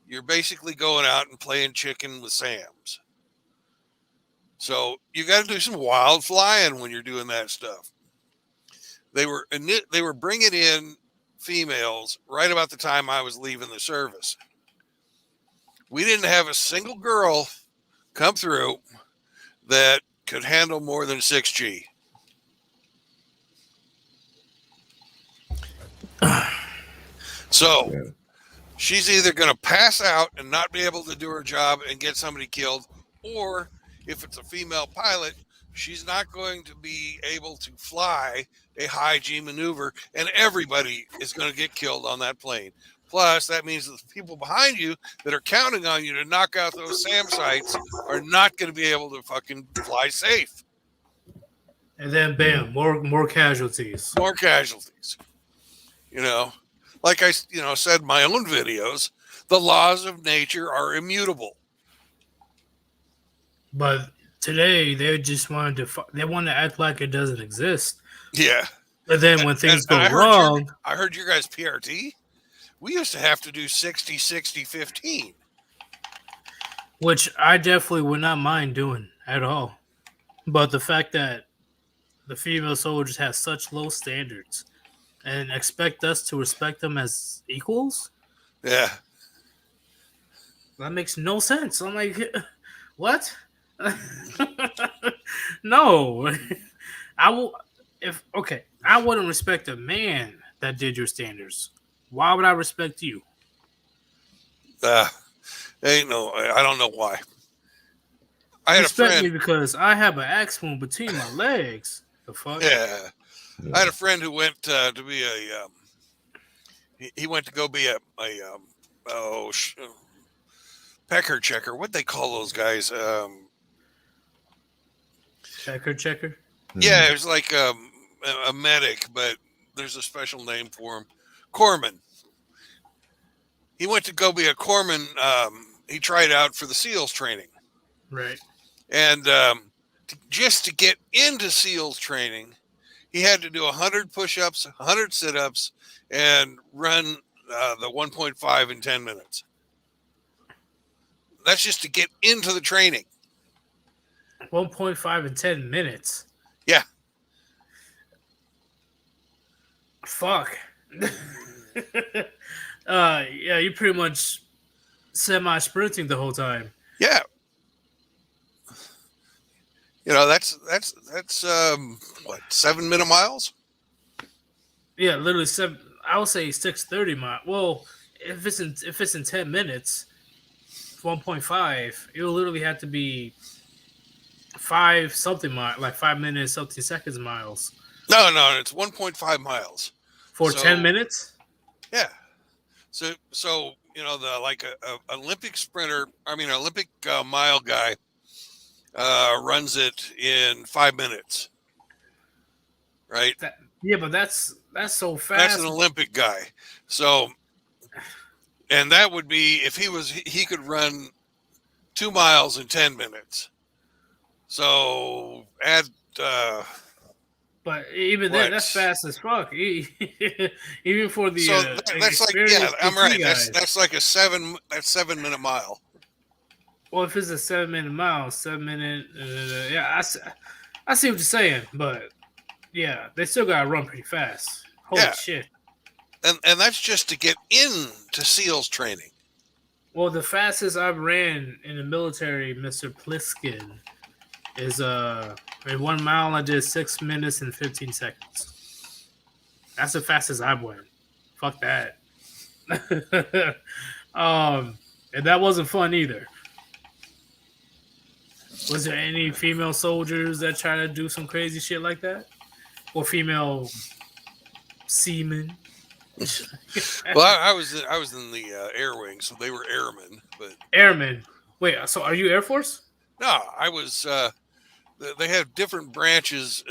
You're basically going out and playing chicken with Sams. So you got to do some wild flying when you're doing that stuff. They were bringing in females right about the time I was leaving the service. We didn't have a single girl come through that could handle more than 6G. So she's either going to pass out and not be able to do her job and get somebody killed, or if it's a female pilot, she's not going to be able to fly a high G maneuver, and everybody is going to get killed on that plane. Plus, that means that the people behind you that are counting on you to knock out those SAM sites are not going to be able to fucking fly safe. And then, bam, more casualties. More casualties. You know, like I said in my own videos, the laws of nature are immutable. But today, they just wanted to act like it doesn't exist. Yeah. But then when things go I wrong, I heard your guys' PRT. We used to have to do 60, 60, 15. which I definitely would not mind doing at all. But the fact that the female soldiers have such low standards and expect us to respect them as equals, Yeah. that makes no sense. I'm like, what? No. I wouldn't respect a man that did your standards. Why would I respect you? I don't know why. I had Respect a friend me because I have an axe wound between my legs. The fuck? Yeah. I had a friend who went to be he went to go be a pecker checker. What they call those guys? Pecker checker? Yeah, it was like a medic, but there's a special name for him. Corpsman. He went to go be a corpsman. He tried out for the SEALs training. Right. And just to get into SEALs training, he had to do 100 push-ups, 100 sit-ups, and run the 1.5 in 10 minutes. That's just to get into the training. 1.5 in 10 minutes. Yeah. Fuck. Yeah, you pretty much semi-sprinting the whole time. Yeah. You know, that's what, 7-minute miles? Yeah, literally I would say 6:30 mile. Well, if it's in 10 minutes, 1.5, it'll literally have to be 5 something mile, like 5 minutes something seconds miles. No, it's 1.5 miles. For 10 minutes? Yeah. So you know, a Olympic mile guy runs it in 5 minutes. Right? Yeah, but that's so fast. That's an Olympic guy. So, and that would be if he could run 2 miles in 10 minutes. So add. But even then, that's fast as fuck. Even for the that's like, yeah, I'm right. That's like a 7-minute mile. Well, if it's a 7-minute mile, 7 minute, yeah, I see what you're saying, but yeah, they still gotta run pretty fast. Holy shit! And that's just to get into SEALs training. Well, the fastest I've ran in the military, Mr. Pliskin, is in 1 mile I did 6 minutes and 15 seconds. That's the fastest I've went. Fuck that. And that wasn't fun either. Was there any female soldiers that try to do some crazy shit like that? Or female seamen? Well, I was in the air wing, so they were airmen. But airmen. Wait, so are you Air Force? No, I was. They have different branches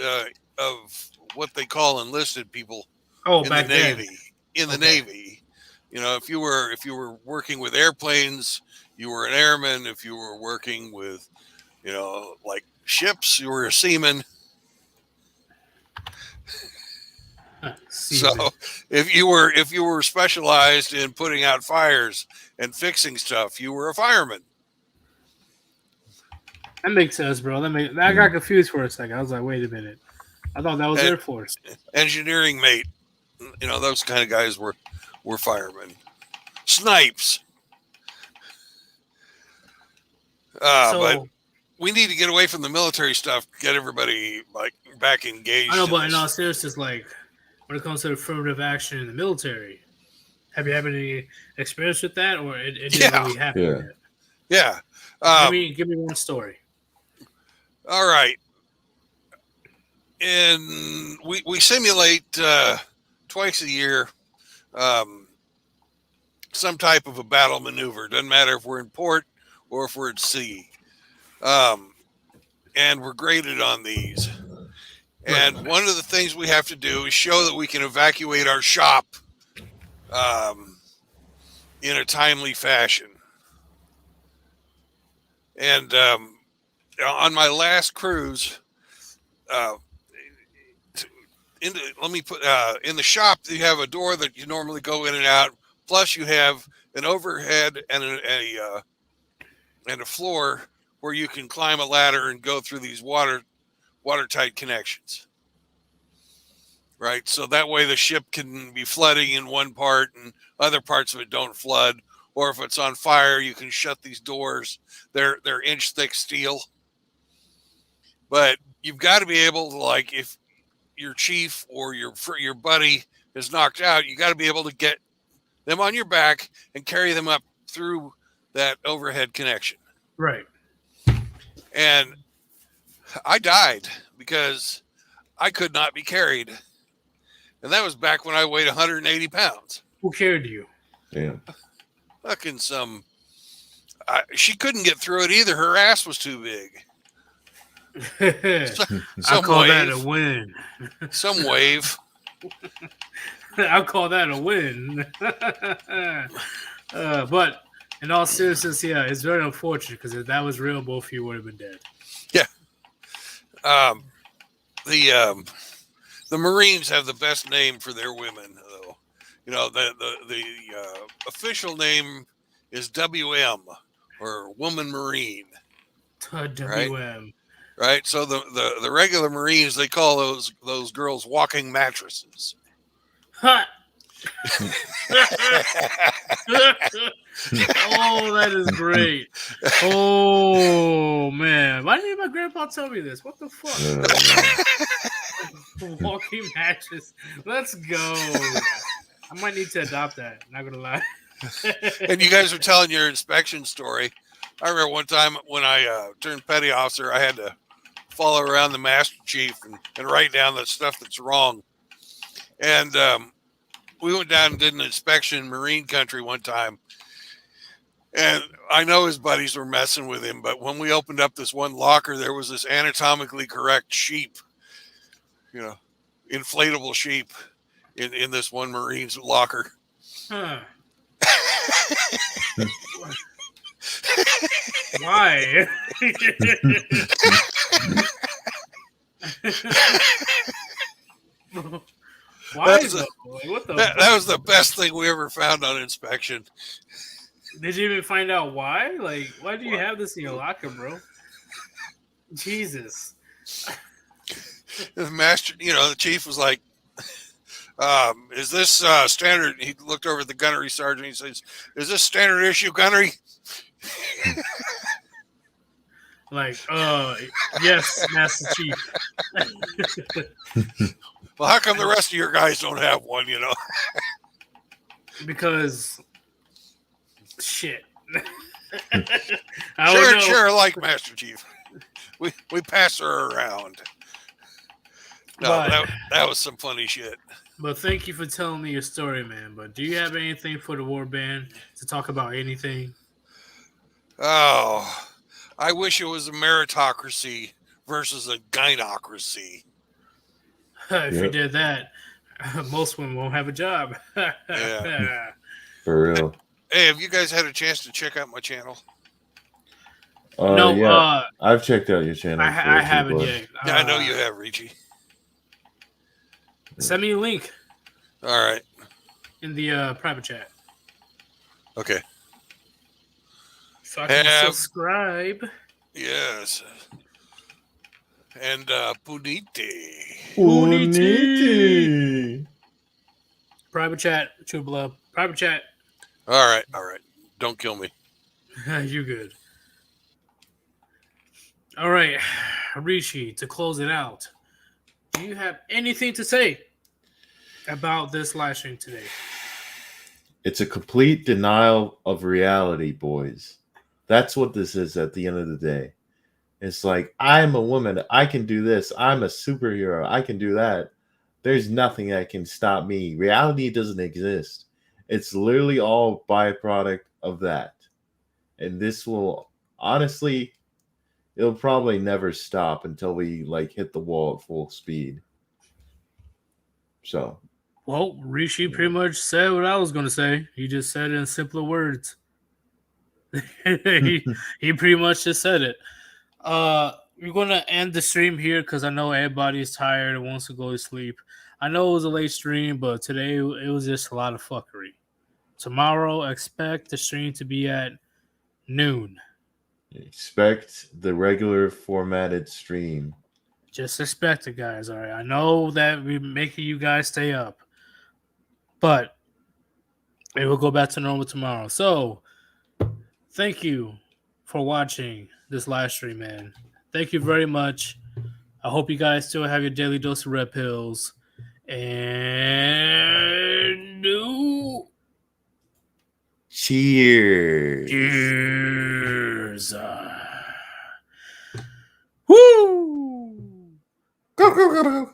of what they call enlisted people Oh, in back the Navy. then. in the Navy. You know, if you were working with airplanes, you were an airman. If you were working with, you know, like ships, you were a seaman. So if you were specialized in putting out fires and fixing stuff, you were a fireman. That makes sense, bro. I got confused for a second. I was like, wait a minute. I thought that was Air Force. Engineering mate, you know, those kind of guys were firemen. Snipes. But we need to get away from the military stuff, get everybody like back engaged. I know, but in all seriousness, like when it comes to affirmative action in the military, have you had any experience with that, or it didn't really happen yet? Yeah. Give me one story. All right. And we simulate twice a year some type of a battle maneuver. Doesn't matter if we're in port or if we're at sea. And we're graded on these. And one of the things we have to do is show that we can evacuate our shop in a timely fashion. And on my last cruise, in the shop, you have a door that you normally go in and out. Plus, you have an overhead and a floor where you can climb a ladder and go through these watertight connections. Right, so that way the ship can be flooding in one part and other parts of it don't flood. Or if it's on fire, you can shut these doors. They're inch thick steel. But you've got to be able to, like, if your chief or your buddy is knocked out, you got to be able to get them on your back and carry them up through that overhead connection. Right. And I died because I could not be carried. And that was back when I weighed 180 pounds. Who carried you? Damn. Fucking she couldn't get through it either. Her ass was too big. I call that a win. Some wave. I call that a win. But in all seriousness, yeah, it's very unfortunate because if that was real, both of you would have been dead. Yeah. The Marines have the best name for their women, though. You know, the official name is WM, or Woman Marine. WM. Right? So the regular Marines, they call those girls walking mattresses. Huh. Oh, that is great. Oh, man. Why didn't my grandpa tell me this? What the fuck? Walking mattress. Let's go. I might need to adopt that. Not going to lie. And you guys were telling your inspection story. I remember one time when I turned petty officer, I had to follow around the master chief and write down the stuff that's wrong. And we went down and did an inspection in Marine country one time. And I know his buddies were messing with him, but when we opened up this one locker, there was this anatomically correct sheep, you know, inflatable sheep in this one Marine's locker. Huh. Why? Why though? Like, what the? That was the best thing we ever found on inspection. Did you even find out why? Like, why do you have this in your locker, bro? Jesus. The master, you know, the chief was like, is this standard? He looked over at the gunnery sergeant. He says, is this standard issue gunnery? Like, yes, Master Chief. Well, how come the rest of your guys don't have one, you know? Because, shit. Sure, like Master Chief. We pass her around. No, that was some funny shit. But thank you for telling me your story, man. But do you have anything for the Warband to talk about anything? Oh, I wish it was a meritocracy versus a gynocracy. If you did that, Most women won't have a job. Yeah. For real. Hey, have you guys had a chance to check out my channel? No, yeah. I've checked out your channel. I haven't bud. yet. Yeah, I know you have, Richie. Send me a link All right. in the private chat Okay. so I can subscribe. Yes. And Punite. Punite. Private chat, True Blood. Private chat. All right. Don't kill me. You're good. All right, Rishi, to close it out, do you have anything to say about this live stream today? It's a complete denial of reality, boys. That's what this is at the end of the day. It's like, I'm a woman. I can do this. I'm a superhero. I can do that. There's nothing that can stop me. Reality doesn't exist. It's literally all byproduct of that. And this will, honestly, it'll probably never stop until we like hit the wall at full speed. So. Well, Rishi pretty much said what I was going to say. He just said it in simpler words. he pretty much just said it. We're going to end the stream here because I know everybody's tired and wants to go to sleep. I know it was a late stream, but today it was just a lot of fuckery. Tomorrow, expect the stream to be at noon. Expect the regular formatted stream. Just expect it, guys. All right. I know that we're making you guys stay up, but it will go back to normal tomorrow. So, thank you for watching this live stream, man. Thank you very much. I hope you guys still have your daily dose of red pills. And cheers. Cheers. Woo! Go.